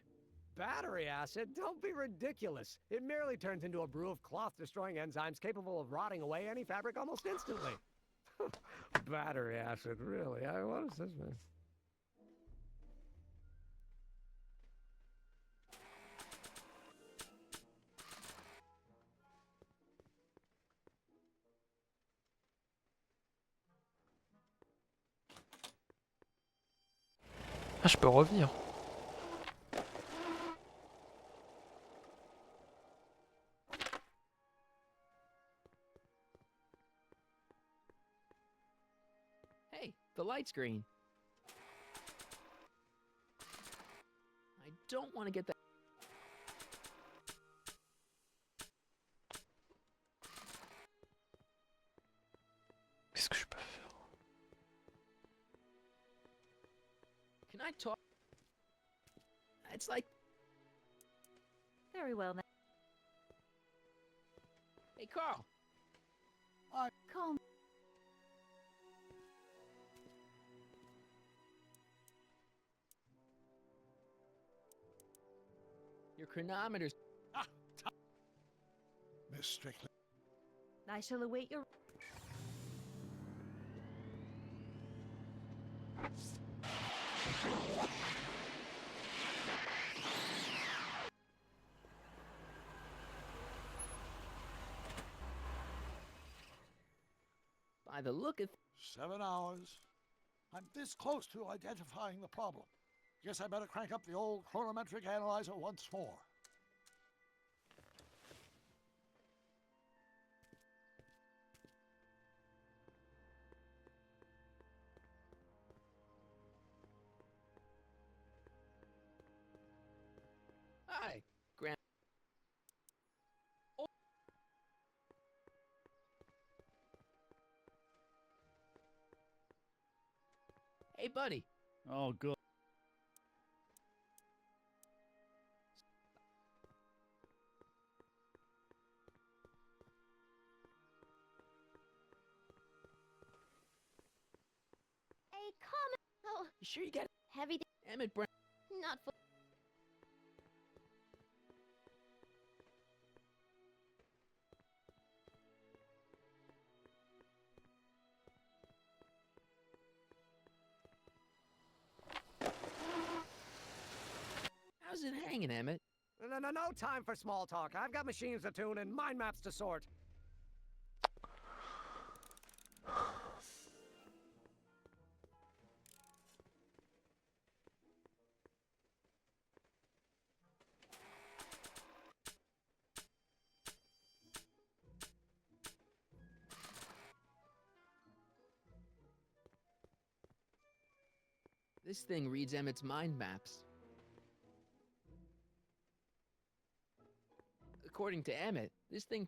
Battery acid? Don't be ridiculous. It merely turns into a brew of cloth-destroying enzymes capable of rotting away any fabric almost instantly. Battery acid, really? What is this, man?
Ah, je peux revenir.
Hey, the light's green. I don't want to get that.
Qu'est-ce que je peux faire?
Can I talk? It's like,
Very well then.
hey, Carl.
Call me.
Your chronometer's.
Miss Strickland.
I shall await your...
By the look of.
7 hours. I'm this close to identifying the problem. Guess I better crank up the old chronometric analyzer once more.
Hi, Grant. Oh. Hey, buddy.
Oh, good.
A comet. Oh,
You sure you got
heavy.
Emmett Brown?
Not full.
How's it hanging, Emmett?
No time for small talk. I've got machines to tune and mind maps to sort.
This thing reads Emmett's mind maps. According to Emmett, this thing.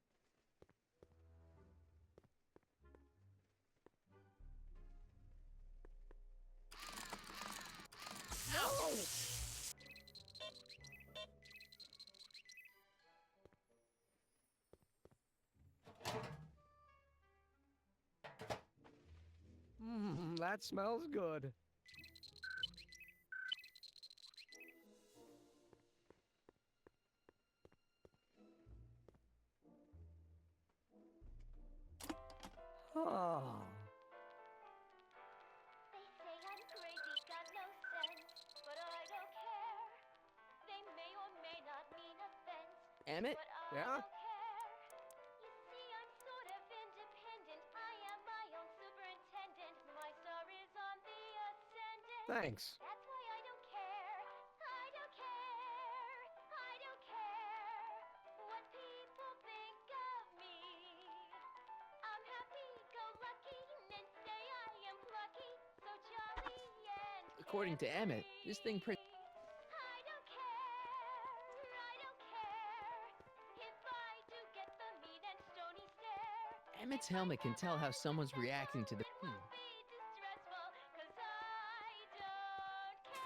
No!
that smells good. Oh.
They say I'm crazy, got no sense, but I don't care. They may or may not mean offense,
Emmett?
but I
Yeah?
don't care. You see, I'm sort of independent. I am my own superintendent. My star is on the ascendant.
Thanks.
That's why I don't care. I don't care. I don't care what people think of me. I'm happy-go-lucky and say I am plucky, so jolly and
According to Emmett, this thing pretty.
I don't care. I don't care if I do get the mean and stony stare.
Emmett's helmet can tell how someone's reacting to the.
Be distressful, 'cause I don't care.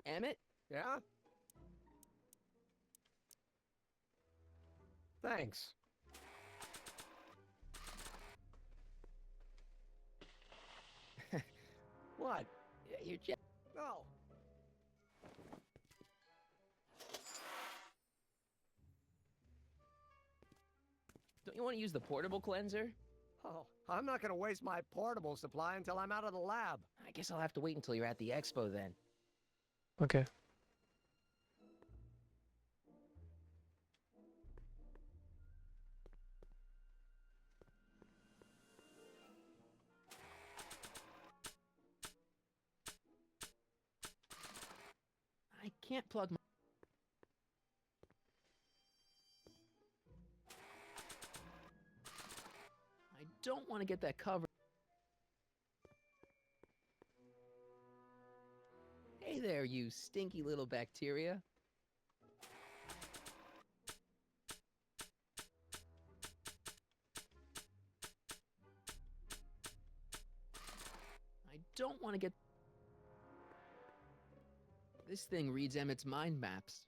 Emmett?
Yeah? Thanks. What?
You're just.
No.
Don't you want to use the portable cleanser?
Oh, I'm not gonna waste my portable supply until I'm out of the lab.
I guess I'll have to wait until you're at the expo then.
Ok.
I can't plug my. I don't want to get that cover. Hey there, you stinky little bacteria. I don't want to get. This thing reads Emmett's mind maps.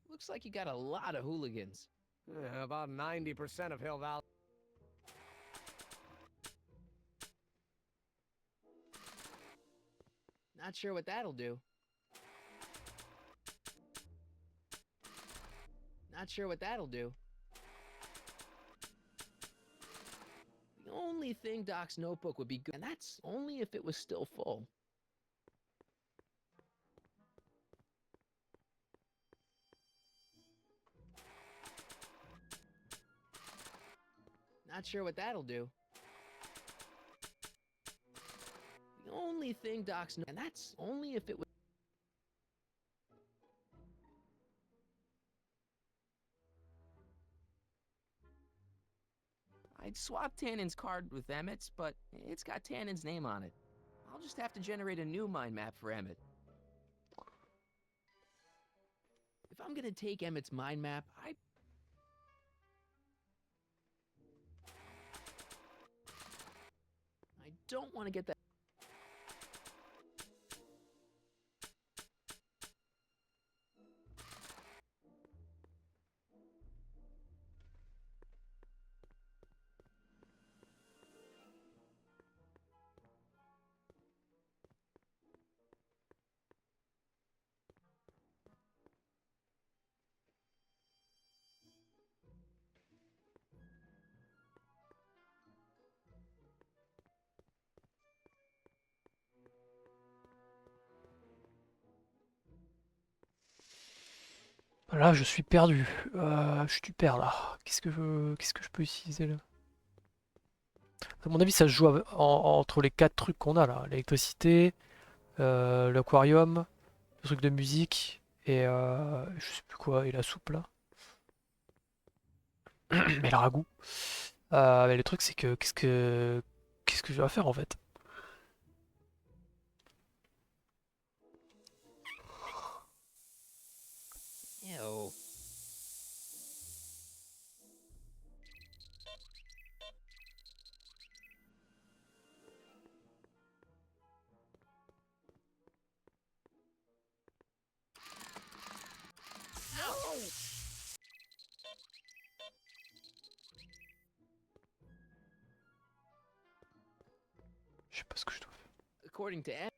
Looks like you got a lot of hooligans.
Yeah, about 90% of Hill Valley.
Not sure what that'll do. Not sure what that'll do. The only thing Doc's notebook would be good, and that's only if it was still full. Not sure what that'll do. The only thing Doc's and that's only if it was. I'd swap Tannen's card with Emmett's, but it's got Tannen's name on it. I'll just have to generate a new mind map for Emmett. If I'm gonna take Emmett's mind map, I don't want to get that.
Là, je suis perdu. Je suis perdu là. Qu'est-ce que je peux utiliser là? À mon avis, ça se joue entre les 4 trucs qu'on a là. L'électricité, l'aquarium, le truc de musique et je sais plus quoi, et la soupe là. Mais le ragoût. Mais le truc c'est que qu'est-ce que je dois faire en fait? Je sais pas ce que je dois faire.
According to Emmett.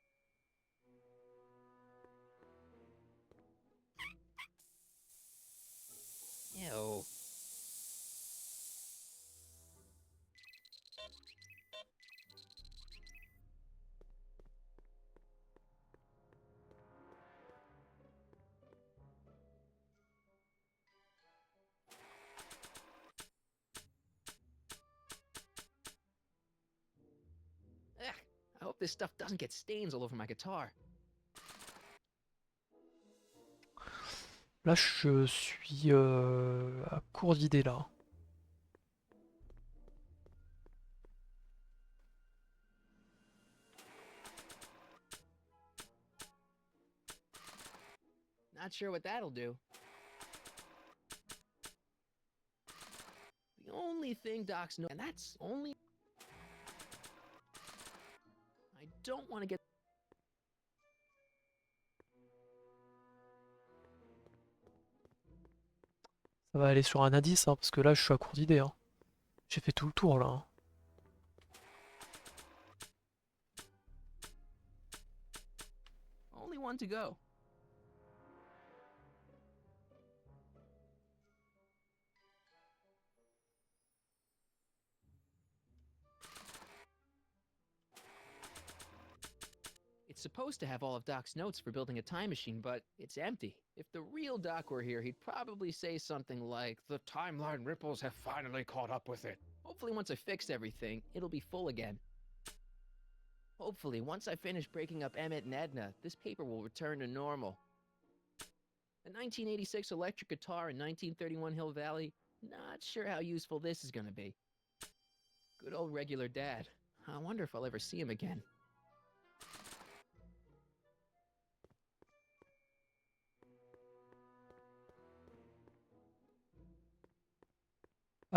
Ew. Ugh, I hope this stuff doesn't get stains all over my guitar.
Là, je suis à court d'idées là.
Not sure what that'll do. The only thing Doc's know, and that's only... I don't want to get...
Ça va aller sur un indice, hein, parce que là, je suis à court d'idées. Hein. J'ai fait tout le tour là. Hein.
Only one to go. It's supposed to have all of Doc's notes for building a time machine, but it's empty. If the real Doc were here, he'd probably say something like, "The timeline ripples have finally caught up with it." Hopefully once I fix everything, it'll be full again. Hopefully, once I finish breaking up Emmett and Edna, this paper will return to normal. A 1986 electric guitar in 1931 Hill Valley, not sure how useful this is gonna be. Good old regular dad. I wonder if I'll ever see him again.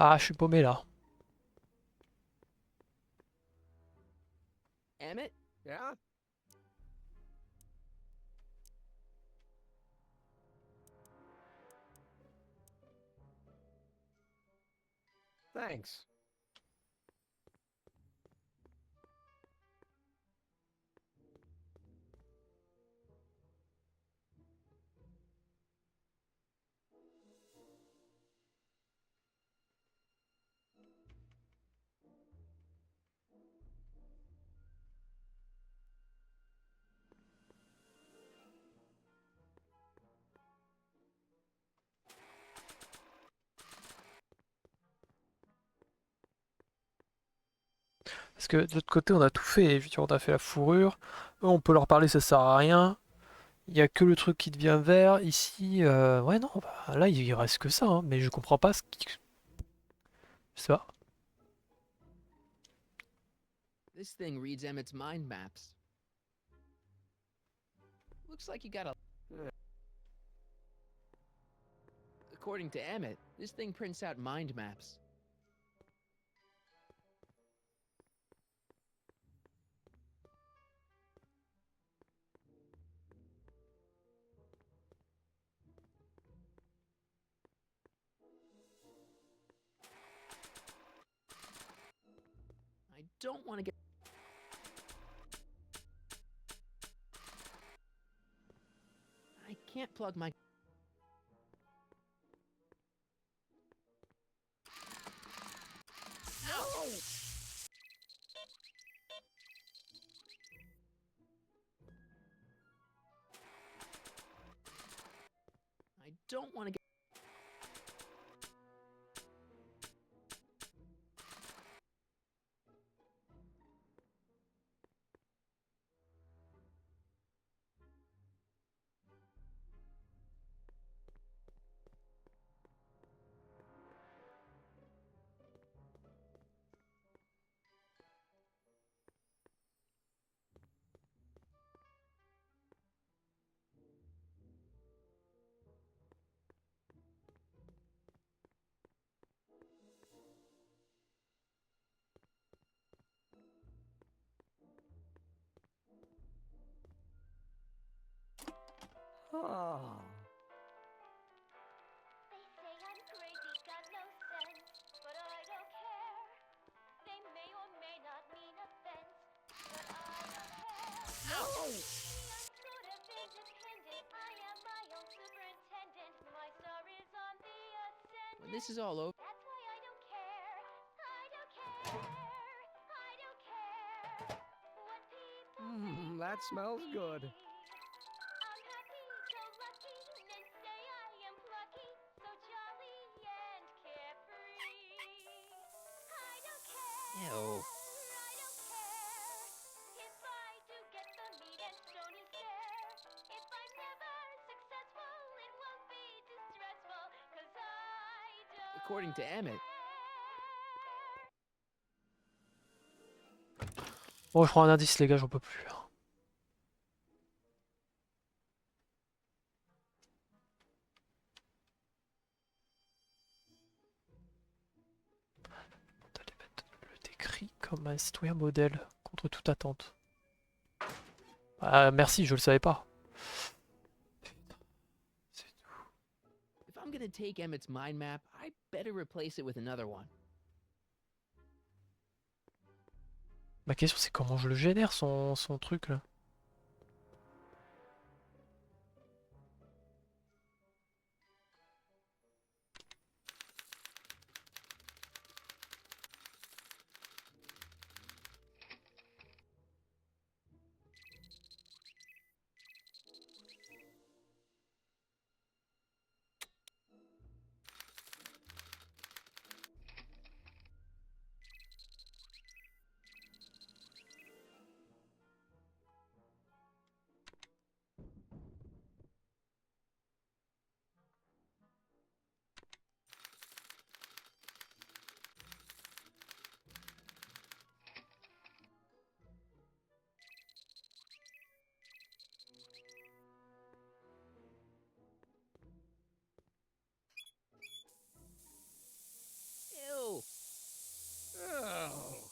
Ah, je suis paumé là.
Emmett?
Yeah? Thanks.
Parce que de l'autre côté, on a tout fait. Je veux dire, on a fait la fourrure. Eux, on peut leur parler, ça sert à rien. Il y a que le truc qui devient vert. Ici, ouais, non, bah, là, il reste que ça. Hein, mais je comprends pas ce qui. Je sais pas.
This thing reads Emmett's mind maps. Looks like you got a... According to Emmett, this thing prints out mind maps. I don't want to get... I can't plug my... No! I don't want to get...
Oh.
They say I'm crazy, got no sense, but I don't care. They may or may not mean offense, but
When this is all over,
That smells good.
ew. According to Emmett.
Bon, je prends un indice, les gars, j'en peux plus. D'aller mettre le décrit comme un citoyen modèle contre toute attente. Ah, merci, je le savais pas.
If I'm gonna take Emmett's mind map, I better replace it with another one.
Ma question, c'est comment je le génère, son truc, là.
Ew.
Oh.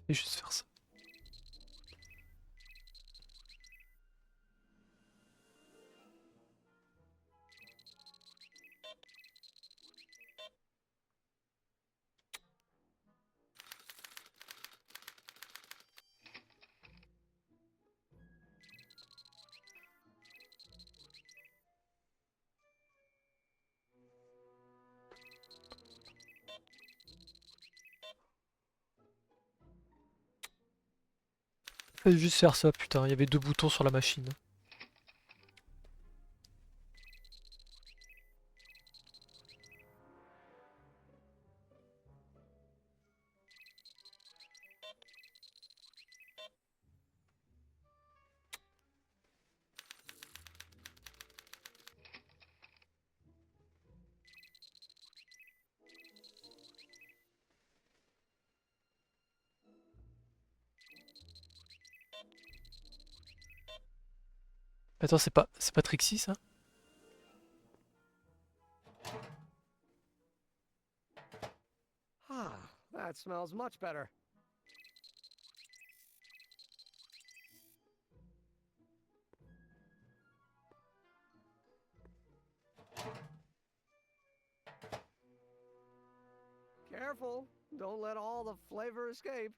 Et juste faire ça. Fallait juste faire ça, putain, il y avait 2 boutons sur la machine. Attends, c'est pas Trixie, ça?
Ah, that smells much better. Careful, don't let all the flavor escape.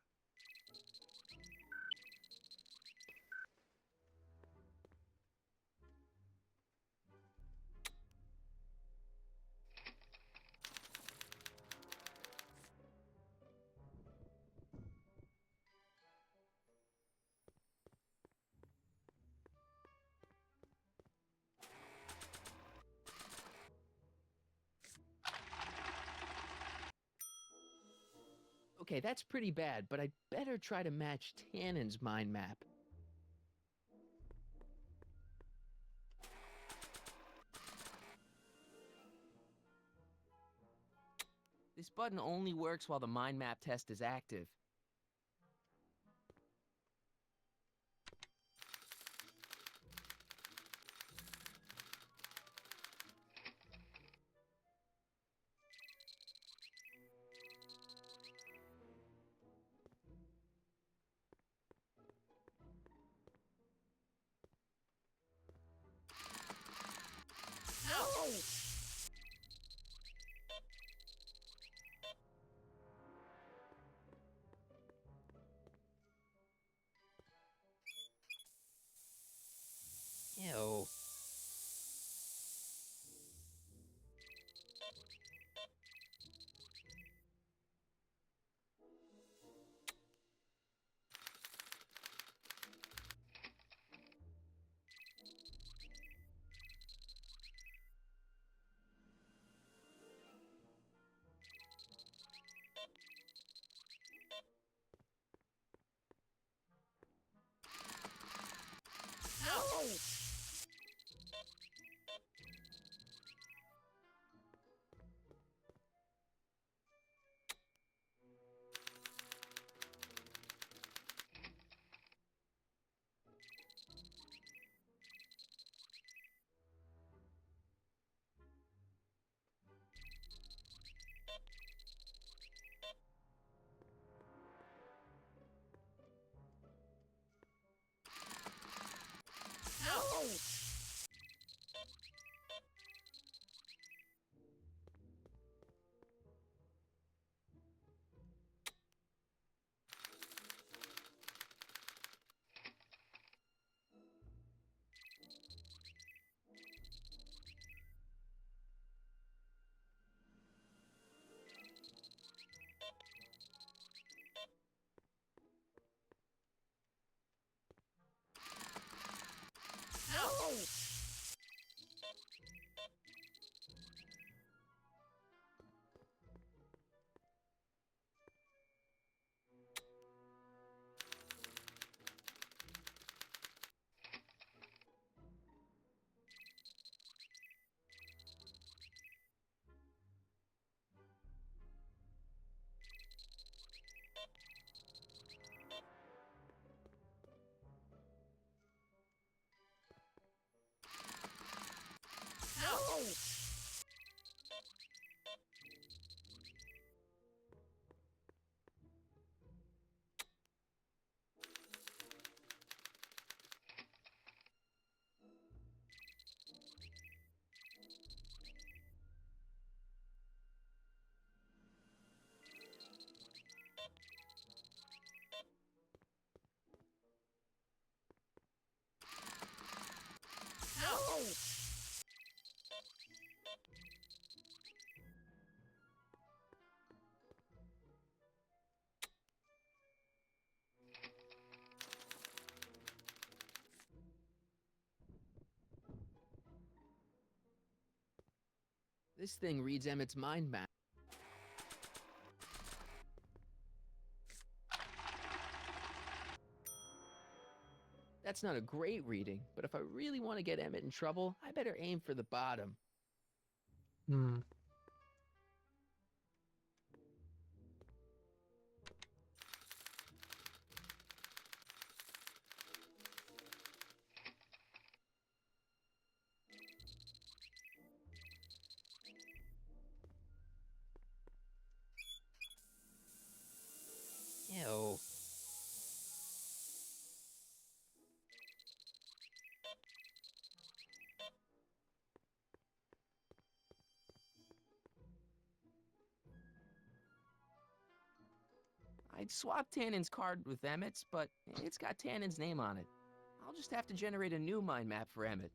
Okay, that's pretty bad, but I'd better try to match Tannen's mind map. This button only works while the mind map test is active. This thing reads Emmett's mind map. That's not a great reading, but if I really want to get Emmett in trouble, I better aim for the bottom.
Hmm.
Ew. I'd swap Tannen's card with Emmett's, but it's got Tannen's name on it. I'll just have to generate a new mind map for Emmett.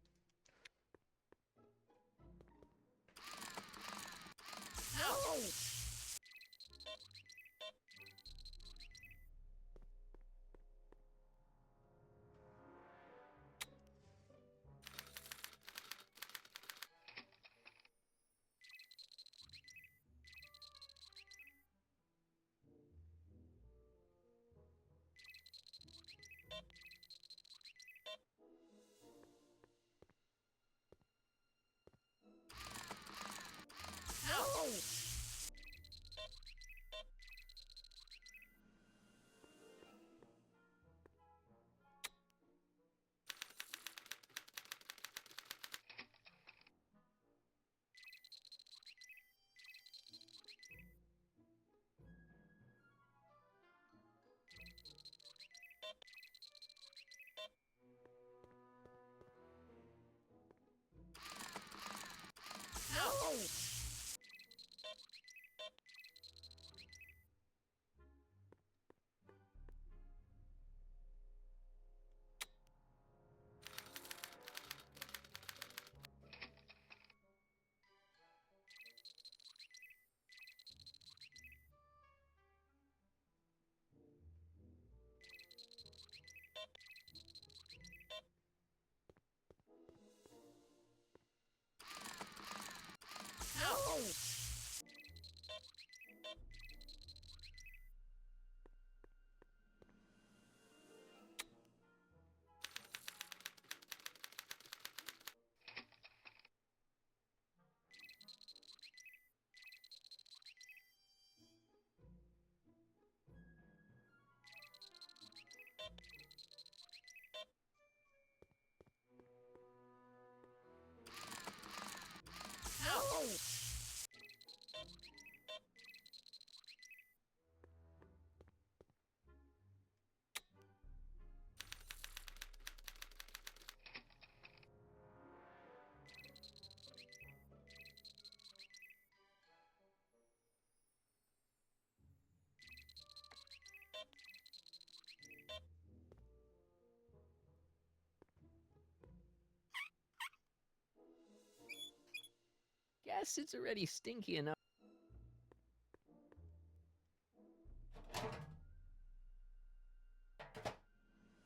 Guess it's already stinky enough.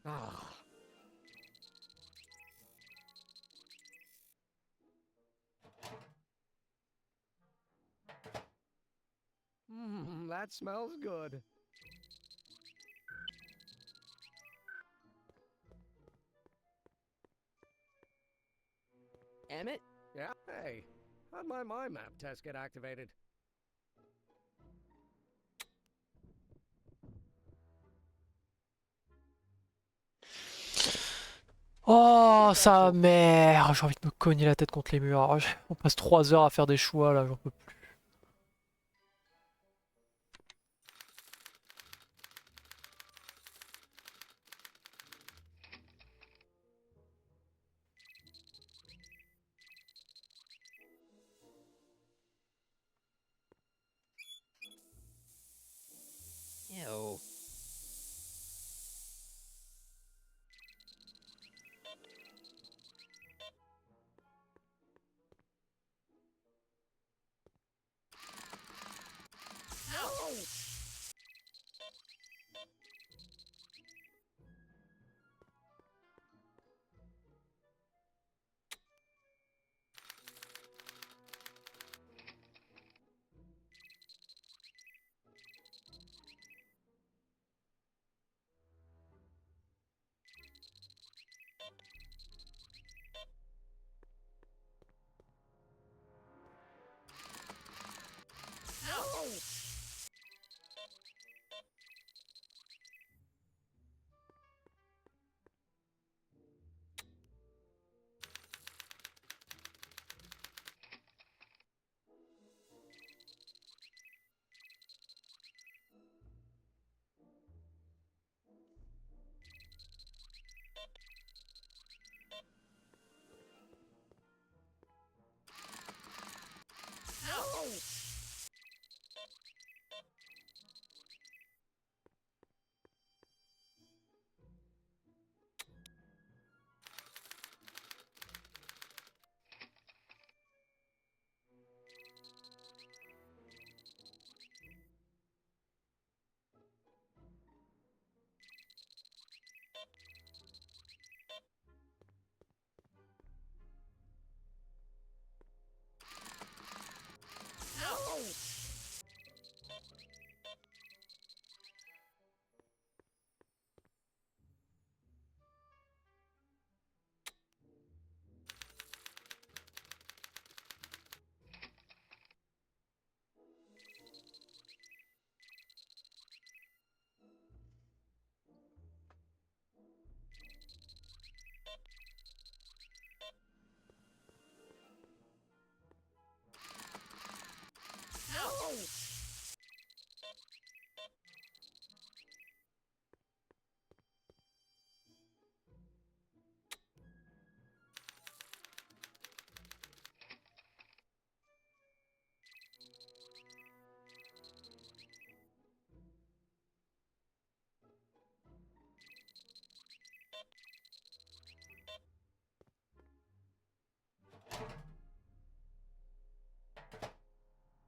Ah. That smells good.
Emmett?
Yeah? Hey, how'd my mind map test get activated?
Oh, sa mère! J'ai envie de me cogner la tête contre les murs. On passe 3 heures à faire des choix là, j'en peux plus.
Ew.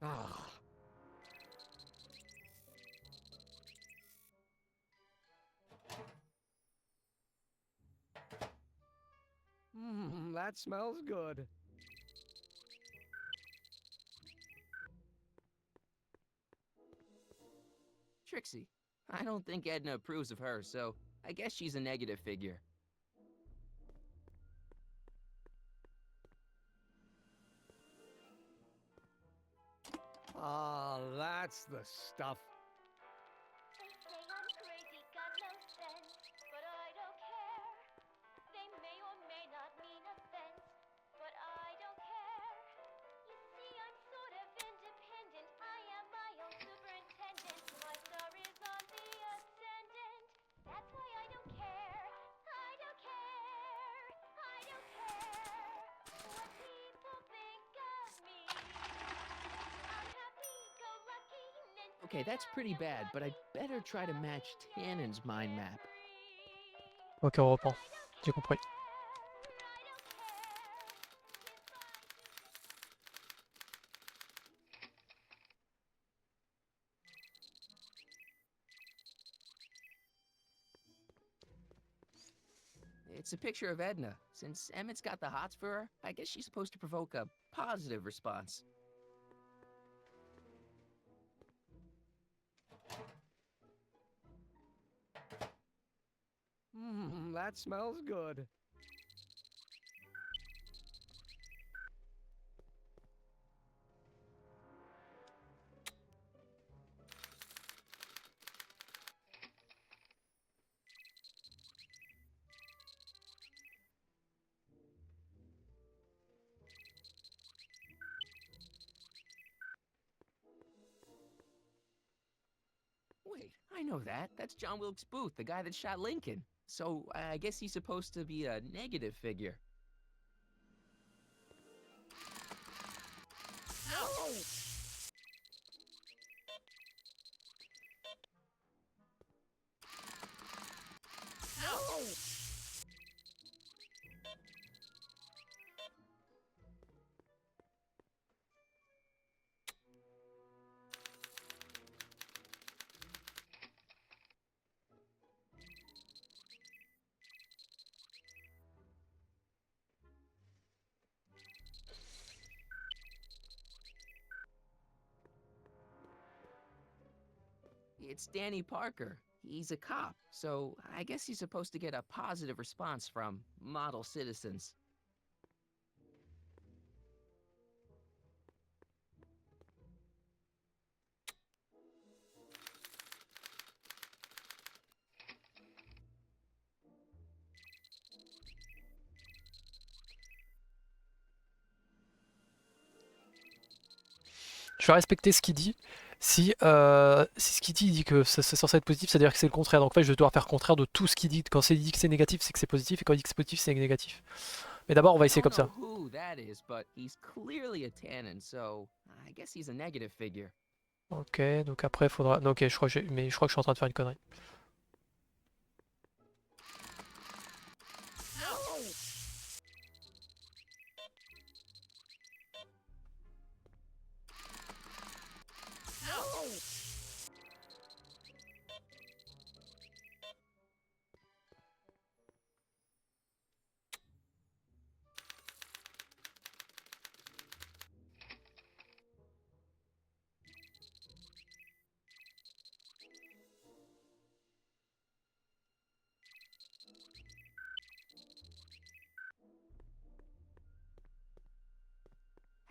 Ah. That smells good.
Trixie. I don't think Edna approves of her, so I guess she's a negative figure.
Ah, that's the stuff.
They say I'm crazy, got no sense, but I don't care. They may or may not mean offense, but I don't care. You see, I'm sort of independent. I am my own superintendent. My star is on the ascendant. That's why I don't care. I don't care. I don't care what people think of me. I'm happy-go-lucky.
Okay, that's pretty bad, but I'd better try to match Tannen's mind map.
Ok, on reprend. J'ai compris.
It's a picture of Edna. Since Emmett's got the hots for her, I guess she's supposed to provoke a positive response.
That smells good.
I know that. That's John Wilkes Booth, the guy that shot Lincoln. So I guess he's supposed to be a negative figure. It's Danny Parker. He's a cop, so I guess he's supposed to get a positive response from model citizens.
Je vais respecter ce qu'il dit. Si ce qu'il dit, il dit que c'est censé être positif, c'est-à-dire que c'est le contraire. Donc en fait, je vais devoir faire le contraire de tout ce qu'il dit. Quand il dit que c'est négatif, c'est que c'est positif. Et quand il dit que c'est positif, c'est négatif. Mais d'abord, on va essayer comme ça.
Who that is, but he's clearly a tannin, so I guess he's a negative figure.
Ok, donc après, il faudra... Ok, je crois que mais je crois que je suis en train de faire une connerie.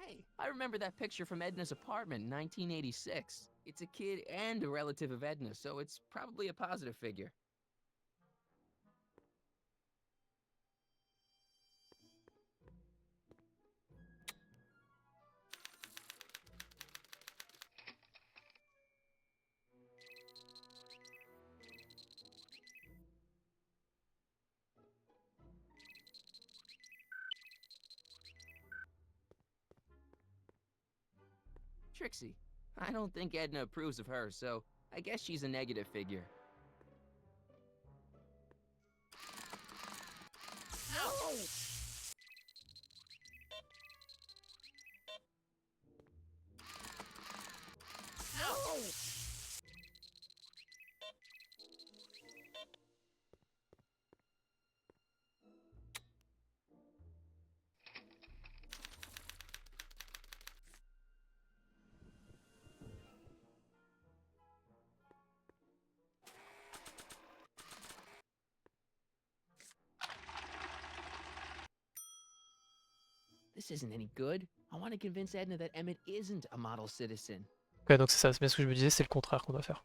Hey, I remember that picture from Edna's apartment in 1986. It's a kid and a relative of Edna, so it's probably a positive figure. Trixie. I don't think Edna approves of her, so I guess she's a negative figure. This isn't any good. I want to convince Edna that Emmett isn't a model citizen.
Ok, donc c'est ça, c'est bien ce que je me disais, c'est le contraire qu'on doit faire.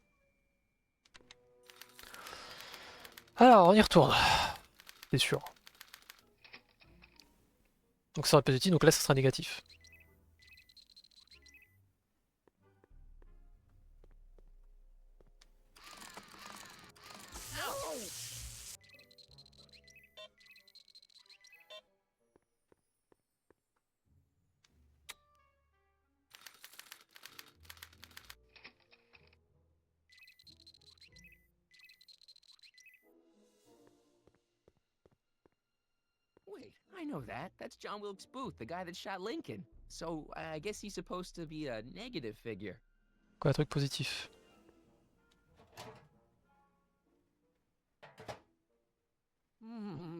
Alors, on y retourne. C'est sûr. Donc ça sera positif, donc là ça sera négatif.
Wait, I know that. That's John Wilkes Booth, the guy that shot Lincoln. So I guess he's supposed to be a negative figure.
Quoi, un truc positif?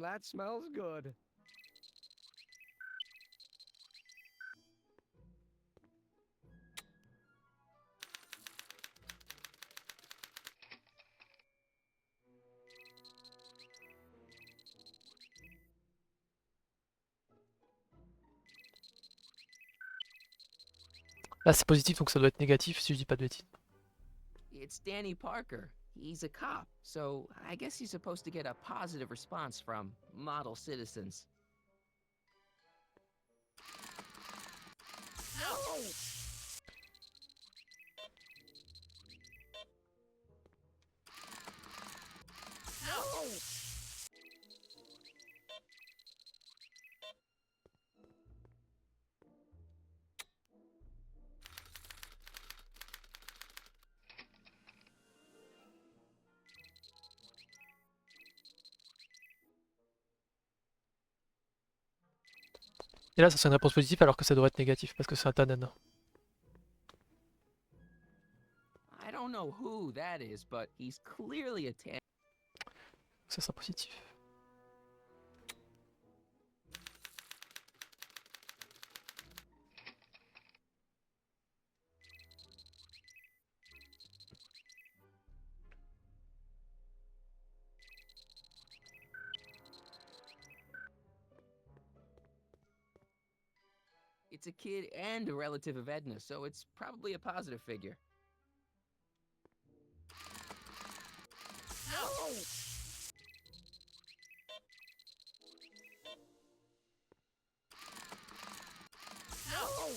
That smells good.
Là c'est positif, donc ça doit être négatif si je dis pas de bêtises.
It's Danny Parker. He's a cop, so I guess he's supposed to get a positive response from model citizens.
Et là, ça serait une réponse positive alors que ça devrait être négatif parce que c'est un tanen.
I don't know who that is, but he's clearly a tan.
Ça sera positif.
It's a kid and a relative of Edna, so it's probably a positive figure. No! No!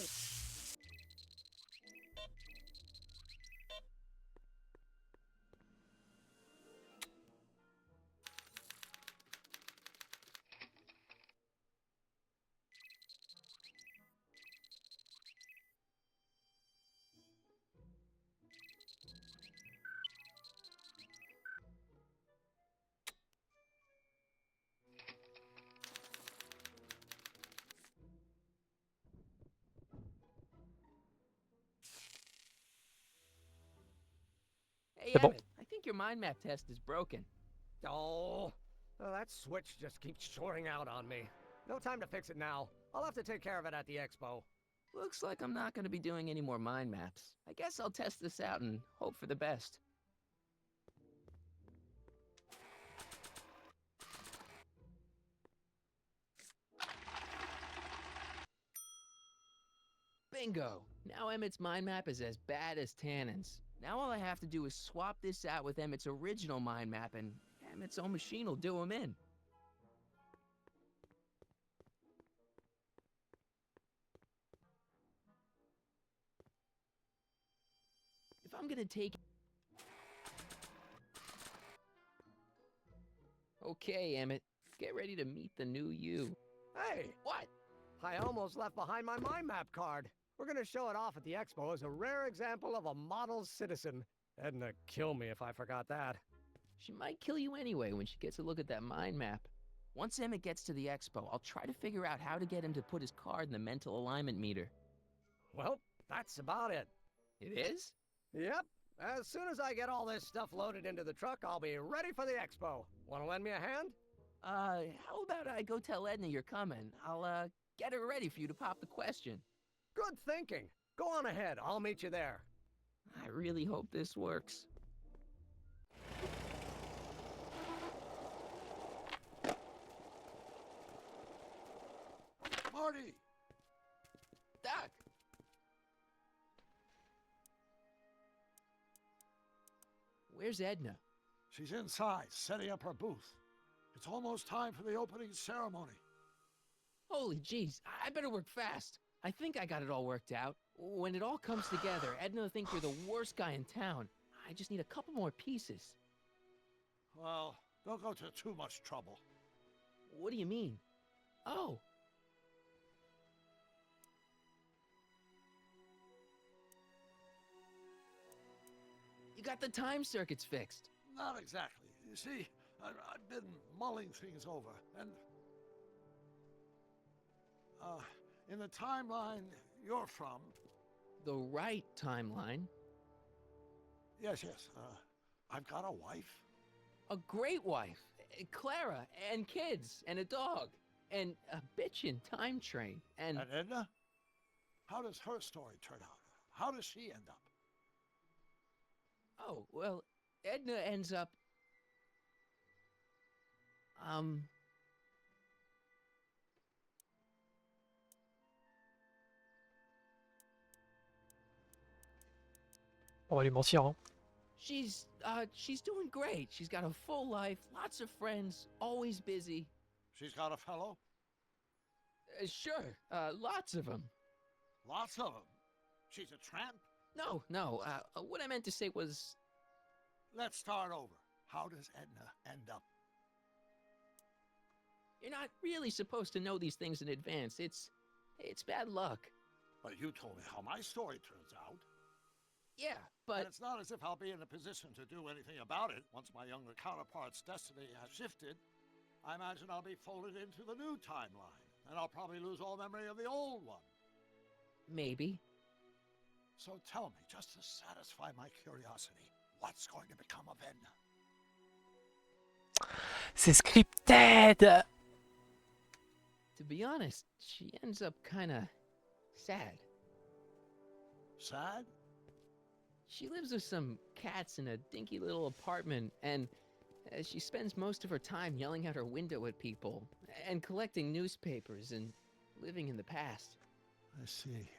Hey,
C'est bon.
Emmett, I think your mind map test is broken.
Oh, that switch just keeps shorting out on me. No time to fix it now. I'll have to take care of it at the expo.
Looks like I'm not going to be doing any more mind maps. I guess I'll test this out and hope for the best. Bingo! Now Emmett's mind map is as bad as Tannen's. Now all I have to do is swap this out with Emmett's original mind map and Emmett's own machine will do him in. If I'm gonna take... Okay, Emmett. Get ready to meet the new you.
Hey!
What?
I almost left behind my mind map card. We're gonna show it off at the expo as a rare example of a model citizen. Edna kill me if I forgot that.
She might kill you anyway when she gets a look at that mind map. Once Emmett gets to the expo, I'll try to figure out how to get him to put his card in the mental alignment meter.
Well, that's about it.
It is?
Yep. As soon as I get all this stuff loaded into the truck, I'll be ready for the expo. Wanna lend me a hand?
How about I go tell Edna you're coming? I'll, get her ready for you to pop the question.
Good thinking. Go on ahead. I'll meet you there.
I really hope this works.
Marty!
Doc! Where's Edna?
She's inside, setting up her booth. It's almost time for the opening ceremony.
Holy jeez, I better work fast. I think I got it all worked out. When it all comes together, Edna will think you're the worst guy in town. I just need a couple more pieces.
Well, don't go to too much trouble.
What do you mean? Oh. You got the time circuits fixed.
Not exactly. You see, I've been mulling things over, and... in the timeline you're from...
The right timeline?
Yes, I've got a wife.
A great wife. Clara, and kids, and a dog, and a bitchin' time train, and...
And Edna? How does her story turn out? How does she end up?
Oh, well, Edna ends up...
On va lui mentir, hein.
She's doing great. She's got a full life, lots of friends, always busy.
She's got a fellow?
Sure, lots of them.
Lots of them? She's a tramp?
No, what I meant to say was...
Let's start over. How does Edna end up?
You're not really supposed to know these things in advance. It's bad luck.
But you told me how my story turns out.
Yeah, but...
And it's not as if I'll be in a position to do anything about it once my younger counterpart's destiny has shifted. I imagine I'll be folded into the new timeline. and I'll probably lose all memory of the old one.
Maybe.
So tell me, just to satisfy my curiosity, what's going to become of Edna?
C'est scripted!
To be honest, she ends up kinda sad.
Sad?
She lives with some cats in a dinky little apartment, and she spends most of her time yelling out her window at people, and collecting newspapers, and living in the past.
I see.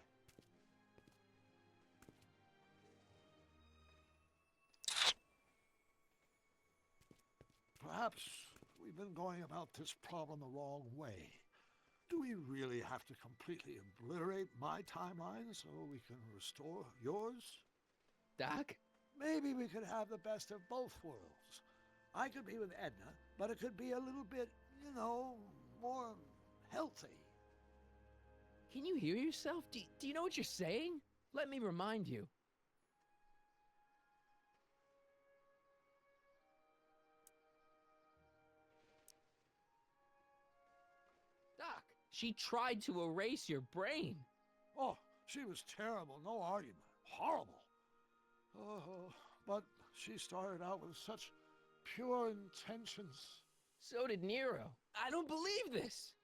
Perhaps we've been going about this problem the wrong way. Do we really have to completely obliterate my timeline so we can restore yours?
Doc?
Maybe we could have the best of both worlds. I could be with Edna, but it could be a little bit, you know, more healthy.
Can you hear yourself? Do you know what you're saying? Let me remind you. Doc, she tried to erase your brain.
Oh, she was terrible, no argument. Horrible. Oh, but she started out with such pure intentions.
So did Nero. I don't believe this.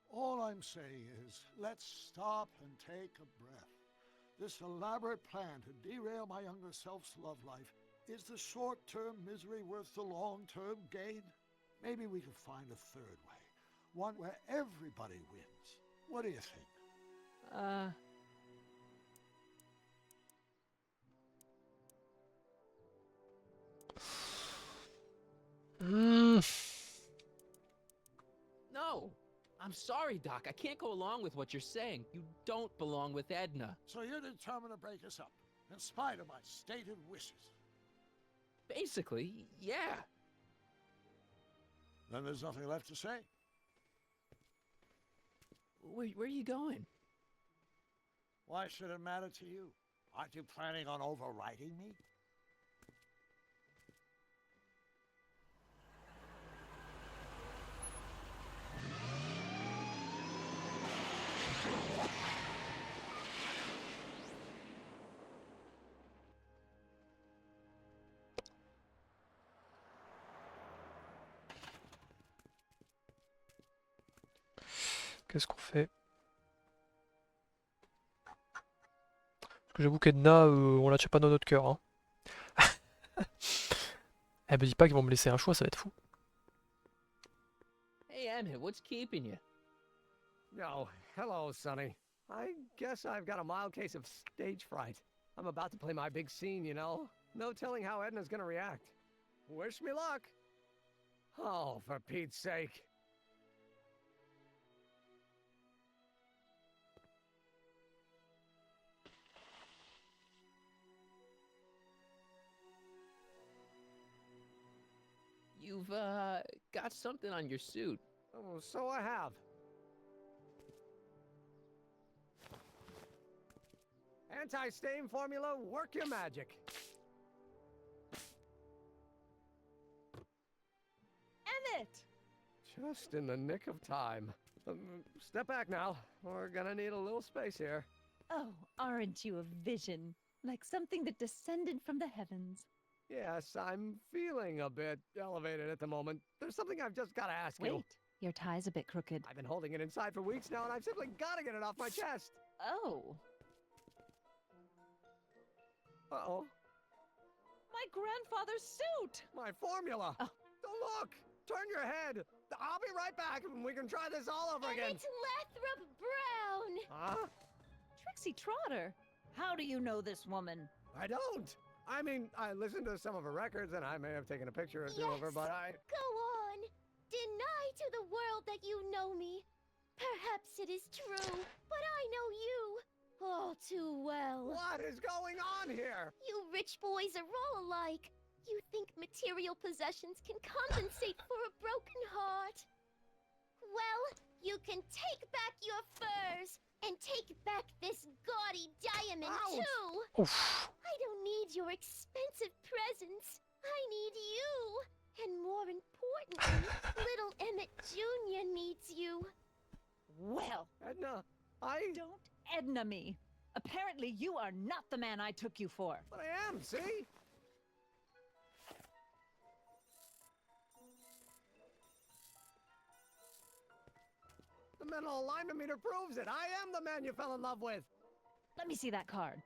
All I'm saying is, let's stop and take a breath. This elaborate plan to derail my younger self's love life, is the short-term misery worth the long-term gain? Maybe we could find a third way. One where everybody wins. What do you think?
No. I'm sorry, Doc. I can't go along with what you're saying. You don't belong with Edna.
So you're determined to break us up, in spite of my stated wishes?
Basically, yeah.
Then there's nothing left to say.
Where are you going?
Why should it matter to you? Aren't you planning on overriding me?
Qu'est-ce qu'on fait? Parce que j'avoue qu'Edna, on la tue pas dans notre cœur. Hein. Elle me dit pas qu'ils vont me laisser un choix, ça va être fou.
Hey, Emmett, what's keeping you?
Oh, hello, Sonny. I guess I've got a mild case of stage fright. I'm about to play my big scene, you know? No telling how Edna's gonna react. Wish me luck. Oh, for Pete's sake.
You've, got something on your suit.
Oh, so I have. Anti-stain formula, work your magic.
Emmett!
Just in the nick of time. Step back now. We're gonna need a little space here.
Oh, aren't you a vision? Like something that descended from the heavens.
Yes, I'm feeling a bit elevated at the moment. There's something I've just got to ask you.
Wait, your tie's a bit crooked.
I've been holding it inside for weeks now, and I've simply got to get it off my chest.
Oh.
Uh-oh.
My grandfather's suit!
My formula!
Oh.
Look! Turn your head! I'll be right back, and we can try this all over again.
It's Lathrop Brown!
Huh?
Trixie Trotter! How do you know this woman?
I don't! I mean, I listened to some of her records, and I may have taken a picture or two of her, but I...
Go on! Deny to the world that you know me. Perhaps it is true, but I know you all too well.
What is going on here?
You rich boys are all alike. You think material possessions can compensate for a broken heart. Well, you can take back your furs and take back this gaudy diamond,
Ouch.
too.
Oof.
I don't need your expensive presents. I need you. And more importantly, little Emmett Jr. needs you.
Well,
Edna,
don't Edna me. Apparently you are not the man I took you for.
But I am, see? The mental alignment meter proves it. I am the man you fell in love with.
Let me see that card.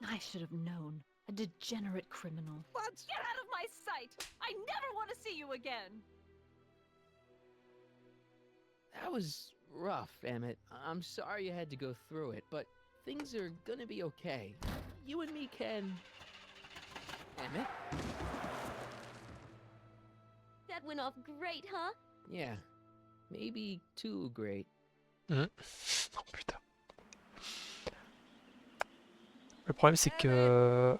I should have known. A degenerate criminal.
What?
Get out of my sight! I never want to see you again!
That was rough, Emmett. I'm sorry you had to go through it, but things are gonna be okay. You and me can... Emmett?
That went off great, huh?
Yeah. Maybe too great.
Oh putain. Le problème c'est que...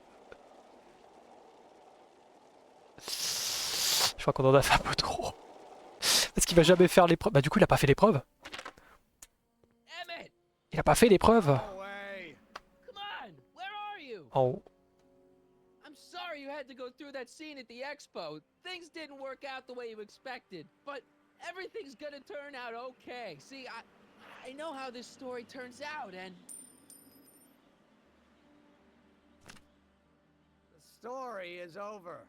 Je crois qu'on en a fait un peu trop. Parce qu'il va jamais faire l'épreuve. Bah du coup il a pas fait l'épreuve. Il a pas fait l'épreuve.
Come on! Where are you?
En haut.
I'm sorry you had to go through that scene at the expo. Things didn't work out the way you expected, but everything's gonna turn out okay. See, I know how this story turns out, and...
The story is over.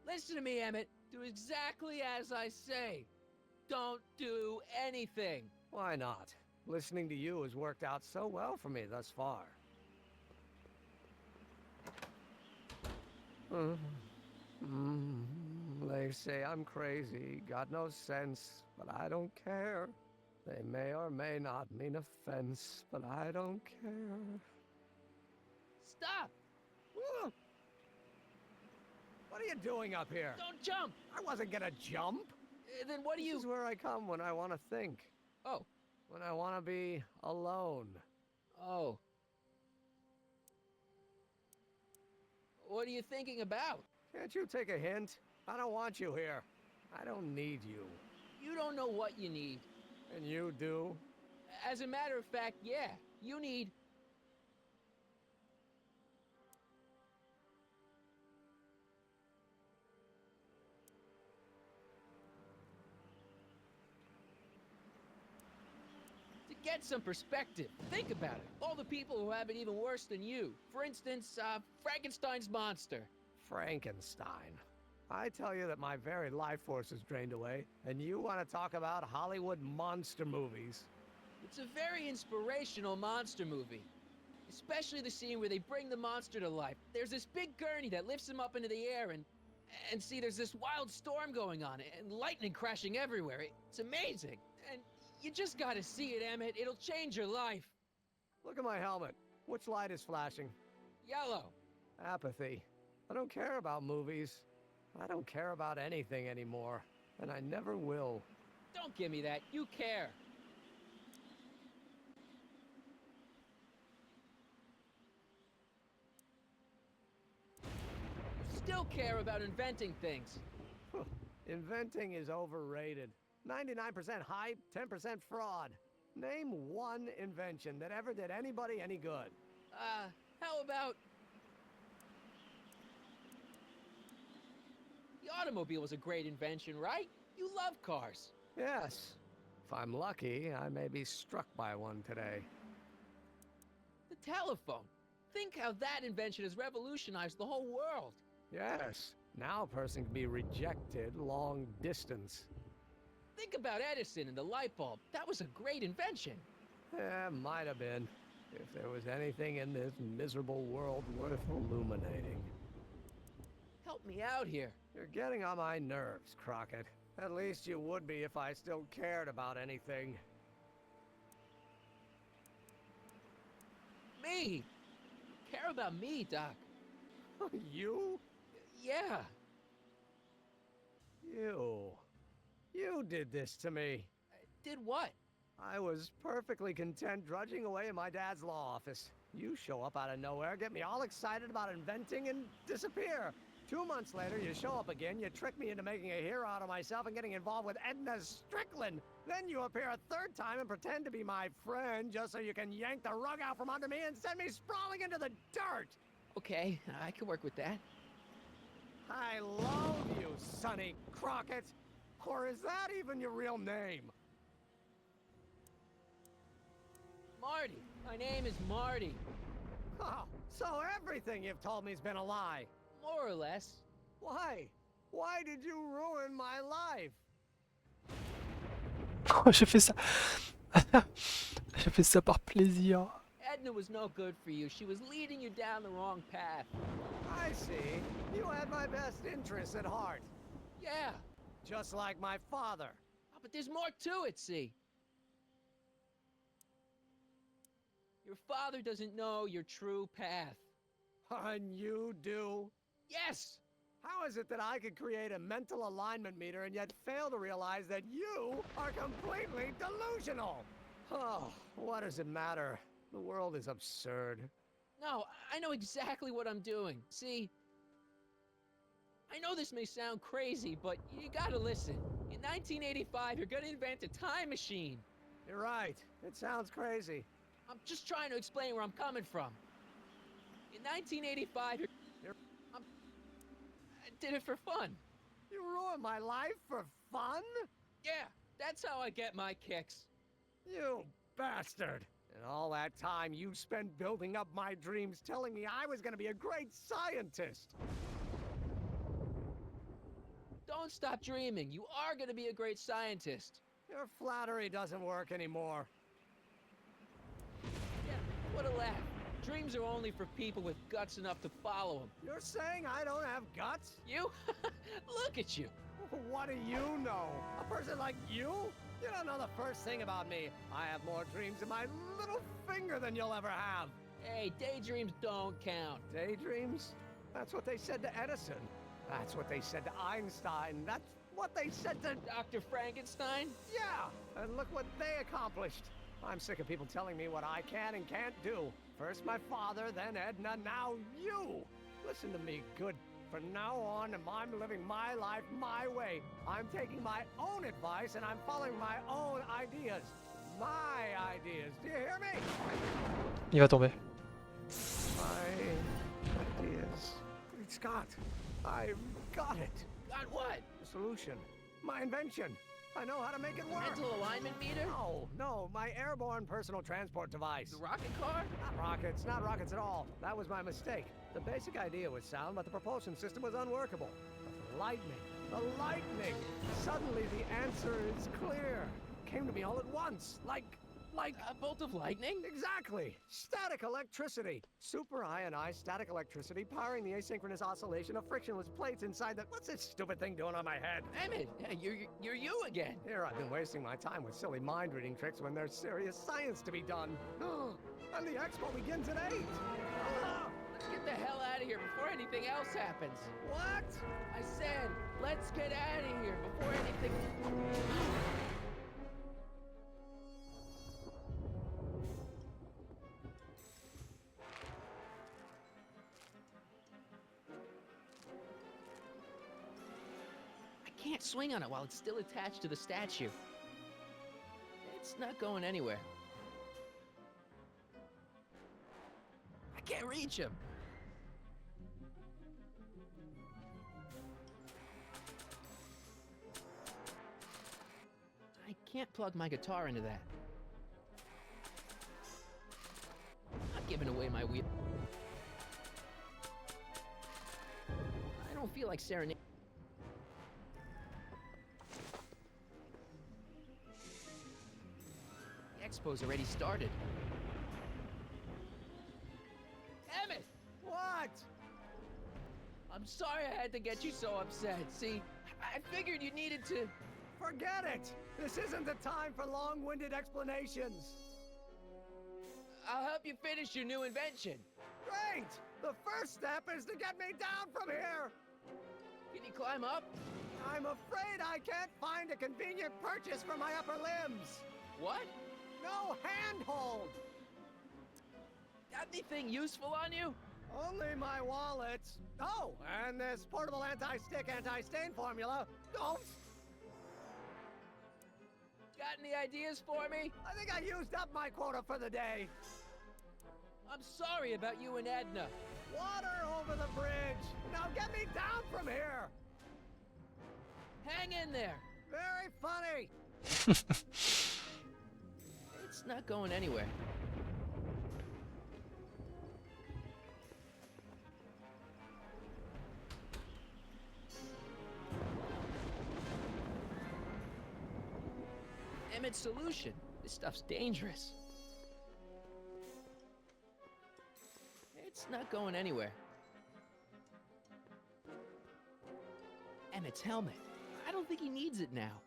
Listen to me, Emmett. Do exactly as I say. Don't do anything.
Why not? Listening to you has worked out so well for me thus far. They say I'm crazy, got no sense, but I don't care. They may or may not mean offense, but I don't care.
Stop!
What are you doing up here?
Don't jump!
I wasn't gonna jump.
Then what do you...
This is where I come when I want to think.
Oh.
When I want to be alone.
Oh. What are you thinking about?
Can't you take a hint? I don't want you here. I don't need you.
You don't know what you need.
And you do?
As a matter of fact, yeah. You need... Get some perspective. Think about it. All the people who have it even worse than you. For instance, Frankenstein's monster.
Frankenstein. I tell you that my very life force is drained away, and you want to talk about Hollywood monster movies.
It's a very inspirational monster movie. Especially the scene where they bring the monster to life. There's this big gurney that lifts him up into the air, and see, there's this wild storm going on, and lightning crashing everywhere. It's amazing. And you just gotta see it, Emmett. It'll change your life.
Look at my helmet. Which light is flashing?
Yellow.
Apathy. I don't care about movies. I don't care about anything anymore. And I never will.
Don't give me that. You care. You still care about inventing things.
Inventing is overrated. 99% hype, 10% fraud. Name one invention that ever did anybody any good.
How about... The automobile was a great invention, right? You love cars.
Yes. If I'm lucky, I may be struck by one today.
The telephone. Think how that invention has revolutionized the whole world.
Yes. Now a person can be rejected long distance.
Think about Edison and the light bulb. That was a great invention.
Yeah, might have been. If there was anything in this miserable world worth illuminating.
Help me out here.
You're getting on my nerves, Crockett. At least you would be if I still cared about anything.
Me? Care about me, Doc.
You?
Yeah.
You did this to me.
Did what?
I was perfectly content drudging away in my dad's law office. You show up out of nowhere, get me all excited about inventing, and disappear. 2 months later, you show up again, you trick me into making a hero out of myself and getting involved with Edna Strickland. Then you appear a third time and pretend to be my friend just so you can yank the rug out from under me and send me sprawling into the dirt.
Okay, I can work with that.
I loathe you, Sonny Crockett. Or is that even your real name?
Marty! My name is Marty.
Oh, so everything you've told me's been a lie.
More or less.
Why? Why did you ruin my life?
Oh, j'ai fait ça. J'ai fait ça par plaisir.
Edna was no good for you. She was leading you down the wrong path.
I see. You had my best interests at heart.
Yeah.
Just like my father.
Oh, but there's more to it, see? Your father doesn't know your true path.
And you do?
Yes!
How is it that I could create a mental alignment meter and yet fail to realize that you are completely delusional? Oh, what does it matter? The world is absurd.
No, I know exactly what I'm doing. See? I know this may sound crazy, but you gotta listen. In 1985, you're gonna invent a time machine.
You're right. It sounds crazy.
I'm just trying to explain where I'm coming from. In 1985, I did it for fun.
You ruined my life for fun?
Yeah, that's how I get my kicks.
You bastard. And all that time you spent building up my dreams, telling me I was gonna be a great scientist.
Don't stop dreaming. You are gonna be a great scientist.
Your flattery doesn't work anymore.
Yeah, what a laugh. Dreams are only for people with guts enough to follow them.
You're saying I don't have guts?
You? Look at you.
What do you know? A person like you? You don't know the first thing about me. I have more dreams in my little finger than you'll ever have.
Hey, daydreams don't count.
Daydreams? That's what they said to Edison. That's what they said to Einstein. That's what they said to
Dr. Frankenstein?
Yeah, and look what they accomplished. I'm sick of people telling me what I can and can't do. First my father, then Edna, now you. Listen to me, good. From now on, I'm living my life my way. I'm taking my own advice and I'm following my own ideas. My ideas. Do you hear me?
Il va tomber.
My ideas. Great Scott. I've got it.
Got what?
The solution. My invention. I know how to make it work.
Mental alignment meter?
No, my airborne personal transport device.
The rocket car?
Not rockets at all. That was my mistake. The basic idea was sound, but the propulsion system was unworkable. But the lightning. Suddenly the answer is clear. Came to me all at once, like
a bolt of lightning?
Exactly. Static electricity. Super ionized static electricity powering the asynchronous oscillation of frictionless plates inside the... What's this stupid thing doing on my head?
Emmett, you're you again.
Here I've been wasting my time with silly mind-reading tricks when there's serious science to be done. And the expo begins at 8.
Let's get the hell out of here before anything else happens.
What?
I said, let's get out of here before anything... I can't swing on it while it's still attached to the statue. It's not going anywhere. I can't reach him. I can't plug my guitar into that. I'm not giving away my wheel. I don't feel like serenading. The expo's already started. Emmett!
What?
I'm sorry I had to get you so upset. See, I figured you needed to...
Forget it! This isn't the time for long-winded explanations.
I'll help you finish your new invention.
Great! The first step is to get me down from here!
Can you climb up?
I'm afraid I can't find a convenient purchase for my upper limbs.
What?
No handhold!
Got anything useful on you?
Only my wallet. Oh, and this portable anti-stick, anti-stain formula. Oh,
Got any ideas for me?
I think I used up my quota for the day.
I'm sorry about you and Edna.
Water over the bridge. Now get me down from here.
Hang in there.
Very funny.
It's not going anywhere. Emmett's solution. This stuff's dangerous. It's not going anywhere. Emmett's helmet. I don't think he needs it now.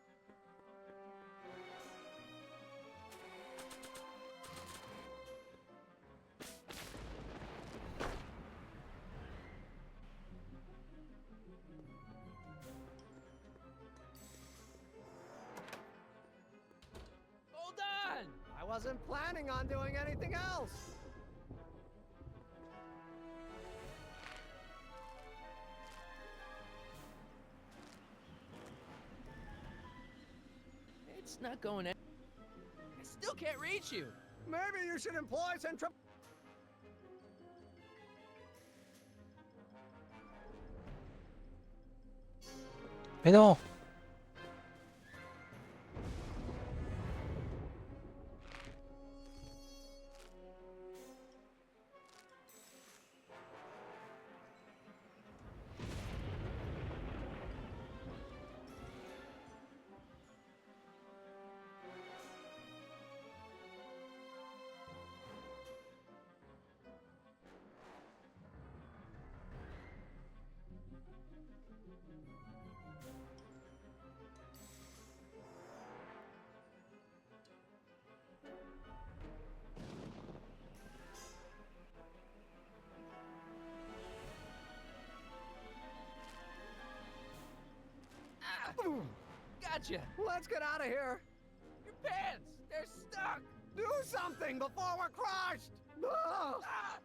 Hold on!
I wasn't planning on doing anything else.
It's not going I still can't reach you.
Maybe you should employ central.
Mais non.
Gotcha.
Let's get out of here.
Your pants, they're stuck.
Do something before we're crushed. Ah!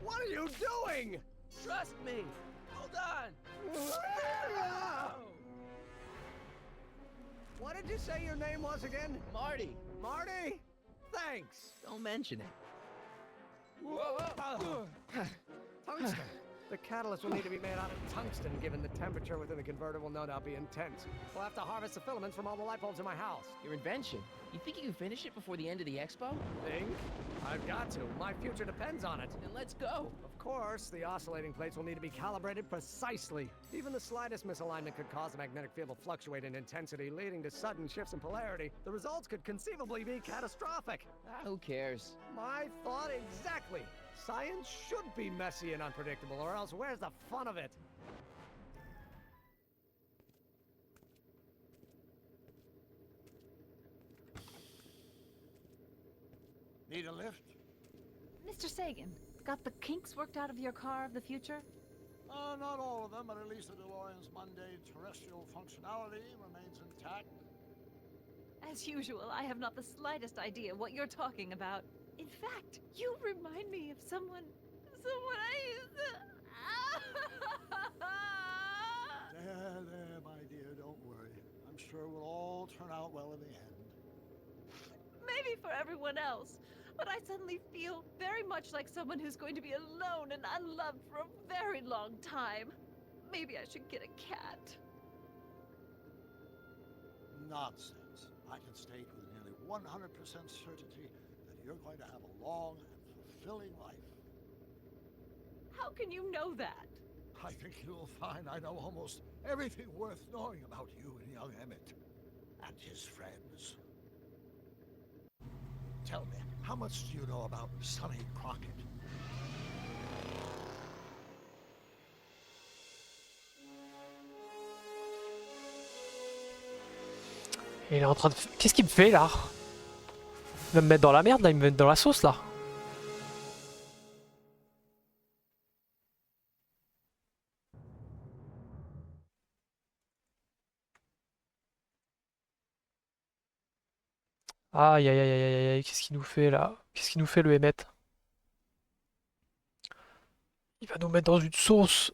What are you doing?
Trust me. Hold on.
What did you say your name was again?
Marty.
Marty? Thanks.
Don't mention it.
Tungsten. The catalyst will need to be made out of tungsten, given the temperature within the converter will no doubt be intense. We'll have to harvest the filaments from all the light bulbs in my house.
Your invention. You think you can finish it before the end of the expo?
Think? I've got to. My future depends on it.
Then let's go.
Of course, the oscillating plates will need to be calibrated precisely. Even the slightest misalignment could cause the magnetic field to fluctuate in intensity, leading to sudden shifts in polarity. The results could conceivably be catastrophic.
Who cares?
My thought exactly. Science should be messy and unpredictable, or else where's the fun of it?
Need a lift?
Mr. Sagan, got the kinks worked out of your car of the future?
Not all of them, but at least the DeLorean's mundane terrestrial functionality remains intact.
As usual, I have not the slightest idea what you're talking about. In fact, you remind me of someone I used to...
There, my dear, don't worry. I'm sure it will all turn out well in the end.
Maybe for everyone else, but I suddenly feel very much like someone who's going to be alone and unloved for a very long time. Maybe I should get a cat.
Nonsense. I can state with nearly 100% certainty that you're going to have a long and fulfilling life.
How can you know that?
I think you'll find I know almost everything worth knowing about you and young Emmett. And his friends. Tell me, how much do you know about Sonny Crockett?
Il est en train de... Qu'est-ce qu'il me fait là? Il va me mettre dans la merde là, il me met dans la sauce là. Aïe aïe aïe aïe aïe aïe, qu'est-ce qu'il nous fait là? Qu'est-ce qu'il nous fait le Emmet? Il va nous mettre dans une sauce.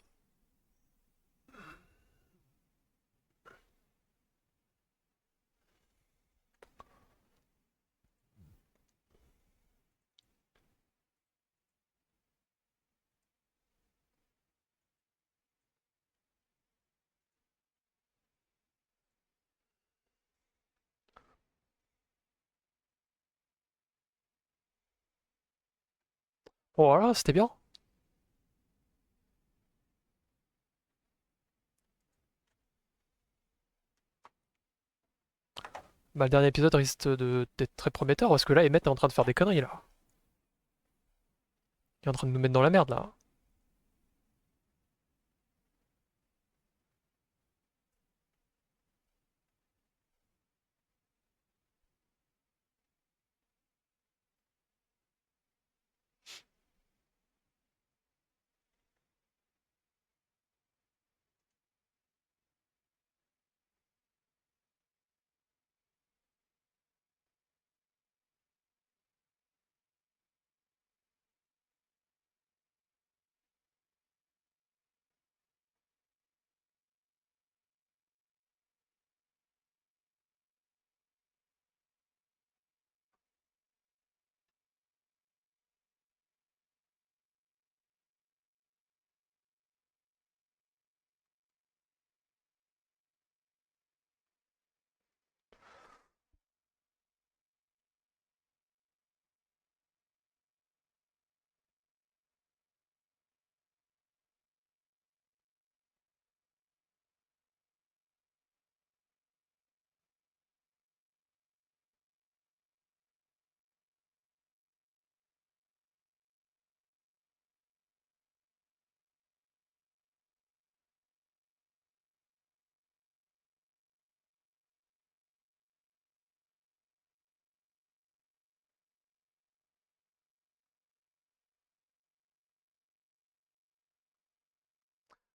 Bon voilà, c'était bien. Bah, le dernier épisode risque d'être très prometteur parce que là, Emmet est en train de faire des conneries là. Il est en train de nous mettre dans la merde là.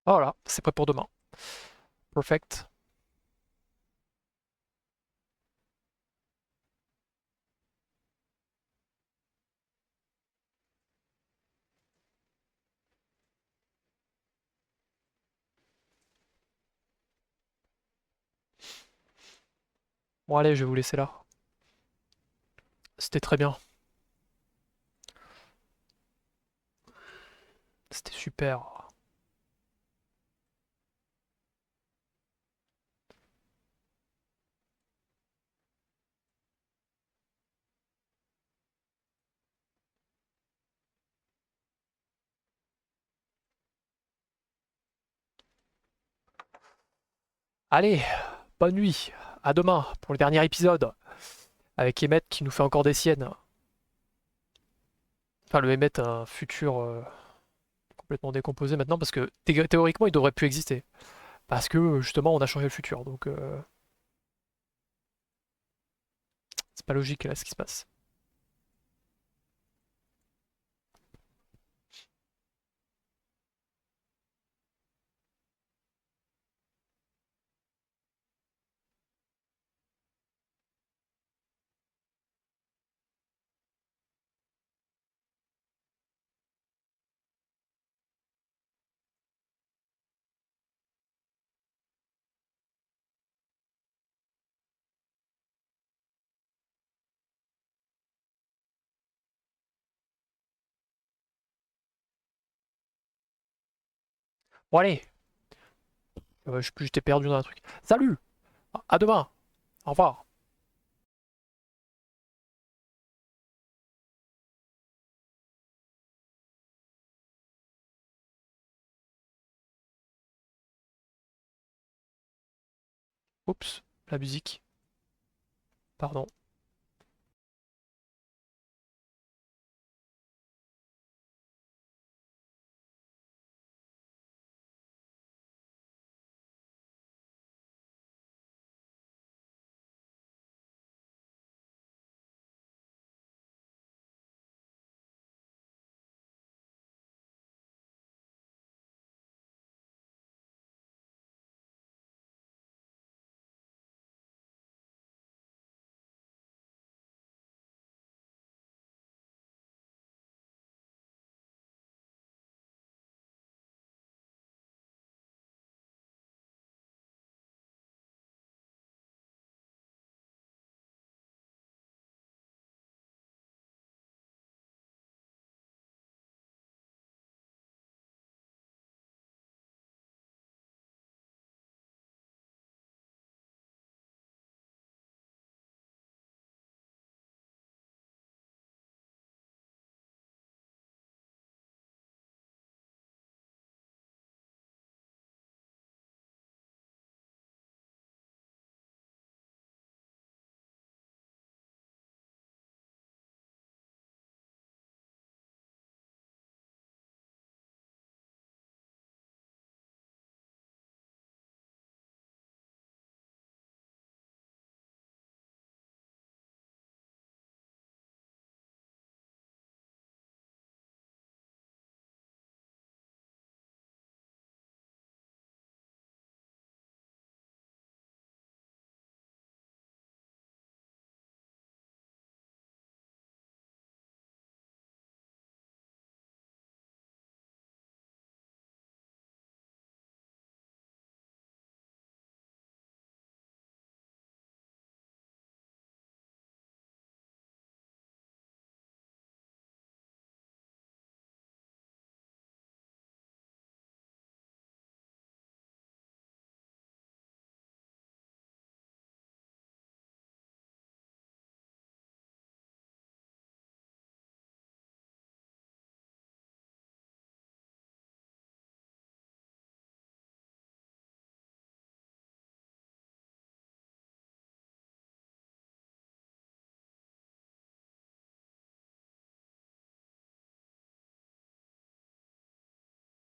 Voilà, c'est prêt pour demain. Perfect. Bon allez, je vais vous laisser là. C'était très bien. C'était super. Allez, bonne nuit. À demain pour le dernier épisode. Avec Emmet qui nous fait encore des siennes. Enfin, le Emmet, un futur complètement décomposé maintenant parce que théoriquement il devrait plus exister. Parce que justement on a changé le futur. Donc c'est pas logique là ce qui se passe. Bon allez, je t'ai perdu dans un truc. Salut, à demain, au revoir. Oups, la musique. Pardon.